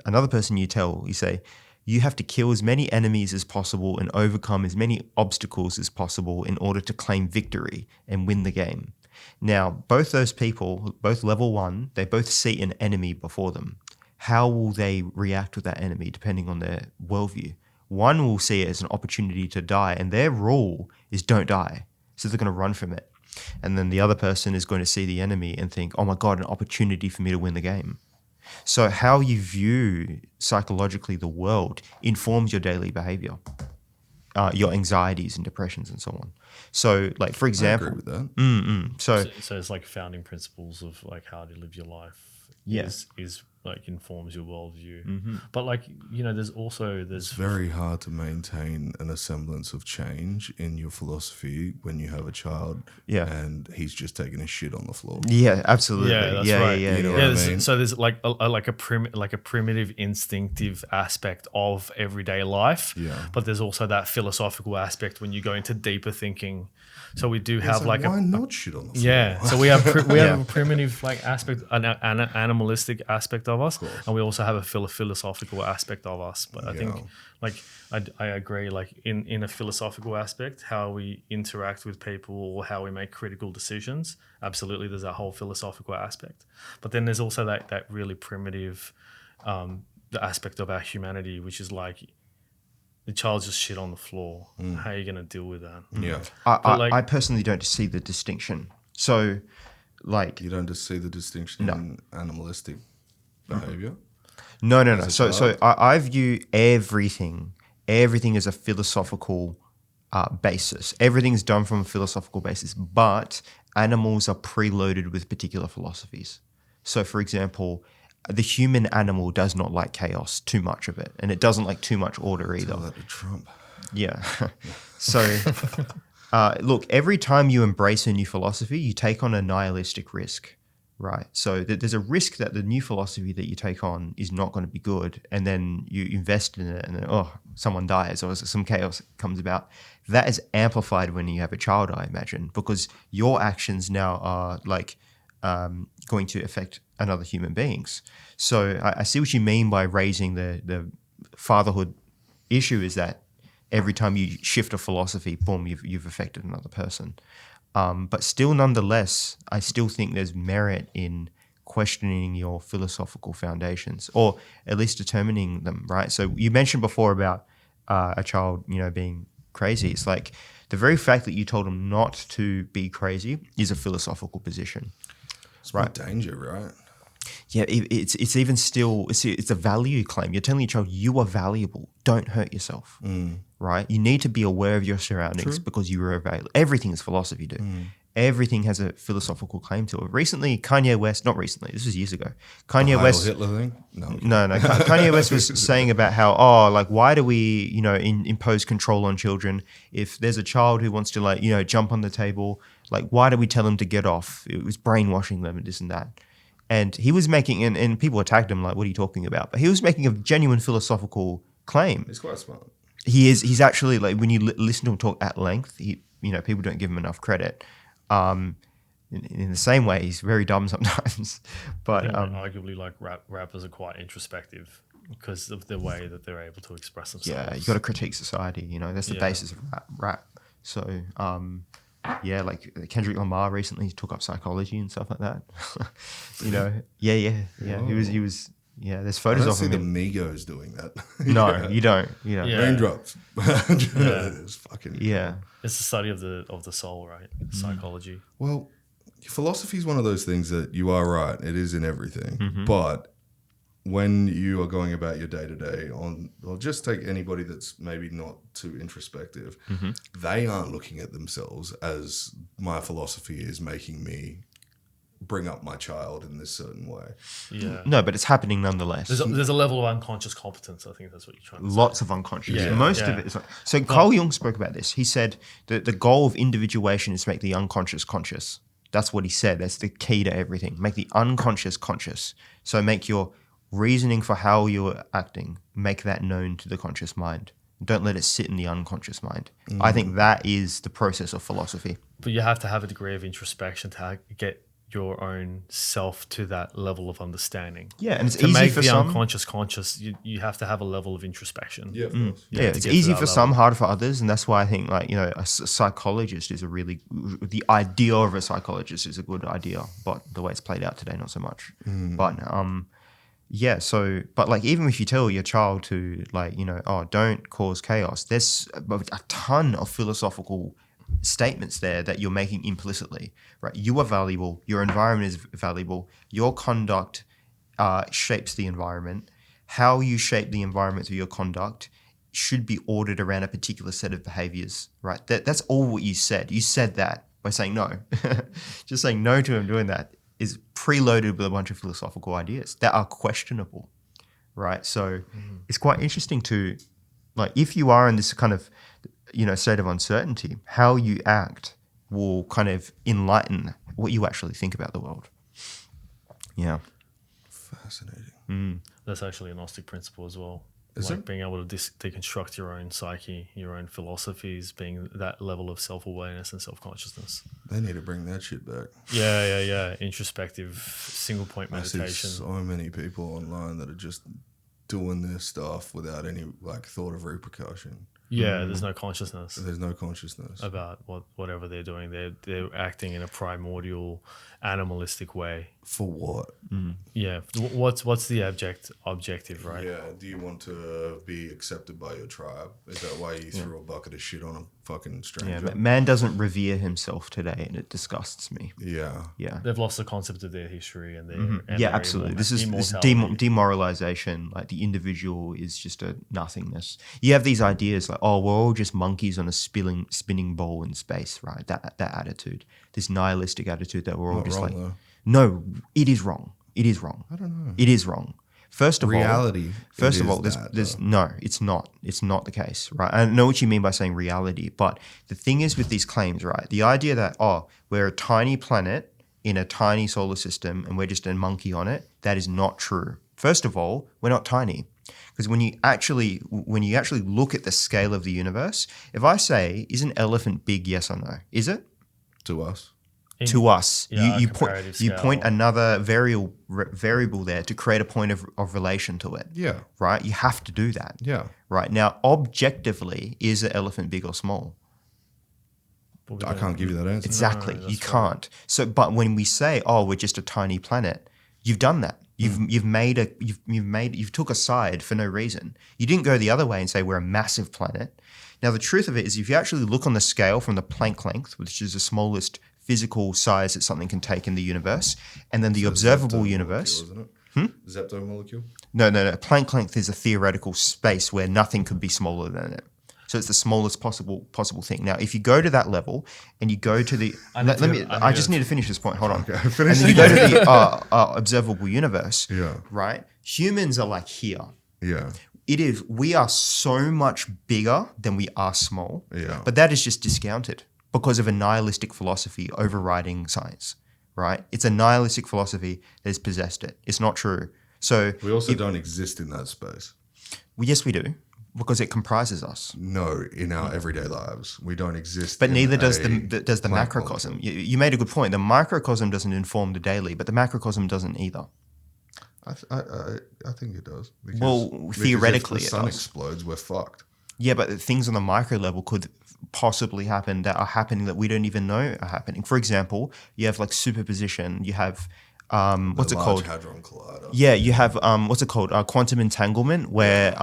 another person you say, you have to kill as many enemies as possible and overcome as many obstacles as possible in order to claim victory and win the game. Now, both those people, both level 1, they both see an enemy before them. How will they react with that enemy depending on their worldview? One will see it as an opportunity to die, and their rule is don't die. So they're going to run from it. And then the other person is going to see the enemy and think, oh my God, an opportunity for me to win the game. So how you view psychologically the world informs your daily behavior, your anxieties and depressions and so on. So like, for example, I agree with that. So it's like founding principles of like how to live your life. Yes. Is like informs your worldview. But like, there's Very hard to maintain a semblance of change in your philosophy when you have a child and he's just taking a shit on the floor. Yeah, absolutely. Yeah, that's yeah, right. Yeah, You know yeah. what I mean? So there's like a primitive instinctive aspect of everyday life. Yeah. But there's also that philosophical aspect when you go into deeper thinking. So we do have So like why not shit on the floor? yeah. So we have have a primitive like aspect, an animalistic aspect of us, and we also have a philosophical aspect of us. But I think like I agree. Like in a philosophical aspect, how we interact with people or how we make critical decisions. Absolutely, there's a whole philosophical aspect. But then there's also that really primitive the aspect of our humanity, which is like the child's just shit on the floor. How are you going to deal with that? Yeah. I personally don't see the distinction. So, like, You don't just see the distinction in animalistic behavior. no. a So child? I view everything as a philosophical basis. Everything's done from a philosophical basis, but animals are preloaded with particular philosophies. So, for example, the human animal does not like chaos, too much of it, and it doesn't like too much order either. Tell that to Trump. Yeah. So, look, every time you embrace a new philosophy, you take on a nihilistic risk, right? So there's a risk that the new philosophy that you take on is not going to be good, and then you invest in it, and then, someone dies or some chaos comes about. That is amplified when you have a child, I imagine, because your actions now are like going to affect another human beings. So I see what you mean by raising the fatherhood issue, is that every time you shift a philosophy, boom, you've affected another person. But still, nonetheless, I still think there's merit in questioning your philosophical foundations, or at least determining them, right? So you mentioned before about a child, being crazy. It's like the very fact that you told them not to be crazy is a philosophical position. It's right. Danger, right? Yeah, it's even still, it's a value claim. You're telling your child, you are valuable. Don't hurt yourself, right? You need to be aware of your surroundings because you are valuable. Everything is philosophy, dude. Everything has a philosophical claim to it. Recently, Kanye West, not recently, this was years ago. Kanye West, Hitler thing? No. Kanye West was saying about how, why do we, impose control on children? If there's a child who wants to jump on the table, why do we tell them to get off? It was brainwashing them and this and that. And he was making, and people attacked him, what are you talking about? But he was making a genuine philosophical claim. He's quite smart. He is. He's actually, when you listen to him talk at length, people don't give him enough credit. In the same way, he's very dumb sometimes. But arguably, rappers are quite introspective because of the way that they're able to express themselves. Yeah, you got to critique society. That's the basis of rap. So, Yeah, like Kendrick Lamar recently took up psychology and stuff like that. You know, yeah. He was. Yeah, there's I photos don't of see him. the Migos doing that. No, Yeah. you don't. Yeah. Raindrops. It's fucking Yeah. It's the study of the soul, right? Psychology. Well, philosophy is one of those things that you are right. It is in everything. But when you are going about your day-to-day or just take anybody that's maybe not too introspective, they aren't looking at themselves as my philosophy is making me bring up my child in this certain way. Yeah. No, but it's happening nonetheless. There's a level of unconscious competence. I think that's what you're trying to say. Lots of unconscious. Yeah, Most yeah. of it is. So Carl Jung spoke about this. He said that the goal of individuation is to make the unconscious conscious. That's what he said. That's the key to everything. Make the unconscious conscious. So make your reasoning for how you're acting, make that known to the conscious mind. Don't let it sit in the unconscious mind. I think that is the process of philosophy. But you have to have a degree of introspection to get your own self to that level of understanding. Yeah, and it's to easy make for the some. unconscious conscious, you have to have a level of introspection. Yeah, of course. Yeah, to it's get to easy that for some, level. hard for others, and that's why I think, like, you know, a psychologist is the idea of a psychologist is a good idea, but the way it's played out today, not so much. But yeah, so, but like, even if you tell your child to, like, you know, oh, don't cause chaos, there's a ton of philosophical statements there that you're making implicitly, right? You are valuable, your environment is valuable, your conduct shapes the environment. How you shape the environment through your conduct should be ordered around a particular set of behaviors, right? That's all what you said. You said that by saying no. Just saying no to him doing that is preloaded with a bunch of philosophical ideas that are questionable, right? So it's quite interesting to, like, if you are in this kind of, you know, state of uncertainty, how you act will kind of enlighten what you actually think about the world. Yeah. Fascinating. That's actually a Gnostic principle as well. Is like it? being able to deconstruct your own psyche, your own philosophies, being that level of self-awareness and self-consciousness. They need to bring that shit back. Yeah. Introspective, single point I see meditation. so many people online that are just doing this stuff without any like thought of repercussion. Yeah, there's no consciousness There's no consciousness. about whatever they're doing. They're acting in a primordial, animalistic way. For what? Yeah. What's the objective, right? Yeah. Do you want to be accepted by your tribe? Is that why you threw a bucket of shit on a fucking Yeah, stranger? but man doesn't revere himself today, and it disgusts me. Yeah. Yeah. They've lost the concept of their history and their and Yeah, their absolutely. This is immortality. demoralization. Like, the individual is just a nothingness. You have these ideas like, oh, we're all just monkeys on a spinning ball in space, right? That attitude, this nihilistic attitude that we're all Not just wrong, like, though. no, it is wrong. It is wrong. I don't know. It is wrong. First of Reality. all, first it of all, is there's that, no, it's not. It's not the case, right? I know what you mean by saying reality, but the thing is with these claims, right? The idea that, oh, we're a tiny planet in a tiny solar system and we're just a monkey on it, that is not true. First of all, we're not tiny. Because when you actually look at the scale of the universe, if I say, is an elephant big, yes or no? Is it? To us. To us, Yeah, you comparative point scale. another variable there to create a point of relation to it. Yeah. Right? You have to do that. Yeah. Right? Now, objectively, is an elephant big or small? But we I don't- can't give you that answer. Exactly. No, You that's can't. So, but when we say, oh, we're just a tiny planet, you've done that. You've took a side for no reason. You didn't go the other way and say we're a massive planet. Now, the truth of it is, if you actually look on the scale from the Planck length, which is the smallest physical size that something can take in the universe, and then the observable universe. Molecule, isn't it? Zeptomolecule? No. Planck length is a theoretical space where nothing could be smaller than it. So it's the smallest possible thing. Now, if you go to that level and you go to the, I just need to finish this point. Hold on. Okay, And finish then you go to the observable universe. Yeah. Right. Humans are like here. Yeah. It is. We are so much bigger than we are small. Yeah. But that is just discounted because of a nihilistic philosophy overriding science. Right. It's a nihilistic philosophy that has possessed it. It's not true. So We also don't exist in that space. yes, we do, because it comprises us. No, in our everyday lives. We don't exist. But in neither does a the Planck macrocosm. molecule. You made a good point. The microcosm doesn't inform the daily, but the macrocosm doesn't either. I think it does. Well, theoretically if it the sun does. explodes, we're fucked. Yeah, but things on the micro level could possibly happened that are happening that we don't even know are happening. For example, you have like superposition. You have what's it called? Hadron Collider. Yeah, you have what's it called? Quantum entanglement, where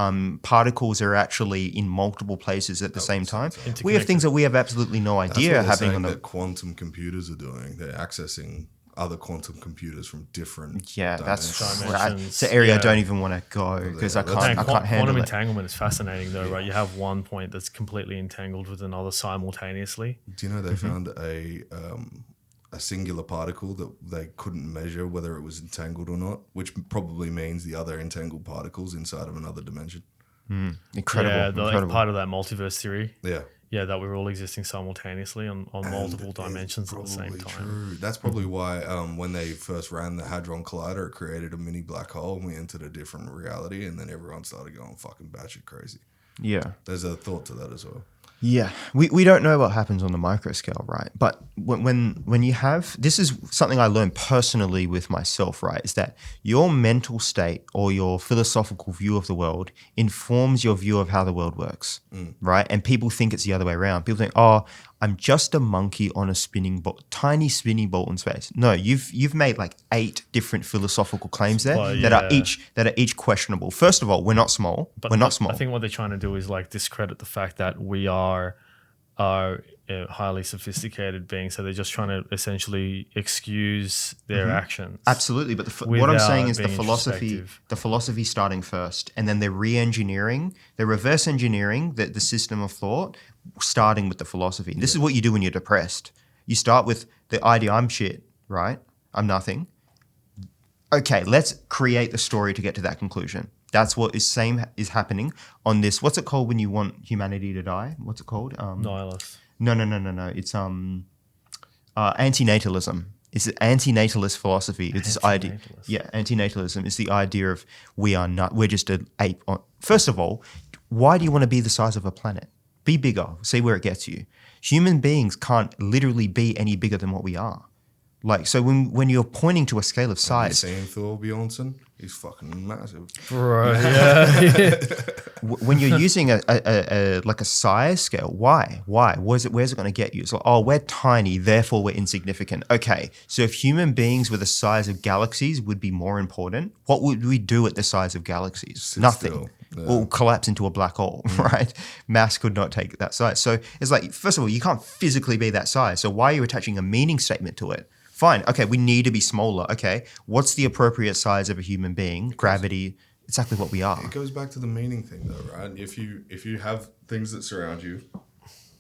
particles are actually in multiple places at the same time. We have things that we have absolutely no idea happening on the that quantum computers are doing. They're accessing other quantum computers from different that's dimensions. it's an area I don't even want to go because I can't handle quantum it. entanglement is fascinating though, right? You have one point that's completely entangled with another simultaneously. Do you know they found a singular particle that they couldn't measure whether it was entangled or not, which probably means the other entangled particles inside of another dimension. Incredible. Yeah, incredible. like part of that multiverse theory. Yeah. Yeah, that we're all existing simultaneously on multiple dimensions at the same time. True. That's probably why when they first ran the Hadron Collider, it created a mini black hole and we entered a different reality, and then everyone started going fucking batshit crazy. Yeah. There's a thought to that as well. Yeah, we don't know what happens on the micro scale, right? But when you have, this is something I learned personally with myself, right? Is that your mental state or your philosophical view of the world informs your view of how the world works, right? And people think it's the other way around. People think, oh, I'm just a monkey on a tiny spinning ball in space. No, you've made like 8 different philosophical claims there that are each questionable. First of all, we're not small. We're not small. I think what they're trying to do is like discredit the fact that we are highly sophisticated beings. So they're just trying to essentially excuse their actions. Absolutely, but what I'm saying is the philosophy starting first, and then they're reverse engineering the system of thought, starting with the philosophy. And this is what you do when you're depressed. You start with the idea, I'm shit, right? I'm nothing. Okay, let's create the story to get to that conclusion. That's what is happening on this. What's it called when you want humanity to die? What's it called? Nihilist. No. It's antinatalism. It's an antinatalist philosophy. It's this idea. Yeah, antinatalism is the idea of we're just an ape. First of all, why do you want to be the size of a planet? Be bigger. See where it gets you. Human beings can't literally be any bigger than what we are. Like, so when you're pointing to a scale of size, Have you seen Thor Bjornsson? He's fucking massive, bro. Yeah. when you're using a size scale, why? Where's it going to get you? It's like, oh, we're tiny, therefore we're insignificant. Okay, so if human beings were the size of galaxies would be more important, what would we do at the size of galaxies? Nothing. Or collapse into a black hole, right? Mass could not take that size. So it's like, first of all, you can't physically be that size. So why are you attaching a meaning statement to it? Fine. Okay, we need to be smaller. Okay, what's the appropriate size of a human being? Gravity, exactly what we are. It goes back to the meaning thing though, right? If you have things that surround you,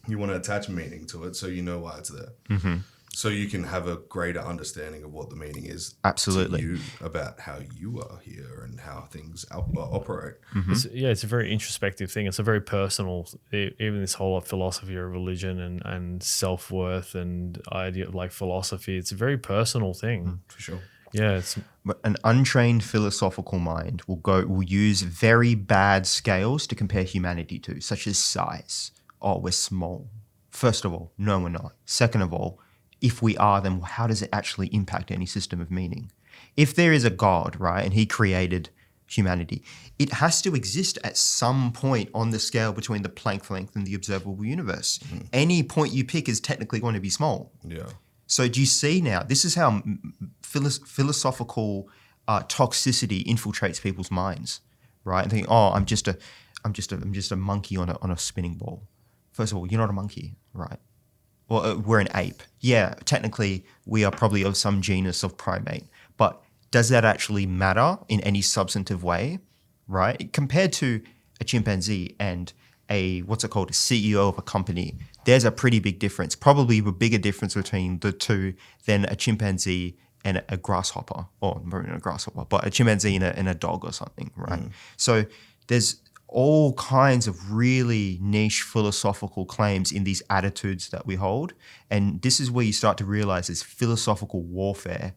you want to attach meaning to it so you know why it's there. Mm-hmm. So you can have a greater understanding of what the meaning is. Absolutely. To you about how you are here and how things operate. Mm-hmm. It's a very introspective thing. It's a very personal, even this whole philosophy of religion and self-worth and idea of like philosophy, it's a very personal thing. For sure. Yeah. But an untrained philosophical mind will use very bad scales to compare humanity to, such as size. Oh, we're small. First of all, no, we're not. Second of all, if we are, then how does it actually impact any system of meaning? If there is a God, right, and he created humanity, it has to exist at some point on the scale between the Planck length and the observable universe. Mm-hmm. Any point you pick is technically going to be small. Yeah. So do you see now, this is how philosophical toxicity infiltrates people's minds, right? And thinking, oh, I'm just a monkey on a spinning ball. First of all, you're not a monkey, right? Well, we're an ape. Yeah, technically we are probably of some genus of primate, but does that actually matter in any substantive way, right? Compared to a chimpanzee and a CEO of a company, there's a pretty big difference, probably a bigger difference between the two than a chimpanzee and a grasshopper, or maybe not a grasshopper, but a chimpanzee and a dog or something, right? So there's all kinds of really niche philosophical claims in these attitudes that we hold. And this is where you start to realize there's philosophical warfare,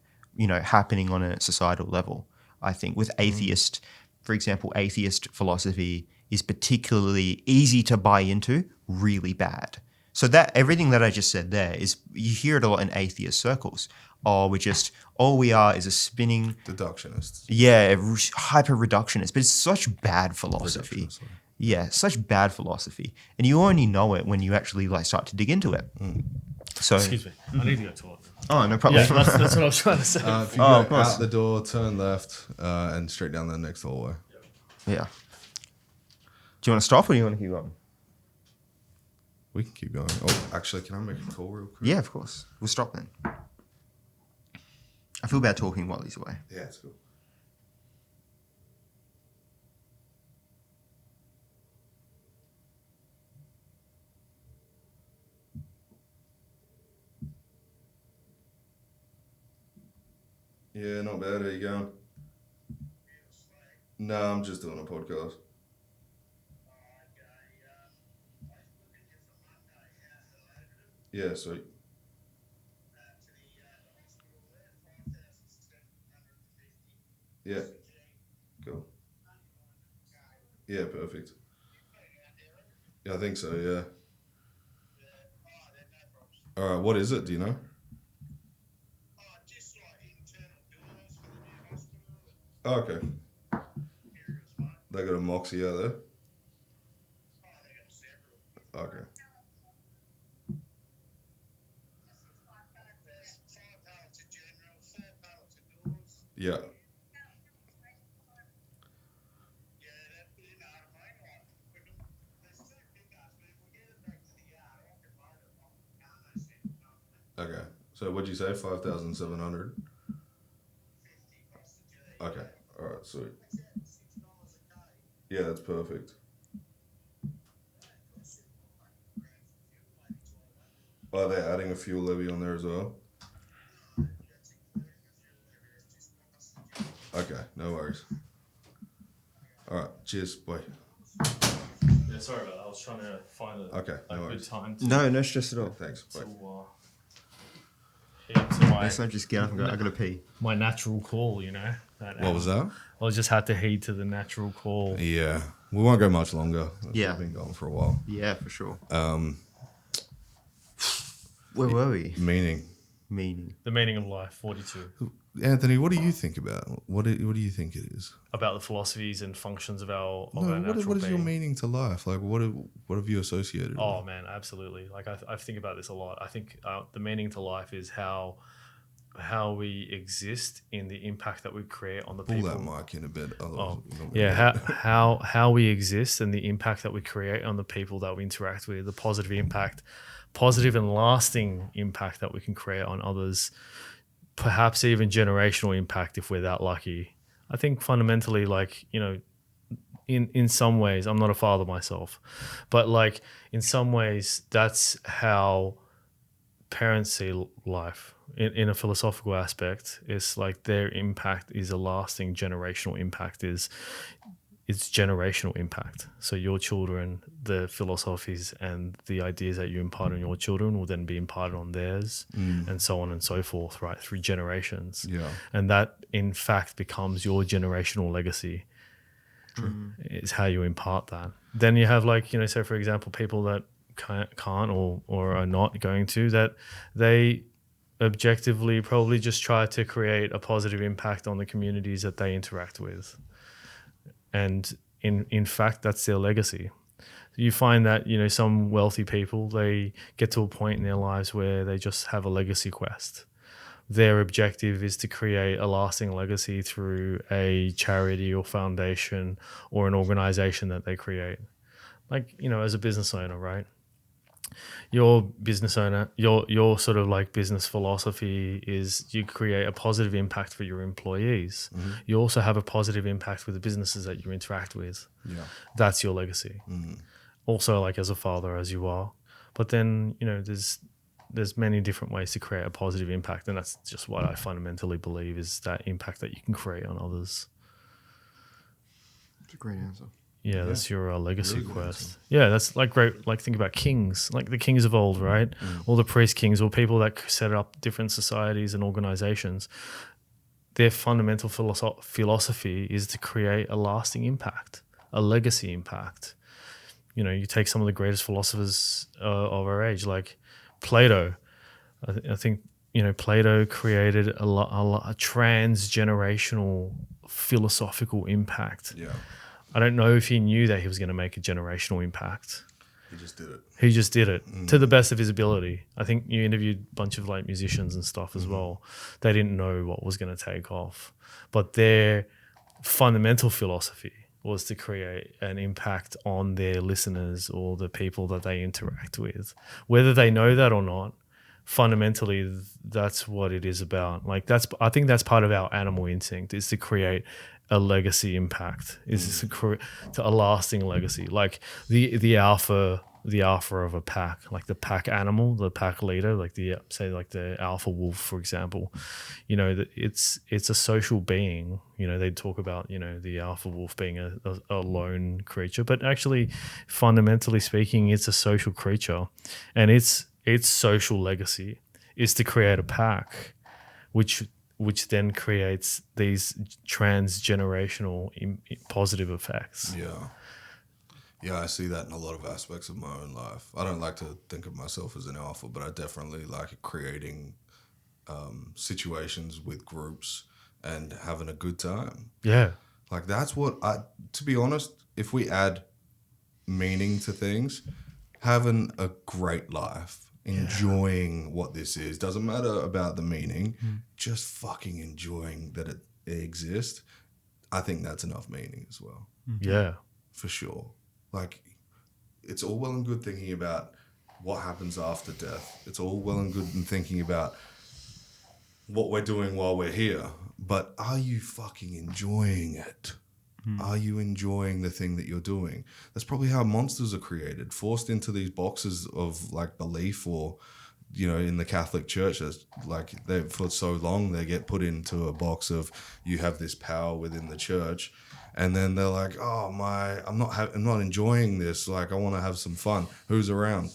happening on a societal level. I think with atheist philosophy is particularly easy to buy into, really bad. So that everything that I just said there is, you hear it a lot in atheist circles. All we are is a spinning... Deductionists. Yeah, hyper-reductionist. But it's such bad philosophy. such bad philosophy, and you only know it when you actually like start to dig into it. So, Excuse me, I need to go talk. oh, no problem. Yeah, that's what I was trying to say. If you of go course. out the door, turn left, and straight down the next hallway. Yeah. Do you want to stop or do you want to keep going? We can keep going. Oh, actually, can I make a call real quick? Yeah, of course. We'll stop then. I feel bad talking while he's away. Yeah, it's cool. Yeah, not bad. How you going? No, I'm just doing a podcast. Yeah, sweet. Yeah, cool. Yeah, perfect. Yeah, I think so, yeah. All right, what is it? Do you know? Oh, okay. They got a Moxie out there? Okay. Yeah. Okay. So what'd you say? 5,700? Okay. All right. Sweet. Yeah, that's perfect. Oh, they're adding a fuel levy on there as well? Okay. No worries. All right. Cheers. Bye. Yeah, sorry about that. I was trying to find a Okay, no good worries. time to, No stress at all. Thanks. Bye. head to my, Let's not just get up and go, I gotta pee. my natural call, you know. What was that? I just had to heed to the natural call. Yeah. We won't go much longer. Yeah. We've been going for a while. Yeah, for sure. Where were we? Meaning. Meaning. The meaning of life, 42. Anthony, what do you think about? What do you think it is? About the philosophies and functions of our No, natural what is your being. meaning to life? Like, what have you associated Oh with? man, absolutely. Like I think about this a lot. I think the meaning to life is how we exist in the impact that we create on the Pull people. that mic in a bit. Oh, yeah, how we exist and the impact that we create on the people that we interact with, the positive impact, positive and lasting impact that we can create on others, perhaps even generational impact if we're that lucky. I think fundamentally, like, you know, in some ways, I'm not a father myself, but like in some ways, that's how parents see life. In a philosophical aspect, it's like their impact is a lasting generational impact. It's generational impact. So your children, the philosophies and the ideas that you impart on your children will then be imparted on theirs, and so on and so forth, right, through generations. Yeah. And that, in fact, becomes your generational legacy. True. Is how you impart that. Then you have, like, you know, so for example, people that can't or are not going to, that they objectively probably just try to create a positive impact on the communities that they interact with. And in fact, that's their legacy. You find that, you know, some wealthy people, they get to a point in their lives where they just have a legacy quest. Their objective is to create a lasting legacy through a charity or foundation or an organization that they create. Like, you know, as a business owner, right? Your business owner, your sort of like business philosophy is you create a positive impact for your employees. Mm-hmm. You also have a positive impact with the businesses that you interact with. Yeah. That's your legacy. Mm-hmm. Also, like as a father, as you are. But then, you know, there's many different ways to create a positive impact, and that's just what I fundamentally believe is that impact that you can create on others. That's a great answer. Yeah, that's your legacy Really good quest. answer. Yeah, that's like great. Like think about kings, like the kings of old, right? All the priest kings, or people that set up different societies and organizations. Their fundamental philosophy is to create a lasting impact, a legacy impact. You know, you take some of the greatest philosophers of our age, like Plato. I think, you know, Plato created a transgenerational philosophical impact. Yeah. I don't know if he knew that he was going to make a generational impact. He just did it. He just did it to the best of his ability. I think you interviewed a bunch of like musicians and stuff as well. They didn't know what was going to take off, but their fundamental philosophy was to create an impact on their listeners or the people that they interact with, whether they know that or not. Fundamentally, that's what it is about. Like I think that's part of our animal instinct, is to create a legacy impact, is to a lasting legacy. Like the alpha of a pack, like the pack animal, the pack leader, like the alpha wolf, for example. You know, it's a social being. You know, they talk about, you know, the alpha wolf being a lone creature, but actually, fundamentally speaking, it's a social creature, and its social legacy is to create a pack, which then creates these transgenerational positive effects. Yeah, I see that in a lot of aspects of my own life. I don't like to think of myself as an alpha, but I definitely like creating situations with groups and having a good time. Yeah. Like that's what to be honest, if we add meaning to things, having a great life, enjoying what this is, doesn't matter about the meaning, just fucking enjoying that it exists. I think that's enough meaning as well. Yeah. For sure. Like, it's all well and good thinking about what happens after death. It's all well and good in thinking about what we're doing while we're here. But are you fucking enjoying it? Are you enjoying the thing that you're doing? That's probably how monsters are created, forced into these boxes of like belief, or, you know, in the Catholic Church, like for so long they get put into a box of you have this power within the church, and then they're like, oh my, I'm not enjoying this. Like I want to have some fun. Who's around?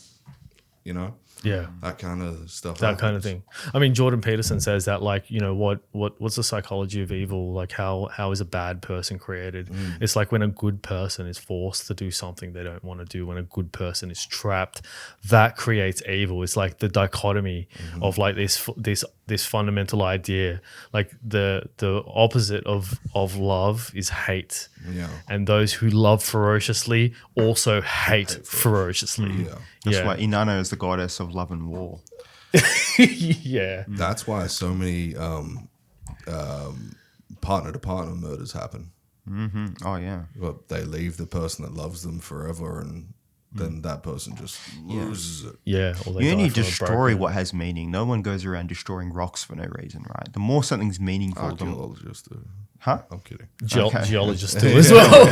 You know. Yeah. That kind of stuff. That kind of thing. I mean, Jordan Peterson says that, like, you know, what's the psychology of evil? Like how is a bad person created? It's like when a good person is forced to do something they don't want to do, when a good person is trapped, that creates evil. It's like the dichotomy of like this fundamental idea. Like the opposite of love is hate. Yeah. And those who love ferociously also hate ferociously. Yeah. That's why Inanna is the goddess of love and war. Yeah. That's why so many partner-to-partner murders happen. Mm-hmm. Oh, yeah. But they leave the person that loves them forever, and then that person just loses it. Yeah. You only destroy what has meaning. No one goes around destroying rocks for no reason, right? The more something's meaningful, Archaeologists do. Huh? I'm kidding. Geologists do as well.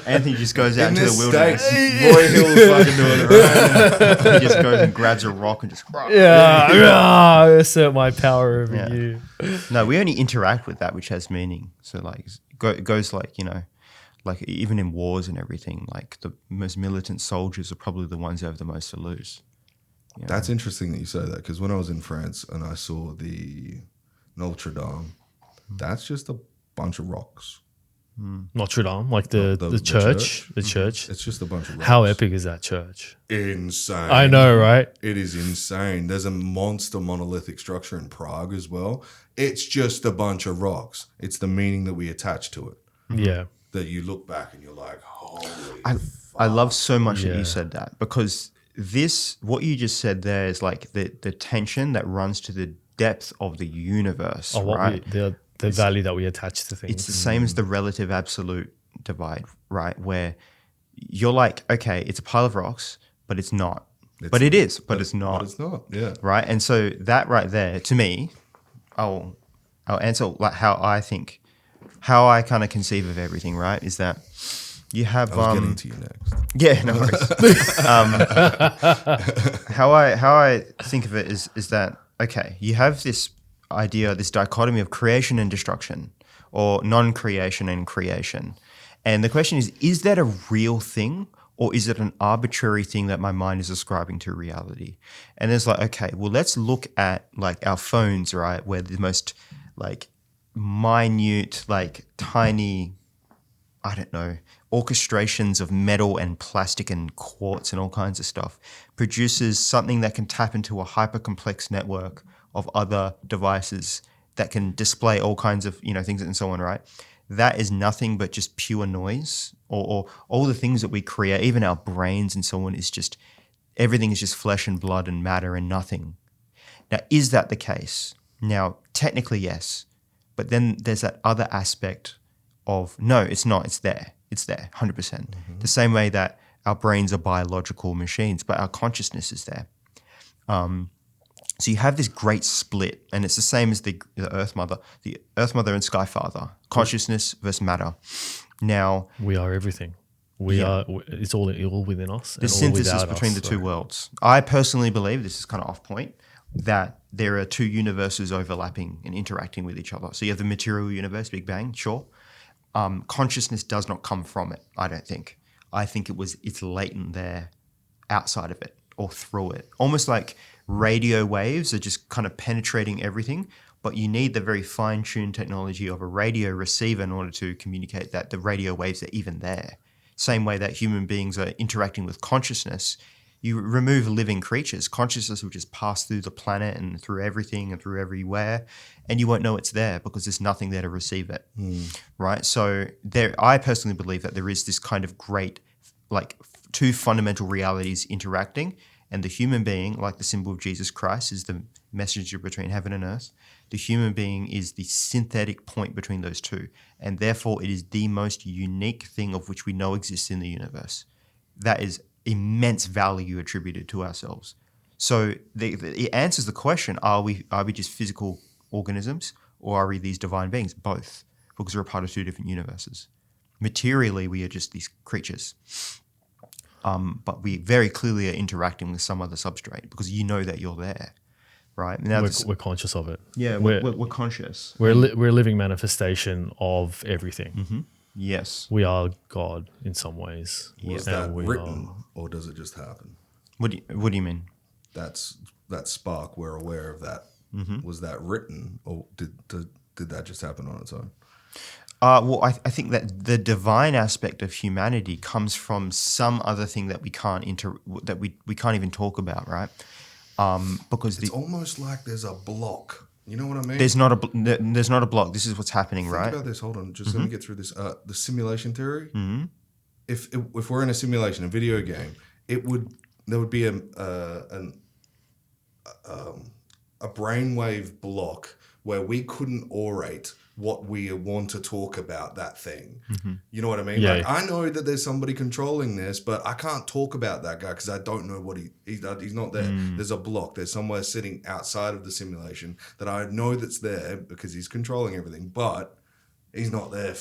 Anthony just goes out into the wilderness. Roy Hill's fucking doing it right. He just goes and grabs a rock and just... assert my power over you. No, we only interact with that which has meaning. So like it goes like, you know, like even in wars and everything, like the most militant soldiers are probably the ones who have the most to lose. You know? That's interesting that you say that, because when I was in France and I saw the Notre Dame, that's just a bunch of rocks. Notre Dame, like the church. The church. It's just a bunch of rocks. How epic is that church? Insane. I know, right? It is insane. There's a monolithic structure in Prague as well. It's just a bunch of rocks. It's the meaning that we attach to it. Yeah. That you look back and you're like, holy I love so much that you said that, because what you just said there is like the tension that runs to the depth of the universe, right? The value that we attach to things. It's the same as the relative absolute divide, right? Where you're like, okay, it's a pile of rocks, but it's not. But it is, but it's not. But it's not, yeah. Right? And so that right there, to me, I'll answer like how I kind of conceive of everything, right? Is that you have... I was getting to you next. Yeah, no worries. How I think of it is that, okay, you have this idea, this dichotomy of creation and destruction, or non-creation and creation. And the question is that a real thing, or is it an arbitrary thing that my mind is ascribing to reality? And it's like, okay, well, let's look at like our phones, right? Where the most like minute, like tiny, I don't know, orchestrations of metal and plastic and quartz and all kinds of stuff produces something that can tap into a hyper-complex network of other devices that can display all kinds of, you know, things and so on, right? that is nothing but just pure noise, or all the things that we create, even our brains and so on, is just everything is just flesh and blood and matter and nothing. Now, is that the case? Now, technically, yes. But then there's that other aspect of, no, it's not. It's there. It's there, 100%. The same way that our brains are biological machines, but our consciousness is there. So you have this great split, and it's the same as the Earth Mother and Sky Father, consciousness versus matter. Now, we are everything. We are. It's all within us. The synthesis between the two worlds. I personally believe, this is kind of off point, that there are two universes overlapping and interacting with each other. So you have the material universe, Big Bang, sure. Consciousness does not come from it, I don't think. I think it's latent there, outside of it or through it. Almost like radio waves are just kind of penetrating everything, but you need the very fine-tuned technology of a radio receiver in order to communicate that the radio waves are even there. Same way that human beings are interacting with consciousness. You remove living creatures, consciousness will just pass through the planet and through everything and through everywhere, and you won't know it's there because there's nothing there to receive it, right? So I personally believe that there is this kind of great, like, two fundamental realities interacting, and the human being, like the symbol of Jesus Christ, is the messenger between heaven and earth. The human being is the synthetic point between those two, and therefore it is the most unique thing of which we know exists in the universe. That is immense value attributed to ourselves. So it answers the question, are we just physical organisms, or are we these divine beings? Both, because we're a part of two different universes. Materially, we are just these creatures. But we very clearly are interacting with some other substrate, because you know that you're there, right? Now we're conscious of it. Yeah, we're conscious. We're a living manifestation of everything. Mm-hmm. Yes. We are God in some ways. Was that written, or does it just happen? What do you mean? That spark, we're aware of that. Mm-hmm. Was that written, or did that just happen on its own? Well, I think that the divine aspect of humanity comes from some other thing that we can't we can't even talk about, right? Because it's almost like there's a block. You know what I mean? There's not a block. This is what's happening, right? Think about this. Hold on. Just let me get through this. The simulation theory. Mm-hmm. If we're in a simulation, a video game, there would be a brainwave block where we couldn't orate what we want to talk about that thing. Mm-hmm. You know what I mean? Yeah. Like, I know that there's somebody controlling this, but I can't talk about that guy because I don't know what he's not there. There's a block. There's somewhere sitting outside of the simulation that I know that's there because he's controlling everything, but he's not there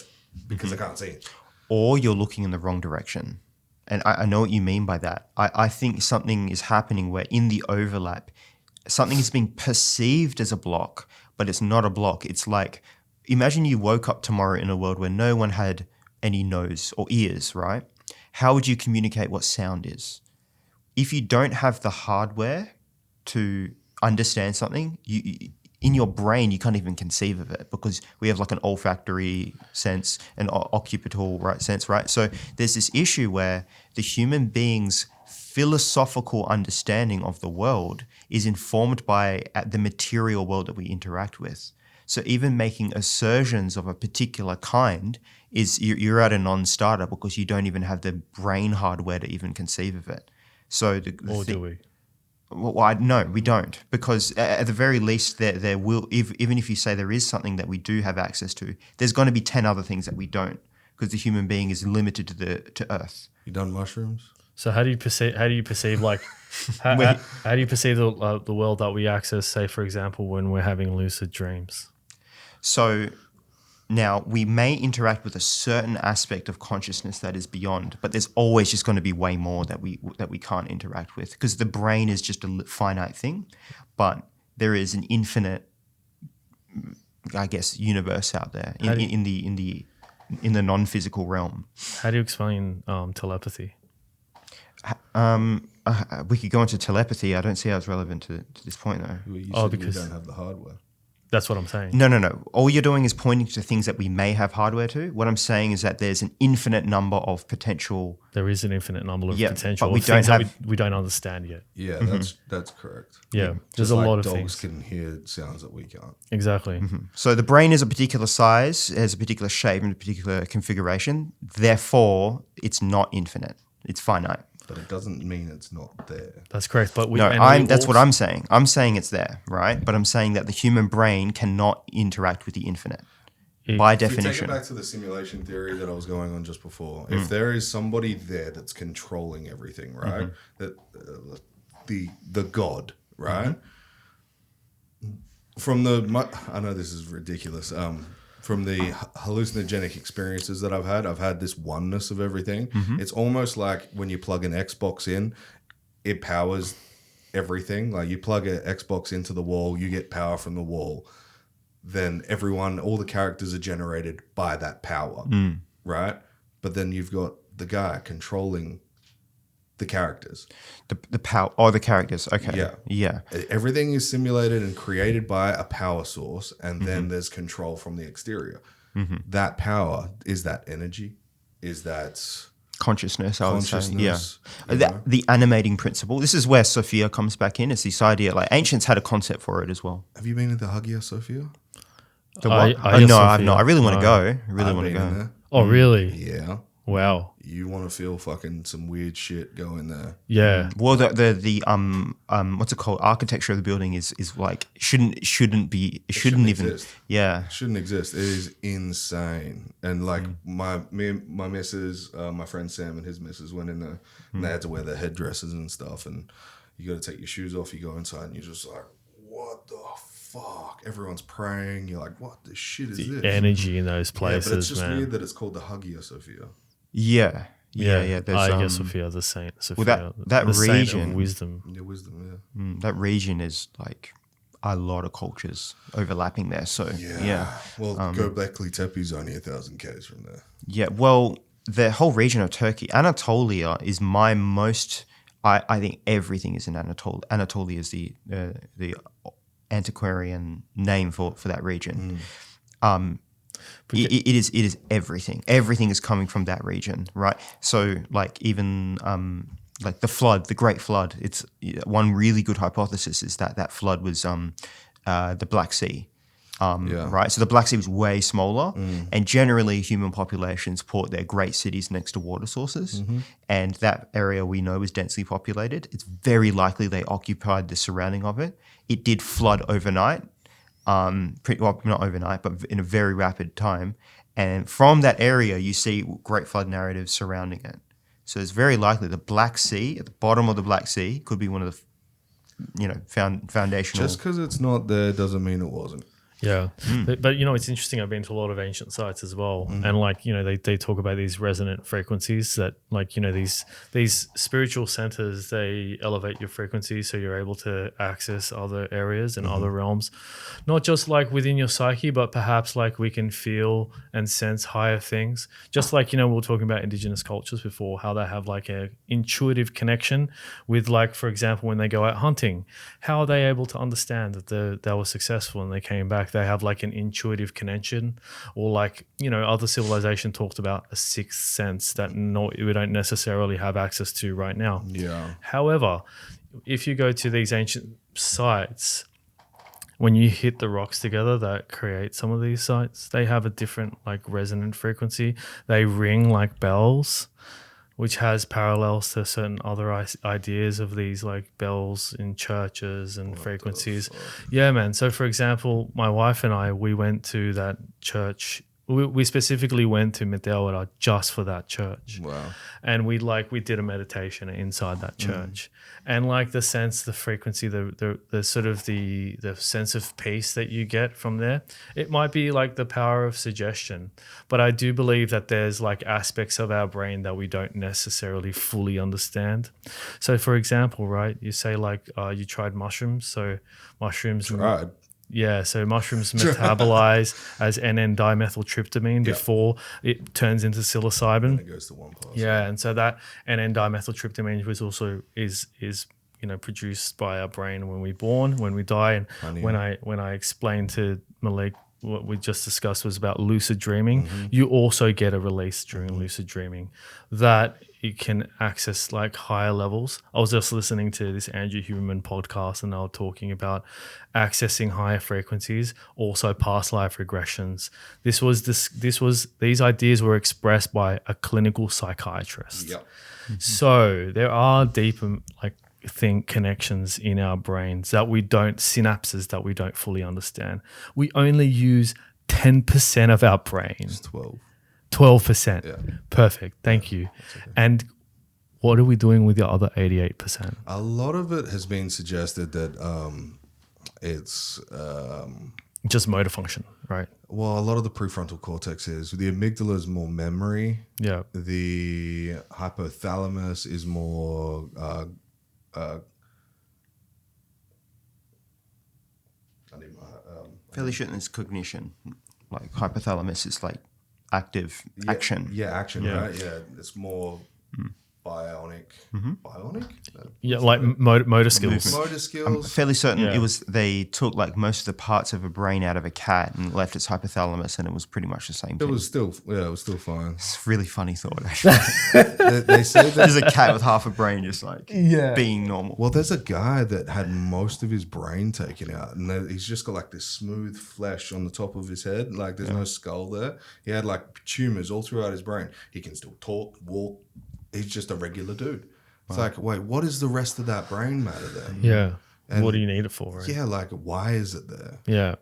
because I can't see him. Or you're looking in the wrong direction. And I know what you mean by that. I think something is happening where in the overlap, something is being perceived as a block, but it's not a block. It's like, imagine you woke up tomorrow in a world where no one had any nose or ears, right? How would you communicate what sound is? If you don't have the hardware to understand something, in your brain, you can't even conceive of it because we have like an olfactory sense, an occipital sense, right? So there's this issue where the human being's philosophical understanding of the world is informed by the material world that we interact with. So even making assertions of a particular kind you're at a non-starter because you don't even have the brain hardware to even conceive of it. So do we? Well, no, we don't, because at the very least, there will, even if you say there is something that we do have access to, there's going to be 10 other things that we don't, because the human being is limited to Earth. You done mushrooms? So how do you perceive like how do you perceive the world that we access? Say, for example, when we're having lucid dreams. So now we may interact with a certain aspect of consciousness that is beyond, but there's always just going to be way more that we can't interact with, because the brain is just a finite thing, but there is an infinite, I guess, universe out there in the non-physical realm. How do you explain telepathy? We could go into telepathy. I don't see how it's relevant to this point, though. You said we don't have the hardware. That's what I'm saying. No. All you're doing is pointing to things that we may have hardware to. What I'm saying is that there's an infinite number of potential. There is an infinite number of potential but we of don't things have. that we don't understand yet. Yeah, that's correct. Yeah, there's Just a like lot of dogs things. can hear sounds that we can't. Exactly. So the brain is a particular size, has a particular shape and a particular configuration. Therefore, it's not infinite. It's finite. But it doesn't mean it's not there. That's correct. But That's what I'm saying. I'm saying it's there, right? But I'm saying that the human brain cannot interact with the infinite by If you definition. take it back to the simulation theory that I was going on just before, if there is somebody there that's controlling everything, right? That the God, right? From I know this is ridiculous. From the hallucinogenic experiences that I've had this oneness of everything. It's almost like when you plug an Xbox in, it powers everything. Like you plug an Xbox into the wall, you get power from the wall. Then all the characters are generated by that power, right? But then you've got the guy controlling the characters. The power or the characters. Okay. Yeah. Everything is simulated and created by a power source, and then there's control from the exterior. That power, is that energy? Is that Consciousness, I would say. consciousness? Yeah. The animating principle. This is where Sophia comes back in. It's this idea, like ancients had a concept for it as well. Have you been into Hagia Sophia? The what? Hagia No, I've Sophia. not. I really want to No. go. I really I've want to been in go. there. Oh, really? Yeah. Wow. You want to feel fucking some weird shit, go in there. Yeah. Well, the what's it called? Architecture of the building is like shouldn't even exist. yeah. It shouldn't exist. It is insane. And like my missus, my friend Sam and his missus went in there, and they had to wear their headdresses and stuff. And you got to take your shoes off. You go inside, and you're just like, what the fuck? Everyone's praying. You're like, what the shit is this? Energy in those places, but it's just man. weird that it's called the Hagia Sophia. Yeah. There's, Hagia Sophia, the saint. Sophia, that the saint region- of wisdom. Yeah, wisdom. Yeah. that region is like a lot of cultures overlapping there. So yeah. Well, Göbekli Tepe's only 1,000 k's from there. Yeah, well, the whole region of Turkey, Anatolia is my most. I think everything is in Anatolia. Anatolia is the antiquarian name for that region. It is everything. Everything is coming from that region, right? So, like even like the flood, the Great Flood. It's one really good hypothesis is that flood was the Black Sea. Right, so the Black Sea was way smaller, and generally human populations port their great cities next to water sources, and that area we know is densely populated. It's very likely they occupied the surrounding of it. It did flood overnight, not overnight, but in a very rapid time, and from that area you see Great Flood narratives surrounding it. So it's very likely the Black Sea, at the bottom of the Black Sea, could be one of the foundational. Just because it's not there doesn't mean it wasn't. Yeah, but it's interesting. I've been to a lot of ancient sites as well, and like they talk about these resonant frequencies that like these spiritual centers, they elevate your frequency so you're able to access other areas and other realms, not just like within your psyche, but perhaps like we can feel and sense higher things. Just like we were talking about indigenous cultures before, how they have like a intuitive connection with, like, for example, when they go out hunting, how are they able to understand that they were successful and they came back? They have like an intuitive connection, or like other civilization talked about a sixth sense that we don't necessarily have access to right now. Yeah. However, if you go to these ancient sites, when you hit the rocks together that create some of these sites, they have a different like resonant frequency. They ring like bells, which has parallels to certain other ideas of these like bells in churches and frequencies. Yeah, man. So for example, my wife and I, we went to that church. We specifically went to Meteora just for that church. Wow. And we did a meditation inside that church. And like the sense, the frequency, the sort of the sense of peace that you get from there, it might be like the power of suggestion. But I do believe that there's like aspects of our brain that we don't necessarily fully understand. So for example, right, you say like you tried mushrooms. So mushrooms. Tried. Yeah, so mushrooms metabolize as N,N-dimethyltryptamine before it turns into psilocybin. It goes to one part. Yeah, and so that N,N-dimethyltryptamine was also is produced by our brain when we're born, when we die. And when I explained to Malik what we just discussed was about lucid dreaming, you also get a release during lucid dreaming that you can access like higher levels. I was just listening to this Andrew Huberman podcast, and they were talking about accessing higher frequencies, also past life regressions. These ideas were expressed by a clinical psychiatrist. Yep. So there are deeper connections in our brains synapses that we don't fully understand. We only use 10% of our brain. It's 12%. Yeah. Perfect. Thank you. Okay. And what are we doing with the other 88%? A lot of it has been suggested that it's just motor function, right? Well, a lot of the prefrontal cortex is. The amygdala is more memory. Yeah. The hypothalamus is more fairly certain it's cognition. Like hypothalamus is like active action. Yeah, action, right? Yeah, it's more bionic. Bionic? Yeah, like motor skills. Motor skills. I'm fairly certain it was they took like most of the parts of a brain out of a cat and left its hypothalamus, and it was pretty much the same thing. It was still fine. It's a really funny thought, actually. They say that there's a cat with half a brain just like being normal. Well, there's a guy that had most of his brain taken out, and he's just got like this smooth flesh on the top of his head, like there's no skull there. He had like tumors all throughout his brain. He can still talk, walk. He's just a regular dude. It's like, wait, what is the rest of that brain matter then? Yeah. And what do you need it for? Right? Yeah, like why is it there? Yeah.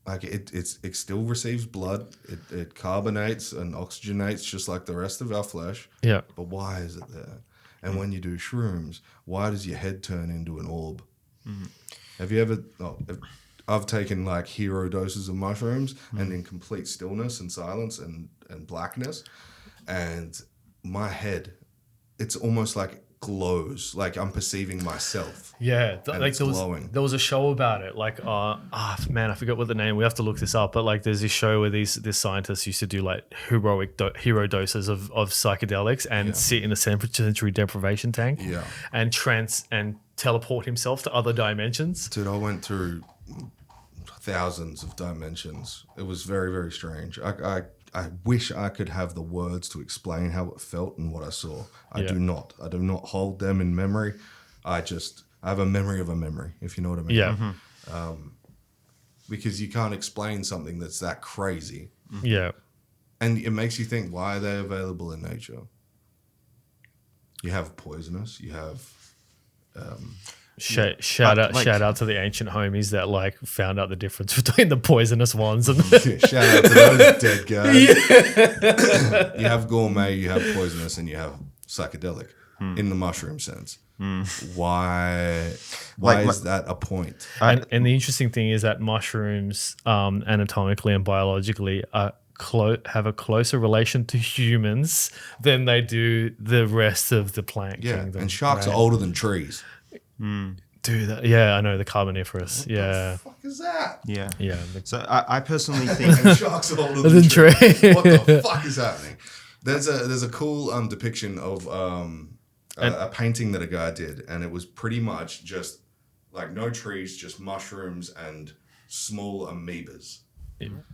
Like it still receives blood. It carbonates and oxygenates just like the rest of our flesh. Yeah. But why is it there? And when you do shrooms, why does your head turn into an orb? Have you ever? I've taken like hero doses of mushrooms and in complete stillness and silence and blackness, and my head, it's almost like it glows, like I'm perceiving myself. Yeah, like there was a show about it. Like, man, I forgot what the name. We have to look this up. But like, there's this show where this scientists used to do like hero doses of psychedelics and sit in a sensory deprivation tank. Yeah, and teleport himself to other dimensions. Dude, I went through thousands of dimensions. It was very, very strange. I wish I could have the words to explain how it felt and what I saw. I do not. I do not hold them in memory. I have a memory of a memory, if you know what I mean. Yeah. Because you can't explain something that's that crazy. Yeah. And it makes you think, why are they available in nature? You have poisonous, you have... Shout out to the ancient homies that like found out the difference between the poisonous ones and shout out to those dead guys. You have gourmet, you have poisonous, and you have psychedelic in the mushroom sense. Why is that a point? And the interesting thing is that mushrooms anatomically and biologically have a closer relation to humans than they do the rest of the plant kingdom. And sharks are older than trees. Dude, I know, the Carboniferous. What the fuck is that? Yeah. So I personally think sharks are older than trees. What the fuck is happening? There's a cool depiction of a painting that a guy did, and it was pretty much just like no trees, just mushrooms and small amoebas.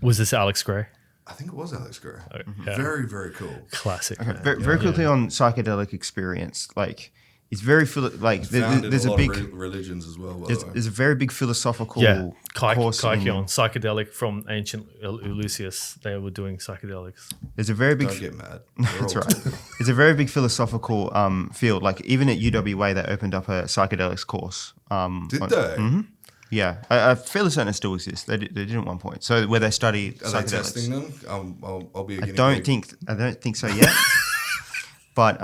Was this Alex Gray? I think it was Alex Gray. Yeah. Very, very cool. Classic. Okay, very quickly on psychedelic experience, like. It's very there's a big religions as well. There's a very big philosophical course Kykeon, psychedelic from ancient Eleusis. They were doing psychedelics. There's a very big. Don't get mad. That's right. It's a very big philosophical field. Like even at UWA, they opened up a psychedelics course. Did they? Mm-hmm. Yeah, I'm fairly certain it still exists. They did at one point. So where they study psychedelics. Are they testing them? I'll be a guinea pig. I don't think so yet. But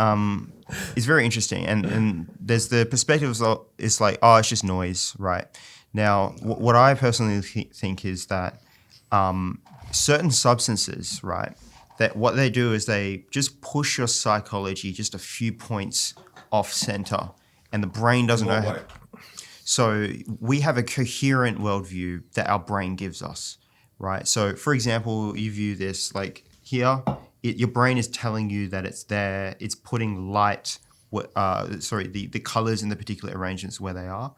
it's very interesting, and there's the perspective of it's like, it's just noise, right? Now, what I personally think is that certain substances, right, that what they do is they just push your psychology just a few points off center, and the brain doesn't know how. So we have a coherent worldview that our brain gives us, right? So, for example, you view this like here. Your brain is telling you that it's there. It's putting light the colors in the particular arrangements where they are.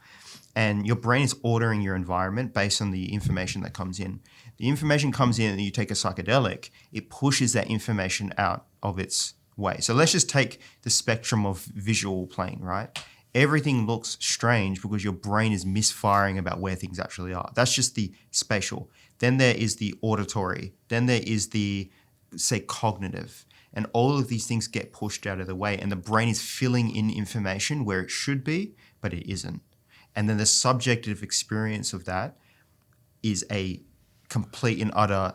And your brain is ordering your environment based on the information that comes in. The information comes in and you take a psychedelic, it pushes that information out of its way. So let's just take the spectrum of visual plane, right? Everything looks strange because your brain is misfiring about where things actually are. That's just the spatial. Then there is the auditory. Then there is the, say, cognitive. And all of these things get pushed out of the way, and the brain is filling in information where it should be, but it isn't. And then the subjective experience of that is a complete and utter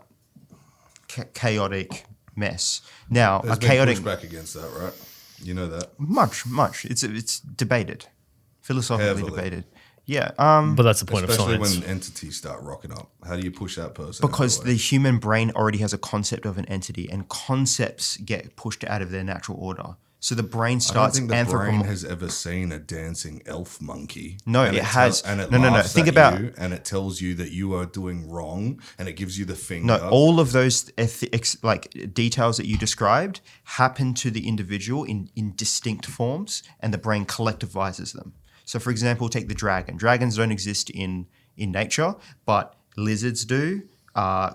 chaotic mess. Now, There's a chaotic been pushback against that, right? You know that. much. It's debated, philosophically Heavily. debated. Yeah. But that's the point Especially of science. when entities start rocking up. How do you push that person? Because out of the the way? human brain already has a concept of an entity, and concepts get pushed out of their natural order. So the brain I don't starts think the brain anthropomorphizing. has ever seen a dancing elf monkey. No, And it has. And it No. laughs Think at about- you, and it tells you that you are doing wrong, and it gives you the finger. No, all of those details that you described happen to the individual in distinct forms, and the brain collectivizes them. So, for example, take the dragon. Dragons don't exist in nature, but lizards do.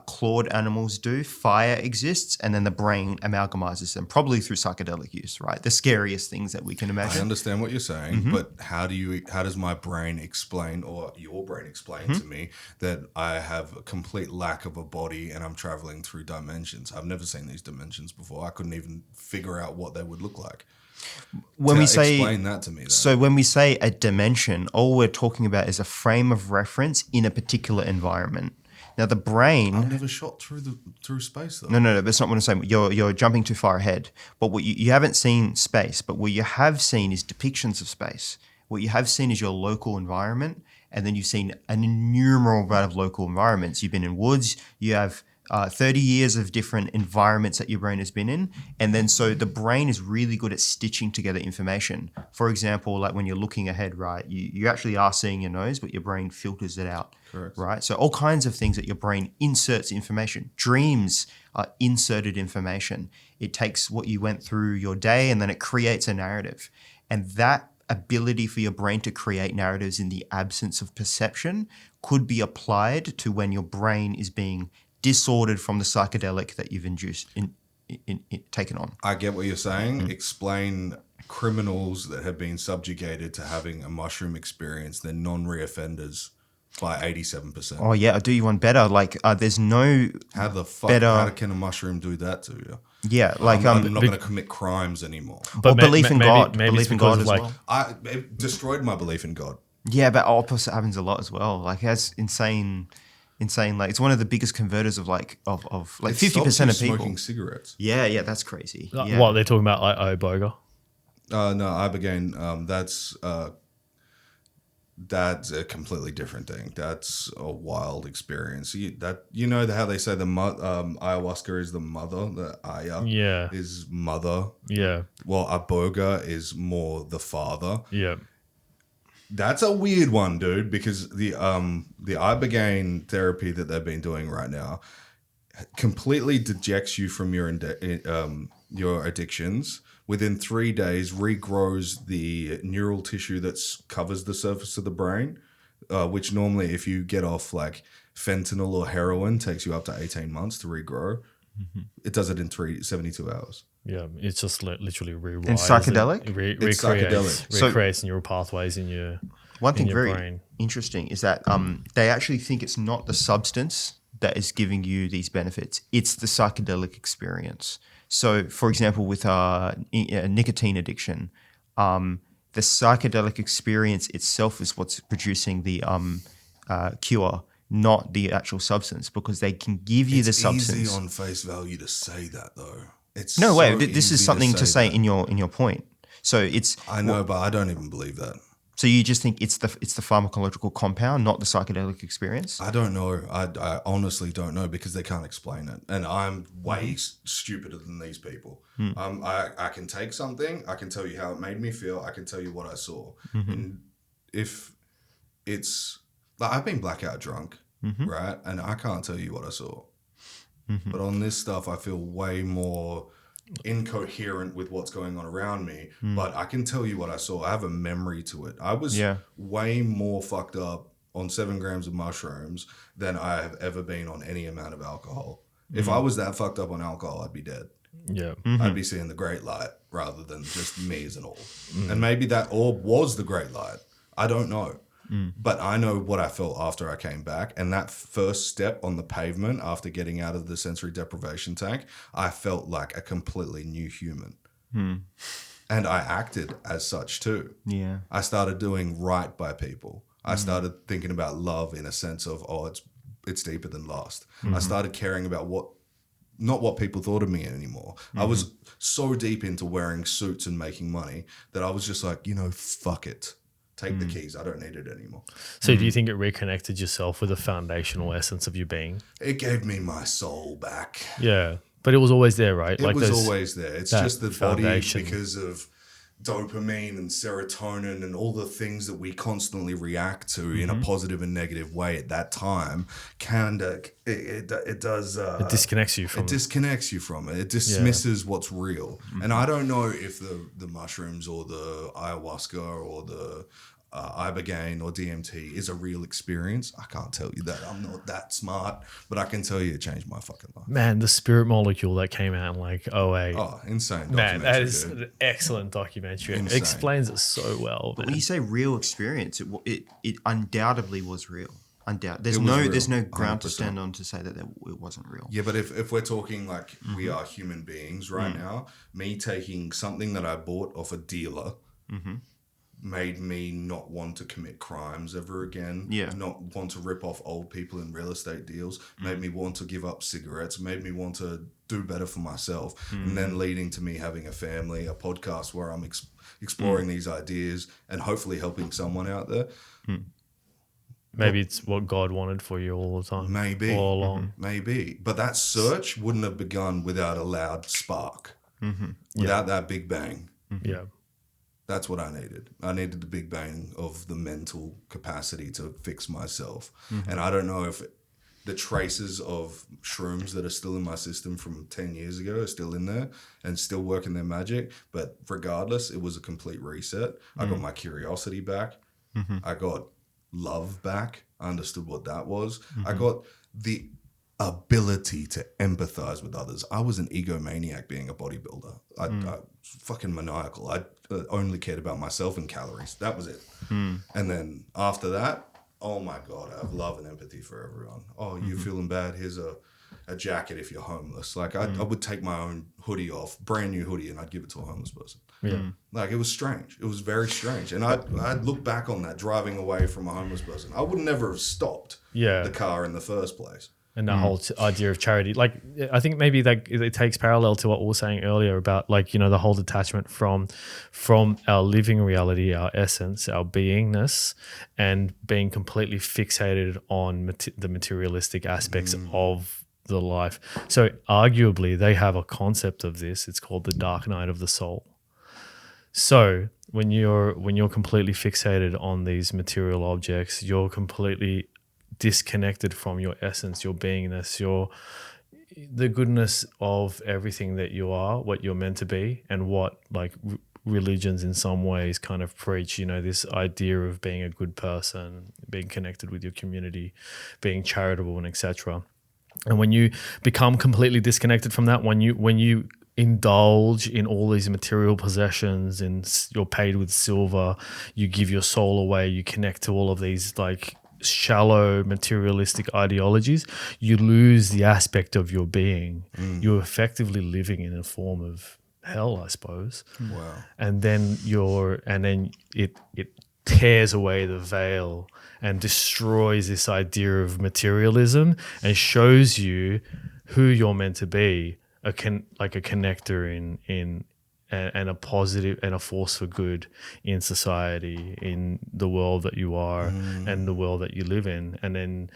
Clawed animals do. Fire exists, and then the brain amalgamizes them, probably through psychedelic use, right? The scariest things that we can I imagine. understand what you're saying, Mm-hmm. but how does my brain explain, or your brain explain Mm-hmm. to me that I have a complete lack of a body and I'm traveling through dimensions? I've never seen these dimensions before. I couldn't even figure out what they would look like. When we say explain that to me, then. So when we say a dimension, all we're talking about is a frame of reference in a particular environment. Now the brain. I've never shot through space though. No, that's not what I'm saying. You're jumping too far ahead. But what you haven't seen space, but what you have seen is depictions of space. What you have seen is your local environment, and then you've seen an innumerable amount of local environments. You've been in woods. You have 30 years of different environments that your brain has been in. And then so the brain is really good at stitching together information. For example, like when you're looking ahead, right, you actually are seeing your nose, but your brain filters it out. Correct. Right? So all kinds of things that your brain inserts information. Dreams are inserted information. It takes what you went through your day and then it creates a narrative. And that ability for your brain to create narratives in the absence of perception could be applied to when your brain is being disordered from the psychedelic that you've induced taken on. I get what you're saying. Explain criminals that have been subjugated to having a mushroom experience. They're non-reoffenders by 87%. Oh yeah, I'll do you one better. Like there's no How the fuck better- how can a mushroom do that to you? yeah like I'm not going to commit crimes anymore. or belief in God, maybe belief it's in because God of, as well. It destroyed my belief in God. Yeah, but opposite happens a lot as well. Like that's insane. Like it's one of the biggest converters of like It 50% stops you of people. smoking cigarettes. Yeah, that's crazy. Yeah. What they're talking about, like iboga. No, Ibogaine. That's a completely different thing. That's a wild experience. You know how they say the ayahuasca is the mother, the aya Yeah. is mother. Yeah. Well, iboga is more the father. Yeah. That's a weird one, dude, because the ibogaine therapy that they've been doing right now completely dejects you from your addictions. Within 3 days, regrows the neural tissue that covers the surface of the brain, which normally, if you get off like fentanyl or heroin, takes you up to 18 months to regrow. Mm-hmm. It does it in 72 hours. Yeah. It's just literally rewires. And psychedelic? It's psychedelic. Recreates neural pathways in your One thing your very brain. interesting is that they actually think it's not the substance that is giving you these benefits. It's the psychedelic experience. So, for example, with nicotine addiction, the psychedelic experience itself is what's producing the cure, not the actual substance, because they can give you the substance. It's easy on face value to say that, though. It's No way. so This is easy something to say that. in your point. So it's I know, but I don't even believe that. so you just think it's the pharmacological compound, not the psychedelic experience. I don't know. I honestly don't know because they can't explain it. And I'm way stupider than these people. I can take something, I can tell you how it made me feel, I can tell you what I saw. And if it's... like, I've been blackout drunk, right? And I can't tell you what I saw. But on this stuff, I feel way more incoherent with what's going on around me, but I can tell you what I saw. I have a memory to it. I was way more fucked up on 7 grams of mushrooms than I have ever been on any amount of alcohol. If I was that fucked up on alcohol, I'd be dead. Yeah. I'd be seeing the great light rather than just me as an orb. And maybe that orb was the great light. I don't know. But I know what I felt after I came back. And that first step on the pavement after getting out of the sensory deprivation tank, I felt like a completely new human. And I acted as such too. Yeah. I started doing right by people. I started thinking about love in a sense of, it's deeper than lust. I started caring about not what people thought of me anymore. I was so deep into wearing suits and making money that I was just like, fuck it. Take the keys. I don't need it anymore. So do you think it reconnected yourself with the foundational essence of your being? It gave me my soul back. Yeah. But it was always there, right? It was always there. It's just the foundation. Body, because of dopamine and serotonin and all the things that we constantly react to in a positive and negative way at that time, it does... it disconnects you from it. It disconnects you from it. It dismisses what's real. And I don't know if the mushrooms or the ayahuasca or the ibogaine or DMT is a real experience. I can't tell you that. I'm not that smart, but I can tell you it changed my fucking life. Man, the Spirit Molecule that came out in like 08. Oh, insane. Man, that is an excellent documentary. It explains it so well. But when you say real experience, it undoubtedly was real. There's no ground 100%. To stand on to say that it wasn't real. Yeah, but if we're talking like we are human beings right now, me taking something that I bought off a dealer made me not want to commit crimes ever again, not want to rip off old people in real estate deals, made me want to give up cigarettes, made me want to do better for myself, and then leading to me having a family, a podcast where I'm exploring these ideas and hopefully helping someone out there. Maybe it's what God wanted for you all the time. Maybe. All along. Maybe. But that search wouldn't have begun without a loud spark, without that big bang. Yeah. That's what I needed. I needed the big bang of the mental capacity to fix myself. And I don't know if the traces of shrooms that are still in my system from 10 years ago are still in there and still working their magic. But regardless, it was a complete reset. I got my curiosity back. I got love back. I understood what that was. I got the ability to empathize with others. I was an egomaniac being a bodybuilder. I fucking maniacal. I only cared about myself and calories. That was it. And then after that, oh my God, I have love and empathy for everyone. Oh, you're feeling bad? Here's a jacket if you're homeless. Like I would take my own hoodie off, brand new hoodie, and I'd give it to a homeless person. Like it was strange. It was very strange. And I'd look back on that driving away from a homeless person. I would never have stopped the car in the first place. And the whole idea of charity, like I think maybe like it takes parallel to what we were saying earlier about like, the whole detachment from our living reality, our essence, our beingness, and being completely fixated on the materialistic aspects of the life. So arguably they have a concept of this. It's called the dark night of the soul. So when you're completely fixated on these material objects, you're completely disconnected from your essence, your beingness, the goodness of everything that you are, what you're meant to be, and what like religions in some ways kind of preach, this idea of being a good person, being connected with your community, being charitable, and etc. And when you become completely disconnected from that, when you indulge in all these material possessions and you're paid with silver, you give your soul away, you connect to all of these like shallow materialistic ideologies, you lose the aspect of your being. You're effectively living in a form of hell, I suppose. Wow. And then it tears away the veil and destroys this idea of materialism and shows you who you're meant to be, like a connector in and a positive and a force for good in society, in the world that you are and the world that you live in. And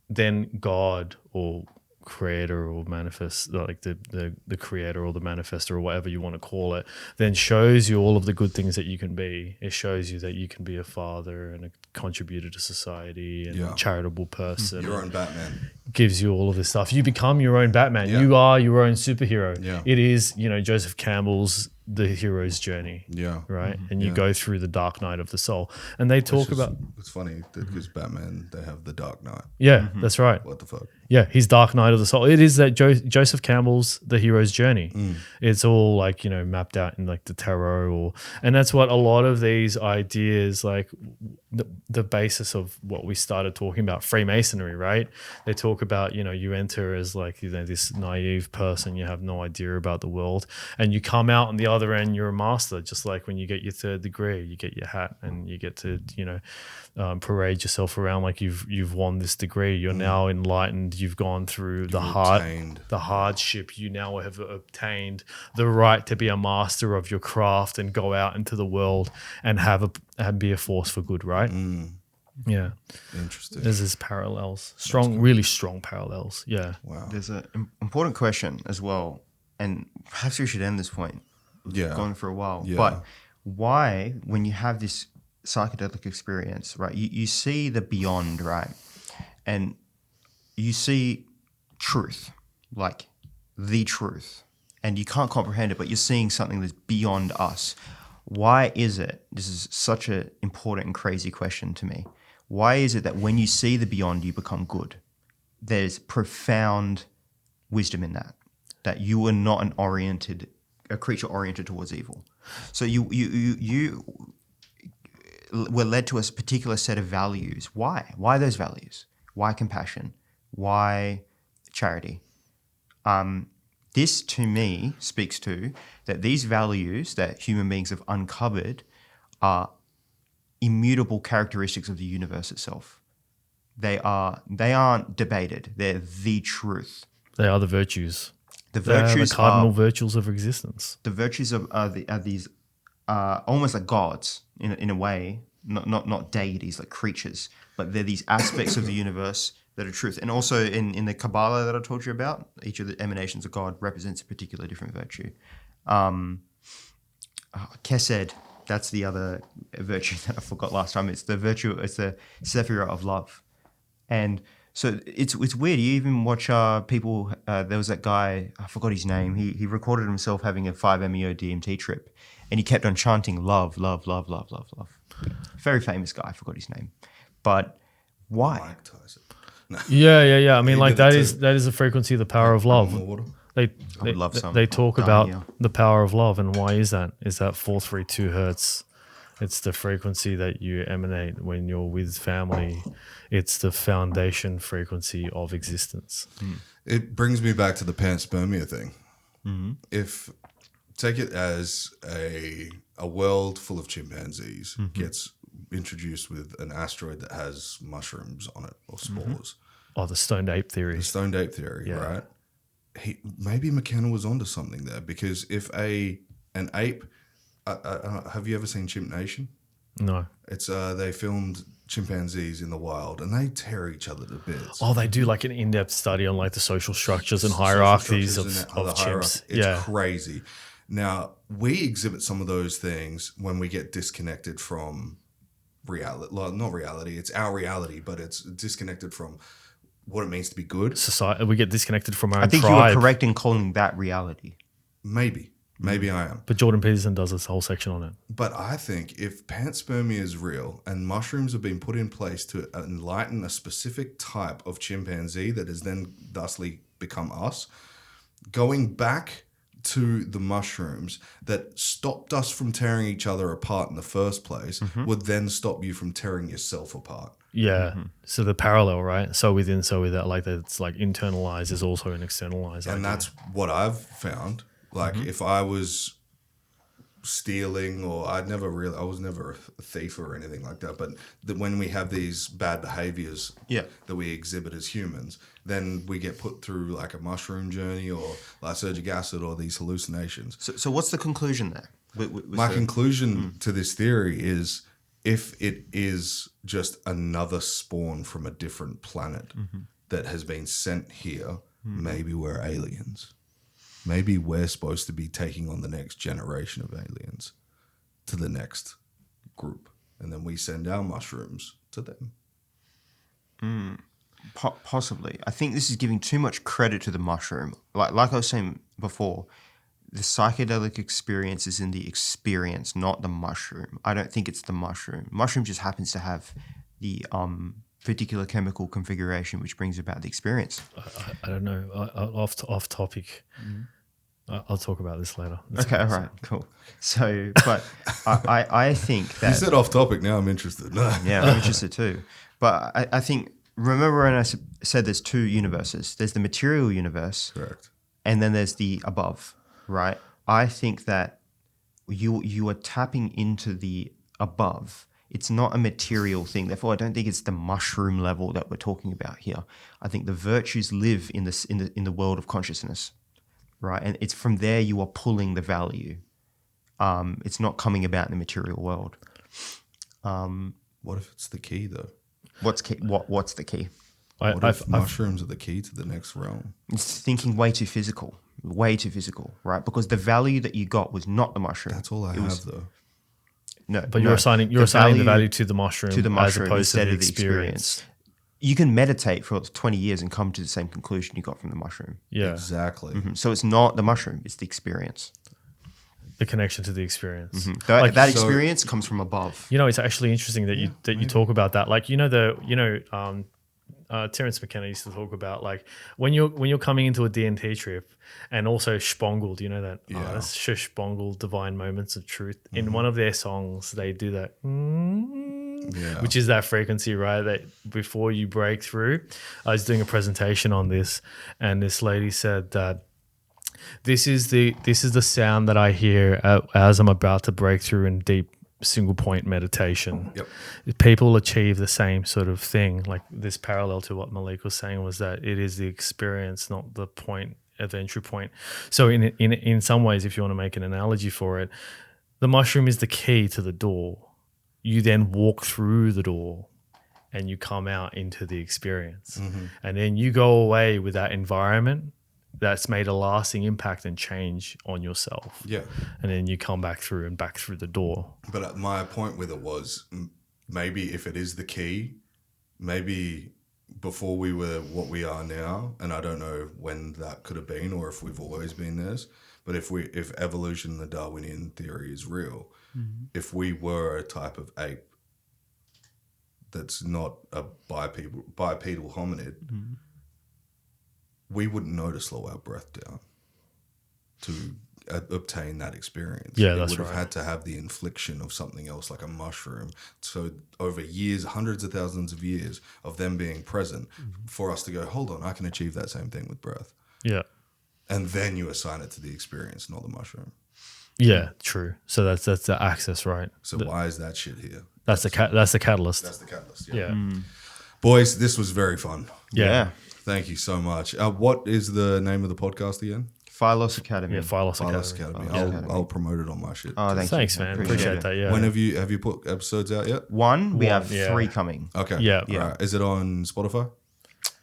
then God or creator or manifest, like the creator or the manifestor or whatever you want to call it, then shows you all of the good things that you can be. It shows you that you can be a father and a contributor to society and a charitable person. Your own Batman. gives you all of this stuff. You become your own Batman. Yeah. You are your own superhero. Yeah. It is, Joseph Campbell's The Hero's Journey. Yeah. Right. And you Yeah. go through the dark night of the soul. And they talk about. It's funny because Batman, they have the Dark Knight. Yeah, that's right. What the fuck? Yeah, his Dark Night of the Soul. It is that Joseph Campbell's The Hero's Journey. It's all like, mapped out in like the tarot and that's what a lot of these ideas, like the basis of what we started talking about, Freemasonry, right? They talk about, you enter as like, this naive person, you have no idea about the world, and you come out on the other end, you're a master, just like when you get your 3rd degree, you get your hat and you get to, parade yourself around like you've won this degree. You're now enlightened. You've gone through the hardship. You now have obtained the right to be a master of your craft and go out into the world and be a force for good, right? Yeah. Interesting. There's these parallels, really strong parallels. Yeah. Wow. There's an important question as well, and perhaps we should end this point. Yeah. Going for a while. Yeah. But why, when you have this psychedelic experience, right, you see the beyond, right? And you see truth, like the truth, and you can't comprehend it, but you're seeing something that's beyond us. Why is it, this is such an important and crazy question to me, why is it that when you see the beyond, you become good? There's profound wisdom in that you are not a creature oriented towards evil. So you were led to a particular set of values. Why? Why those values? Why compassion? Why charity? This, to me, speaks to that these values that human beings have uncovered are immutable characteristics of the universe itself. They aren't debated. They're the truth. They are the virtues. The virtues the cardinal virtues of existence. The virtues are these almost like gods in a way, not deities, like creatures, but they're these aspects of the universe that are truth. And also in the Kabbalah that I told you about, each of the emanations of God represents a particular different virtue. Kesed, that's the other virtue that I forgot last time. It's the Sephirah of love. And so it's weird. You even watch people, there was that guy, I forgot his name, he recorded himself having a 5-MeO DMT trip, and he kept on chanting love, love, love, love, love, love. Very famous guy, I forgot his name. But why? Mike Tyson. Yeah. I mean, He like did it that is the frequency of the power of love. They would love some. They talk Done, about yeah. the power of love, and why is that? Is that 432 hertz? It's the frequency that you emanate when you're with family. It's the foundation frequency of existence. It brings me back to the panspermia thing. If take it as a world full of chimpanzees gets introduced with an asteroid that has mushrooms on it or spores. Oh, the stoned ape theory. The stoned ape theory, right? Maybe McKenna was onto something there, because if an ape, have you ever seen Chimp Nation? No. It's they filmed chimpanzees in the wild and they tear each other to bits. Oh, they do like an in-depth study on like the social structures and hierarchies of chimps. It's crazy. Now, we exhibit some of those things when we get disconnected from reality. Well, not reality, it's our reality, but it's disconnected from what it means to be good. Society, we get disconnected from our own I think tribe. you were correct in calling that reality. Maybe I am. But Jordan Peterson does this whole section on it. But I think if panspermia is real and mushrooms have been put in place to enlighten a specific type of chimpanzee that has then thusly become us, going back to the mushrooms that stopped us from tearing each other apart in the first place would then stop you from tearing yourself apart. Yeah. So the parallel, right? So within, so without, like it's like internalized is also an externalized And idea. that's what I've found. Like if I was stealing, or I was never a thief or anything like that, but when we have these bad behaviors that we exhibit as humans, then we get put through like a mushroom journey or lysergic acid or these hallucinations. So what's the conclusion there? My conclusion to this theory is, if it is just another spawn from a different planet that has been sent here, maybe we're aliens. Maybe we're supposed to be taking on the next generation of aliens to the next group. And then we send our mushrooms to them. Possibly. I think this is giving too much credit to the mushroom. Like I was saying before, the psychedelic experience is in the experience, not the mushroom. I don't think it's the mushroom. Mushroom just happens to have the particular chemical configuration which brings about the experience. I don't know. Off topic. I'll talk about this later. Okay, all right, cool. So, but I think that... You said off topic, now I'm interested. Yeah, I'm interested too. But I think, remember when I said there's two universes? There's the material universe. Correct. And then there's the above, right? I think that you are tapping into the above. It's not a material thing. Therefore, I don't think it's the mushroom level that we're talking about here. I think the virtues live in the world of consciousness, right? And it's from there you are pulling the value. It's not coming about in the material world. What if it's the key, though? What's key? What's the key? What if mushrooms are the key to the next realm? It's thinking way too physical, right? Because the value that you got was not the mushroom. That's all I have, though. No, but you're assigning the value to the mushroom as opposed instead to the of the experience. You can meditate for 20 years and come to the same conclusion you got from the mushroom. Yeah, exactly. Mm-hmm. So it's not the mushroom; it's the experience. The connection to the experience. Mm-hmm. That experience comes from above. You know, it's actually interesting that you talk about that. Like, Terence McKenna used to talk about, like, when you're coming into a D&T trip, and also Spongled, you know that artist, Spongled, Divine Moments of Truth. In one of their songs, they do that, which is that frequency, right? That before you break through. I was doing a presentation on this, and this lady said that this is the sound that I hear as I'm about to break through in deep single point meditation. Yep. People achieve the same sort of thing. Like, this parallel to what Malik was saying was that it is the experience, not the point of entry point. So in some ways, if you want to make an analogy for it, the mushroom is the key to the door. You then walk through the door and you come out into the experience. And then you go away with that environment that's made a lasting impact and change on yourself. Yeah. And then you come back through the door. But my point with it was, maybe if it is the key, maybe before we were what we are now, and I don't know when that could have been or if we've always been this, but if evolution, the Darwinian theory is real, if we were a type of ape that's not a bipedal hominid, we wouldn't know to slow our breath down to obtain that experience. Yeah, that's right. We would have right. had to have the infliction of something else, like a mushroom. So over years, hundreds of thousands of years of them being present, for us to go, hold on, I can achieve that same thing with breath. Yeah. And then you assign it to the experience, not the mushroom. Yeah, true. So that's the access, right? So why is that shit here? That's the catalyst. That's the catalyst. Yeah. Yeah. Boys, this was very fun. Yeah. Thank you so much. What is the name of the podcast again? Philos Academy. Yeah, Philos Academy. I'll promote it on my shit. Oh, thanks, man. Appreciate that. Yeah. When have you put episodes out yet? We have 3 coming. Okay. Yeah. All right. Is it on Spotify?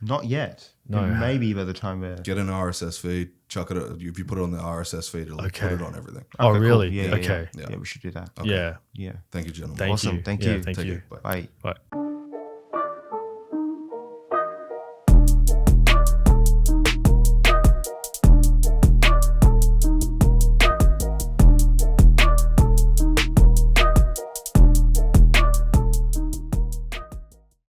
Not yet. No. Maybe by the time we're... Get an RSS feed. Chuck it. If you put it on the RSS feed, it'll put it on everything. Oh, Okay, really? cool. Yeah, okay. Yeah, we should do that. Yeah. Yeah. Thank you, gentlemen. Awesome. Thank you. Thank you. Bye. Bye. Bye.